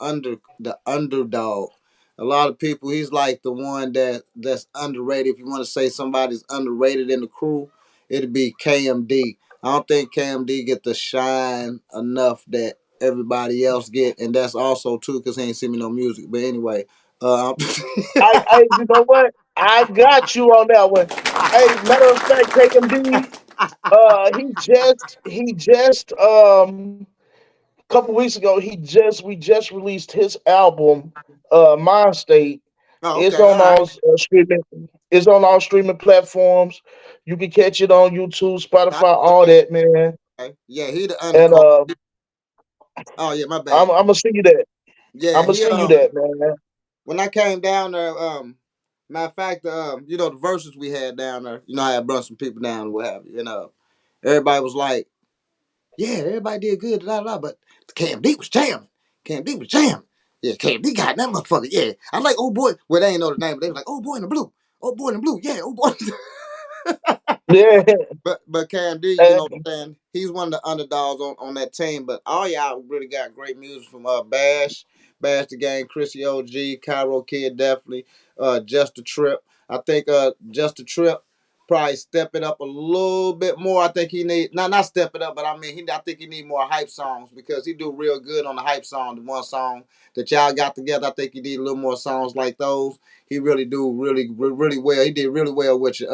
underdog. A lot of people, he's like the one that's underrated. If you want to say somebody's underrated in the crew, it'd be KMD. I don't think KMD get the shine enough that everybody else get, and that's also too because he ain't seen me no music. But anyway, uh, You know what? I got you on that one. Hey, matter of fact, KMD, he just a couple weeks ago we just released his album, Mind State. oh, It's okay, on all all right, streaming. It's on all streaming platforms. You can catch it on YouTube, I Spotify, know all that. that, man. Okay. Yeah, he the And undercard. Oh yeah, my bad. I'm gonna send you that. I'm Yeah, gonna he send you that, man. when I came down there, matter of fact, the verses we had down there, I had brought some people down and what have you, everybody was like, yeah, everybody did good, but Cam D was jamming. Cam D was jamming. Yeah, Cam D got that motherfucker. Yeah, I like old boy. Well, they ain't know the name, but they was like, old boy in the blue. Old boy in the blue. Yeah, old boy. Yeah, But Cam D, and, he's one of the underdogs on that team. But all y'all really got great music from Bash the Gang, Chrissy OG, Cairo Kid definitely, Just a Trip. I think Just a Trip probably step it up a little bit more. I think he need not step it up, but I think he need more hype songs because he do real good on the hype song. The one song that y'all got together, I think he need a little more songs like those. He really do really well. He did really well with you.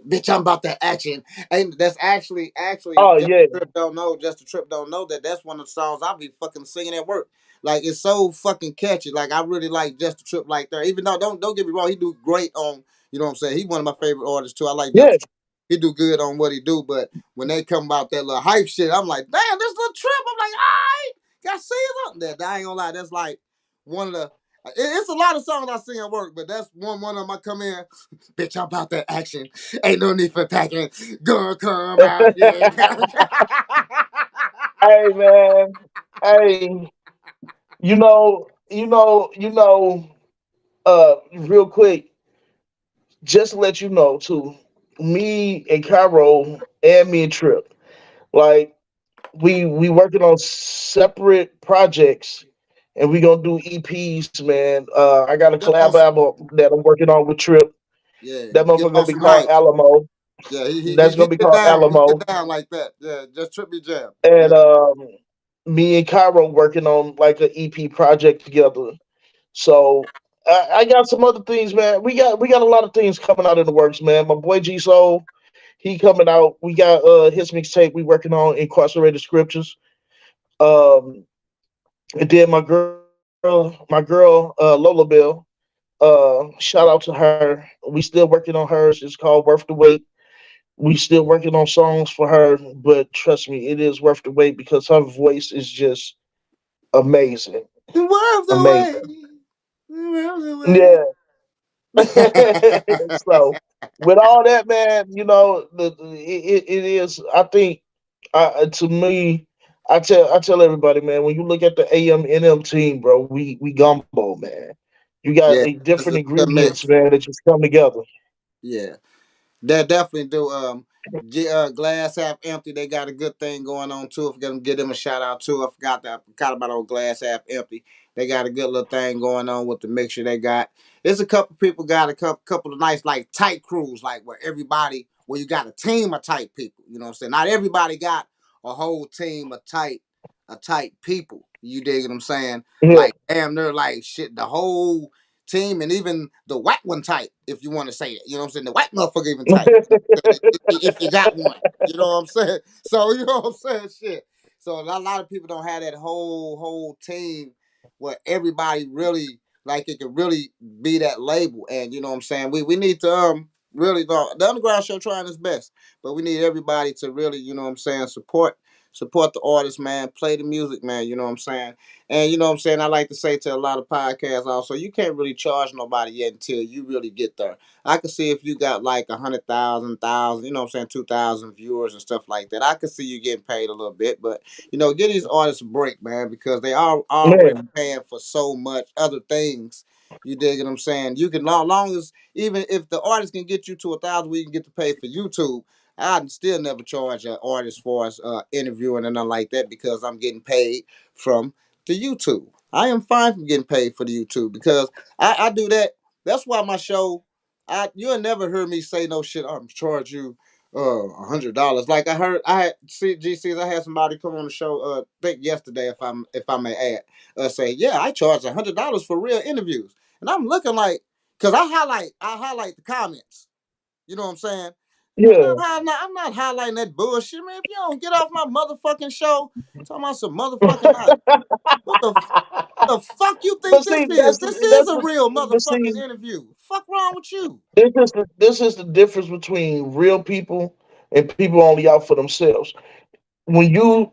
Bitch, I'm about that action. And that's actually oh just yeah, a trip don't know. Just a trip don't know that that's one of the songs I'll be fucking singing at work. Like it's so fucking catchy. Like I really like Just a Trip like that. Even though don't get me wrong, he do great on. You know what I'm saying? He one of my favorite artists too. I like Just yeah. a Trip. He do good on what he do, but when they come about that little hype shit, I'm like, damn, this little trip. I'm like, all right, got Cezar. That I ain't gonna lie, that's like one of the. It's a lot of songs I sing at work, but that's one of them I come in. Bitch, I'm about that action. Ain't no need for packing. Gonna come out, yeah. Hey man, hey, real quick, just to let you know too, me and Cairo and me and Trip, like we working on separate projects, and we gonna do EPs, man. I got a That's collab awesome. album that I'm working on with Trip. Yeah, That get motherfucker gonna on be some called hype. Alamo. Yeah, That's he gonna be get called down. He get Alamo. down like that. Yeah, just trip me jam. And Yeah. me and Cairo working on like an EP project together. So I got some other things, man. We got a lot of things coming out in the works, man. My boy G Soul, he coming out. We got his mixtape we working on, Incarcerated Scriptures. Um and then my girl Lola Bill, shout out to her. We still working on hers. It's called Worth the Wait. We still working on songs for her, but trust me, it is worth the wait because her voice is just amazing. Worth the Amazing. way. Worth the Yeah. way. So with all that, man, it is. I think, to me, I tell everybody, man, when you look at the AMNM team, bro, we gumbo, man. You got Yeah, a different it's a good ingredients, mix. man, that just come together. Yeah. That definitely do. Glass half empty. They got a good thing going on too. If we're gonna give them a shout out too, I forgot about old glass half empty. They got a good little thing going on with the mixture they got. There's a couple people got a couple of nice like tight crews, like where you got a team of tight people. You know what I'm saying? Not everybody got a whole team of tight people. You dig what I'm saying? Yeah, Like damn, they're like shit. The whole team, and even the white one tight, if you want to say it. You know what I'm saying? The white motherfucker even tight. If you got one. You know what I'm saying? So you know what I'm saying? Shit. So a lot of people don't have that whole team where everybody really like it could really be that label. And you know what I'm saying? We need to really the underground show trying its best. But we need everybody to really, you know what I'm saying, support the artist, man. Play the music, man. You know what I'm saying? And you know what I'm saying? I like to say to a lot of podcasts also, you can't really charge nobody yet until you really get there. I could see if you got like 100,000, you know what I'm saying, 2,000 viewers and stuff like that. I could see you getting paid a little bit, but you know, give these artists a break, man, because they are already Man, paying for so much other things. You dig what I'm saying? You can, long as even if the artist can get you to 1,000, we can get to pay for YouTube. I'd still never charge an artist for us interviewing and nothing like that because I'm getting paid from the YouTube. I am fine from getting paid for the YouTube because I do that. That's why my show, you'll never hear me say no shit. I'm charge you $100. Like I heard, I had GCs. I had somebody come on the show. I think yesterday, if I may add, say yeah, I charge $100 for real interviews, and I'm looking like because I highlight the comments. You know what I'm saying? yeah. I'm not highlighting that bullshit, man. If you don't get off my motherfucking show, talking about some motherfucking what the fuck you think But this see, is? This is a real but see, motherfucking interview. Fuck wrong with you? this is the difference between real people and people only out for themselves. When you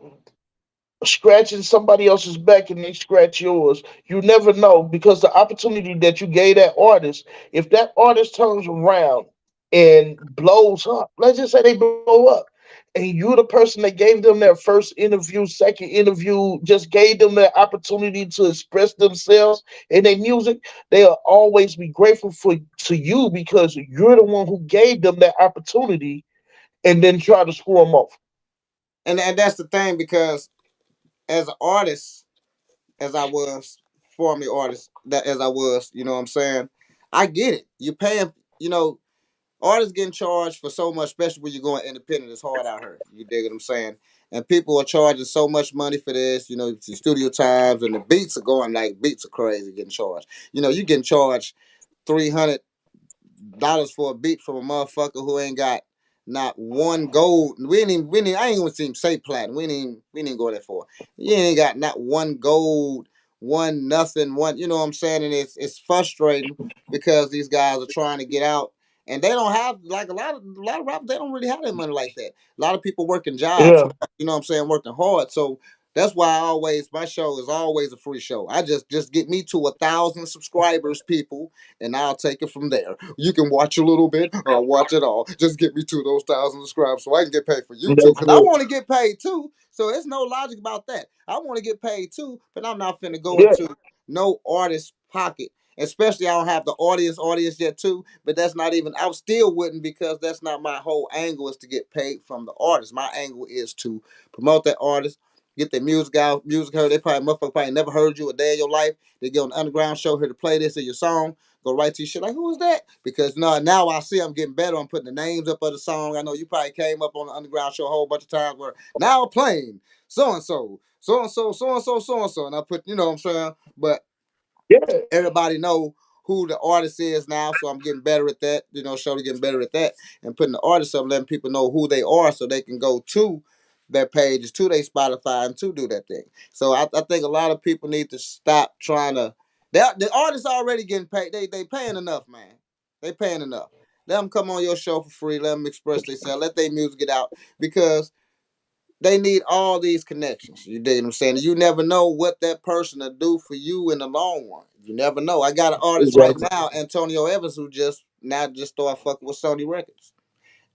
scratching somebody else's back and they scratch yours, you never know because the opportunity that you gave that artist, if that artist turns around and blows up, let's just say they blow up, and you the person that gave them their first interview, second interview, just gave them their opportunity to express themselves in their music, they'll always be grateful for to you because you're the one who gave them that opportunity and then try to screw them off. And that's the thing because as an artist, as I was formerly artist, that as I was, you know what I'm saying. I get it. You're paying, you know, artists getting charged for so much, especially when you're going independent. It's hard out here. You dig what I'm saying? And people are charging so much money for this. You know, the studio times and the beats are going like beats are crazy getting charged. You know, you getting charged 300 dollars for a beat from a motherfucker who ain't got not one gold. I ain't even see him say platinum. We didn't go that far. You ain't got not one gold, one nothing, one. You know what I'm saying? And it's frustrating because these guys are trying to get out. And they don't have like a lot of rappers. They don't really have that money like that. A lot of people working jobs. Yeah, You know what I'm saying? Working hard. So that's why my show is always a free show. I just get me to 1,000 subscribers, people, and I'll take it from there. You can watch a little bit or watch it all. Just get me to those 1,000 subscribers so I can get paid for YouTube. that's Because I it. want to get paid too. So there's no logic about that. I want to get paid too, but I'm not finna go Yeah, into no artist pocket. Especially I don't have the audience yet too, but that's not even I still wouldn't because that's not my whole angle is to get paid from the artist. My angle is to promote that artist, get their music out, music heard. They probably motherfucker probably never heard you a day in your life. They get on the underground show here to play this in your song go right to your shit like who is that? Because now I see I'm getting better. I'm putting the names up of the song. I know you probably came up on the underground show a whole bunch of times where now playing so and so, so and so, so and so, so and so, and I put you know what I'm saying. But yeah, everybody know who the artist is now, so I'm getting better at that. You know, Shorty getting better at that, and putting the artist up, letting people know who they are, so they can go to their pages, to their Spotify, and to do that thing. So I think a lot of people need to stop trying to. The artists already getting paid. They paying enough, man. They paying enough. Let them come on your show for free. Let them express themselves. Let their music get out because they need all these connections. You dig what I'm saying? You never know what that person will do for you in the long run. You never know. I got an artist right exactly. now, Antonio Evans, who just started fucking with Sony Records.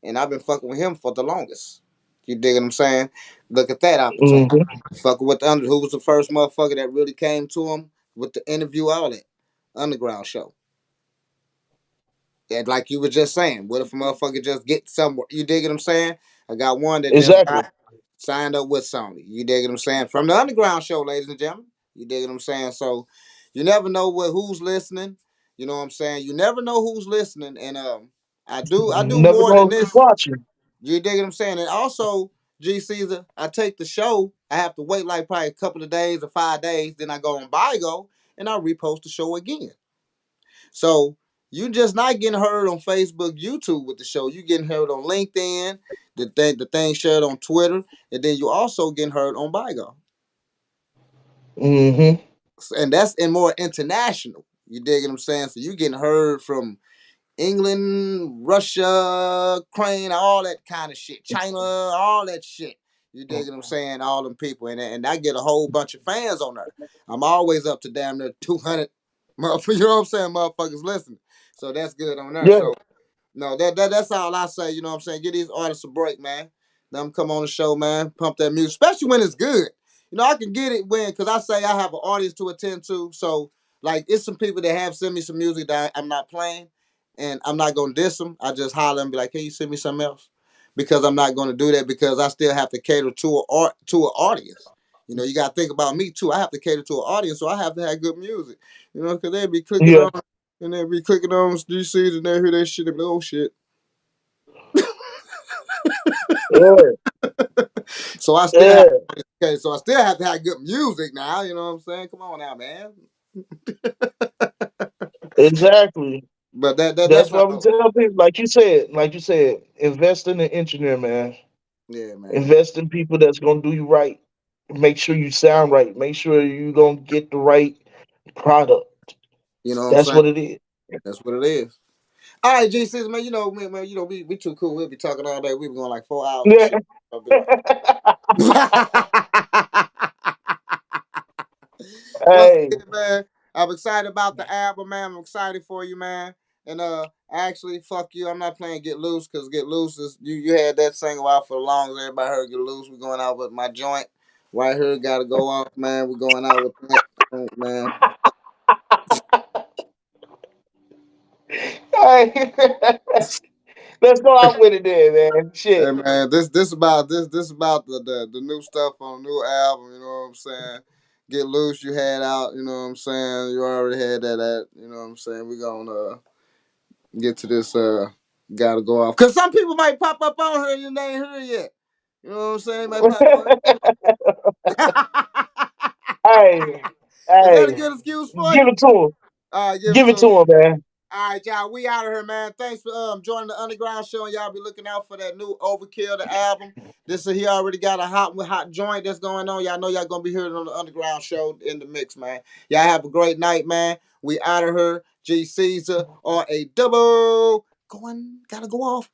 And I've been fucking with him for the longest. You dig what I'm saying? Look at that opportunity. Hmm. Fucking with the under who was the first motherfucker that really came to him with the interview, all that. Underground show. And like you were just saying, what if a motherfucker just get somewhere? You dig what I'm saying? I got one that just Exactly. signed up with Sony. You dig what I'm saying? From the underground show, ladies and gentlemen. You dig what I'm saying? So you never know who's listening. You know what I'm saying? You never know who's listening. And I do Never more than know who's this. watching. You dig what I'm saying? And also, G Caesar, I take the show. I have to wait like probably a couple of days or 5 days. Then I go on Bigo and I repost the show again. So you just not getting heard on Facebook, YouTube with the show. You getting heard on LinkedIn, the thing shared on Twitter, and then you also getting heard on Bigo. Mm-hmm. And that's in more international. You dig what I'm saying? So you getting heard from England, Russia, Ukraine, all that kind of shit, China, all that shit. You dig what I'm saying? All them people, and I get a whole bunch of fans on there. I'm always up to damn near 200, you know what I'm saying? Motherfuckers listening. So that's good on there. Yeah. So no, that's all I say. You know what I'm saying? Give these artists a break, man. Let them come on the show, man. Pump that music, especially when it's good. You know, I can get it when, because I say I have an audience to attend to. So, like, it's some people that have sent me some music that I'm not playing, and I'm not going to diss them. I just holler and be like, can you send me something else? Because I'm not going to do that because I still have to cater to an audience. You know, you got to think about me, too. I have to cater to an audience, so I have to have good music. You know, because they be clicking Yeah. on and then be clicking on DCs and they hear that shit and be like, oh shit. Yeah. So I still Yeah. have okay, so I still have to have good music now, you know what I'm saying? Come on now, man. Exactly. But That's that's why we all. tell people, like you said, invest in the engineer, man. Yeah, man. Invest in people that's gonna do you right. Make sure you sound right. Make sure you gonna get the right product. You know what I'm That's saying? what it is. That's what it is. All right, G6, man, you know, man, you know, we too cool. We'll be talking all day. We be going like 4 hours and Yeah. shit. I'll be like Once Hey. again, man, I'm excited about the album, man. I'm excited for you, man. And actually, fuck you. I'm not playing Get Loose because Get Loose is you had that single out for the longest. Everybody heard Get Loose. We're going out with my joint right here. Got to go off, man. We're going out with that, man. Hey. Let's go out with it then, man. Hey, Shit. man, this about the new stuff on the new album. You know what I'm saying? Get Loose, you had out. You know what I'm saying? You already had that at. You know what I'm saying? We're gonna get to this gotta go off. Cause some people might pop up on her and they ain't here yet. You know what I'm saying? Might pop on. Hey. Is that a Hey. good excuse for Give you? it to him. All right, give it Give to it him. to him, man. All right, y'all, we out of here, man. Thanks for joining the Underground Show, and y'all be looking out for that new Overkill, the album. This he already got a hot joint that's going on. Y'all know y'all gonna be hearing on the Underground Show in the mix, man. Y'all have a great night, man. We out of here. G Cezar on a double. Gotta go off.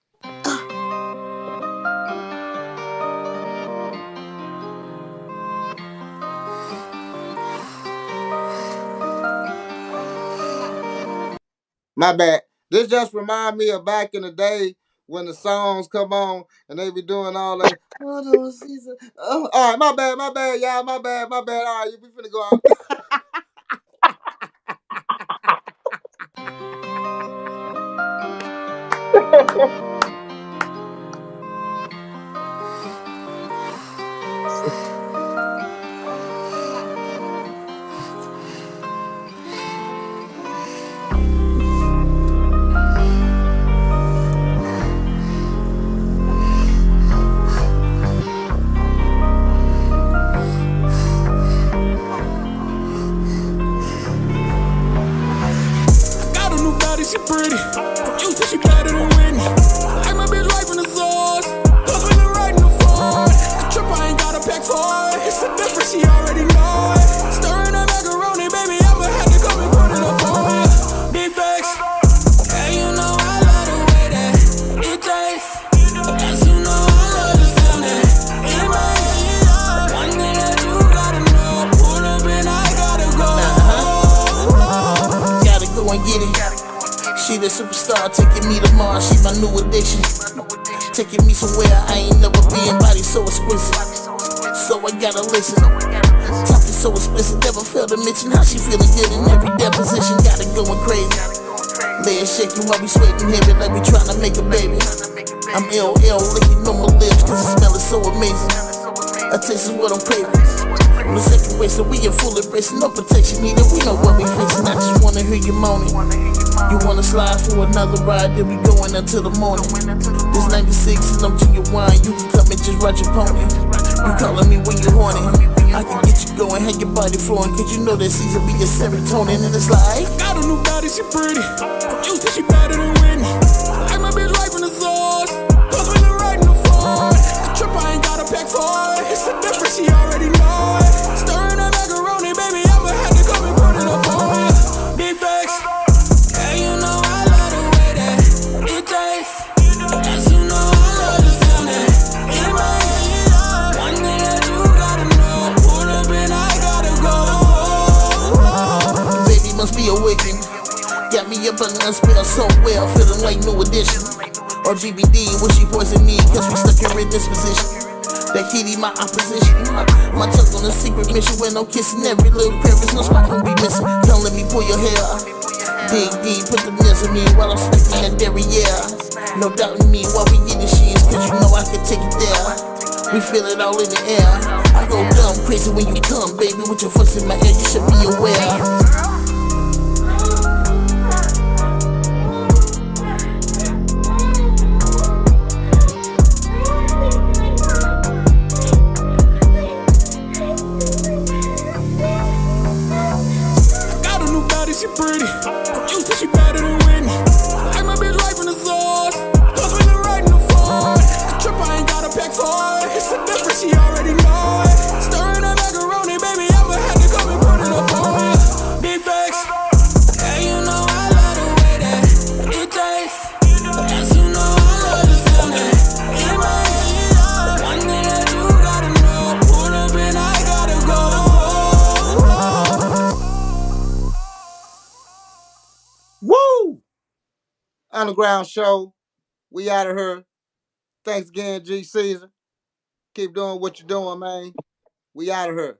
My bad. This just remind me of back in the day when the songs come on and they be doing all that. Oh, no, Caesar. Oh, all right, my bad, y'all, my bad. All right, we finna go out. Got a new body, she pretty. From you said she better than Whitney. Like my bitch right from the source. Cause we been riding the Ford. A trip, I ain't got a pack for it. It's a difference, she already know it. Stirring that macaroni, baby, I'ma have to come and put it up on it. Big facts. Yeah, you know I love the way that it tastes. Yes, you know I love the sound that it makes. One thing that you gotta know. Pull up and I gotta go. Gotta go and get it. She the superstar, taking me to Mars. She my new addiction. Taking me somewhere I ain't never been. Body so exquisite, so I gotta listen. Talking so explicit, never failed to mention how she feeling good in every deposition. Got it going crazy. Legs shaking while we sweating heavy like we tryna make a baby. I'm LL licking on my lips cause the smell is so amazing. A taste is what I'm craving. On the second way, so we in full embrace, no protection needed. We know what we facing. I just wanna hear you moaning. You wanna slide for another ride, then we going until the morning. This 96 and I'm genuine. You can come and just ride your pony. You calling me when you horny. I can get you going, have your body flowing, cause you know that Cezar be your serotonin, and it's like Got a new body, she pretty. From Houston, she better than Whitney. Like my bitch right from the source. Cause we been riding the Ford. The trip, I ain't got a pack for it. It's a difference, she already know it. Stirring that macaroni, baby, I'ma have to come and put it up on it. Big facts. Yeah, you know I love the way that it tastes. Yes, you know I love the sound that it makes. One thing that you gotta know. Pull up and I gotta go. baby must be awakened. Got me up under a spell so well, feeling like new edition. Or BBD, when she poison me, cause we stuck here in this position. That kitty, my opposition. My tongue on a secret mission when I'm kissing every little crevice, no spot gon' be missing. Don't let me pull your hair. Dig deep, put the nails in me while I'm stacking that dairy, yeah. No doubt in me while we getting sheets, cause you know I can take it there. We feel it all in the air. I go dumb crazy when you come, baby, with your foot in my ear, you should be aware. Got a new body, she pretty. From Houston, she better than Whitney. Like my bitch right from the source. Cause we been riding the Ford. The trip, I ain't got a pack for it. It's a difference, she already know it. Stirring that macaroni, baby, I'ma have to come and put it up on it. Big facts. Yeah, you know I love the way that it tastes. Yes, you know I love the sound that it makes. One thing that you gotta know. Pull up and I gotta go. Woo! Underground show. We out of here. Thanks again, G Cezar. Keep doing what you're doing, man. We out of here.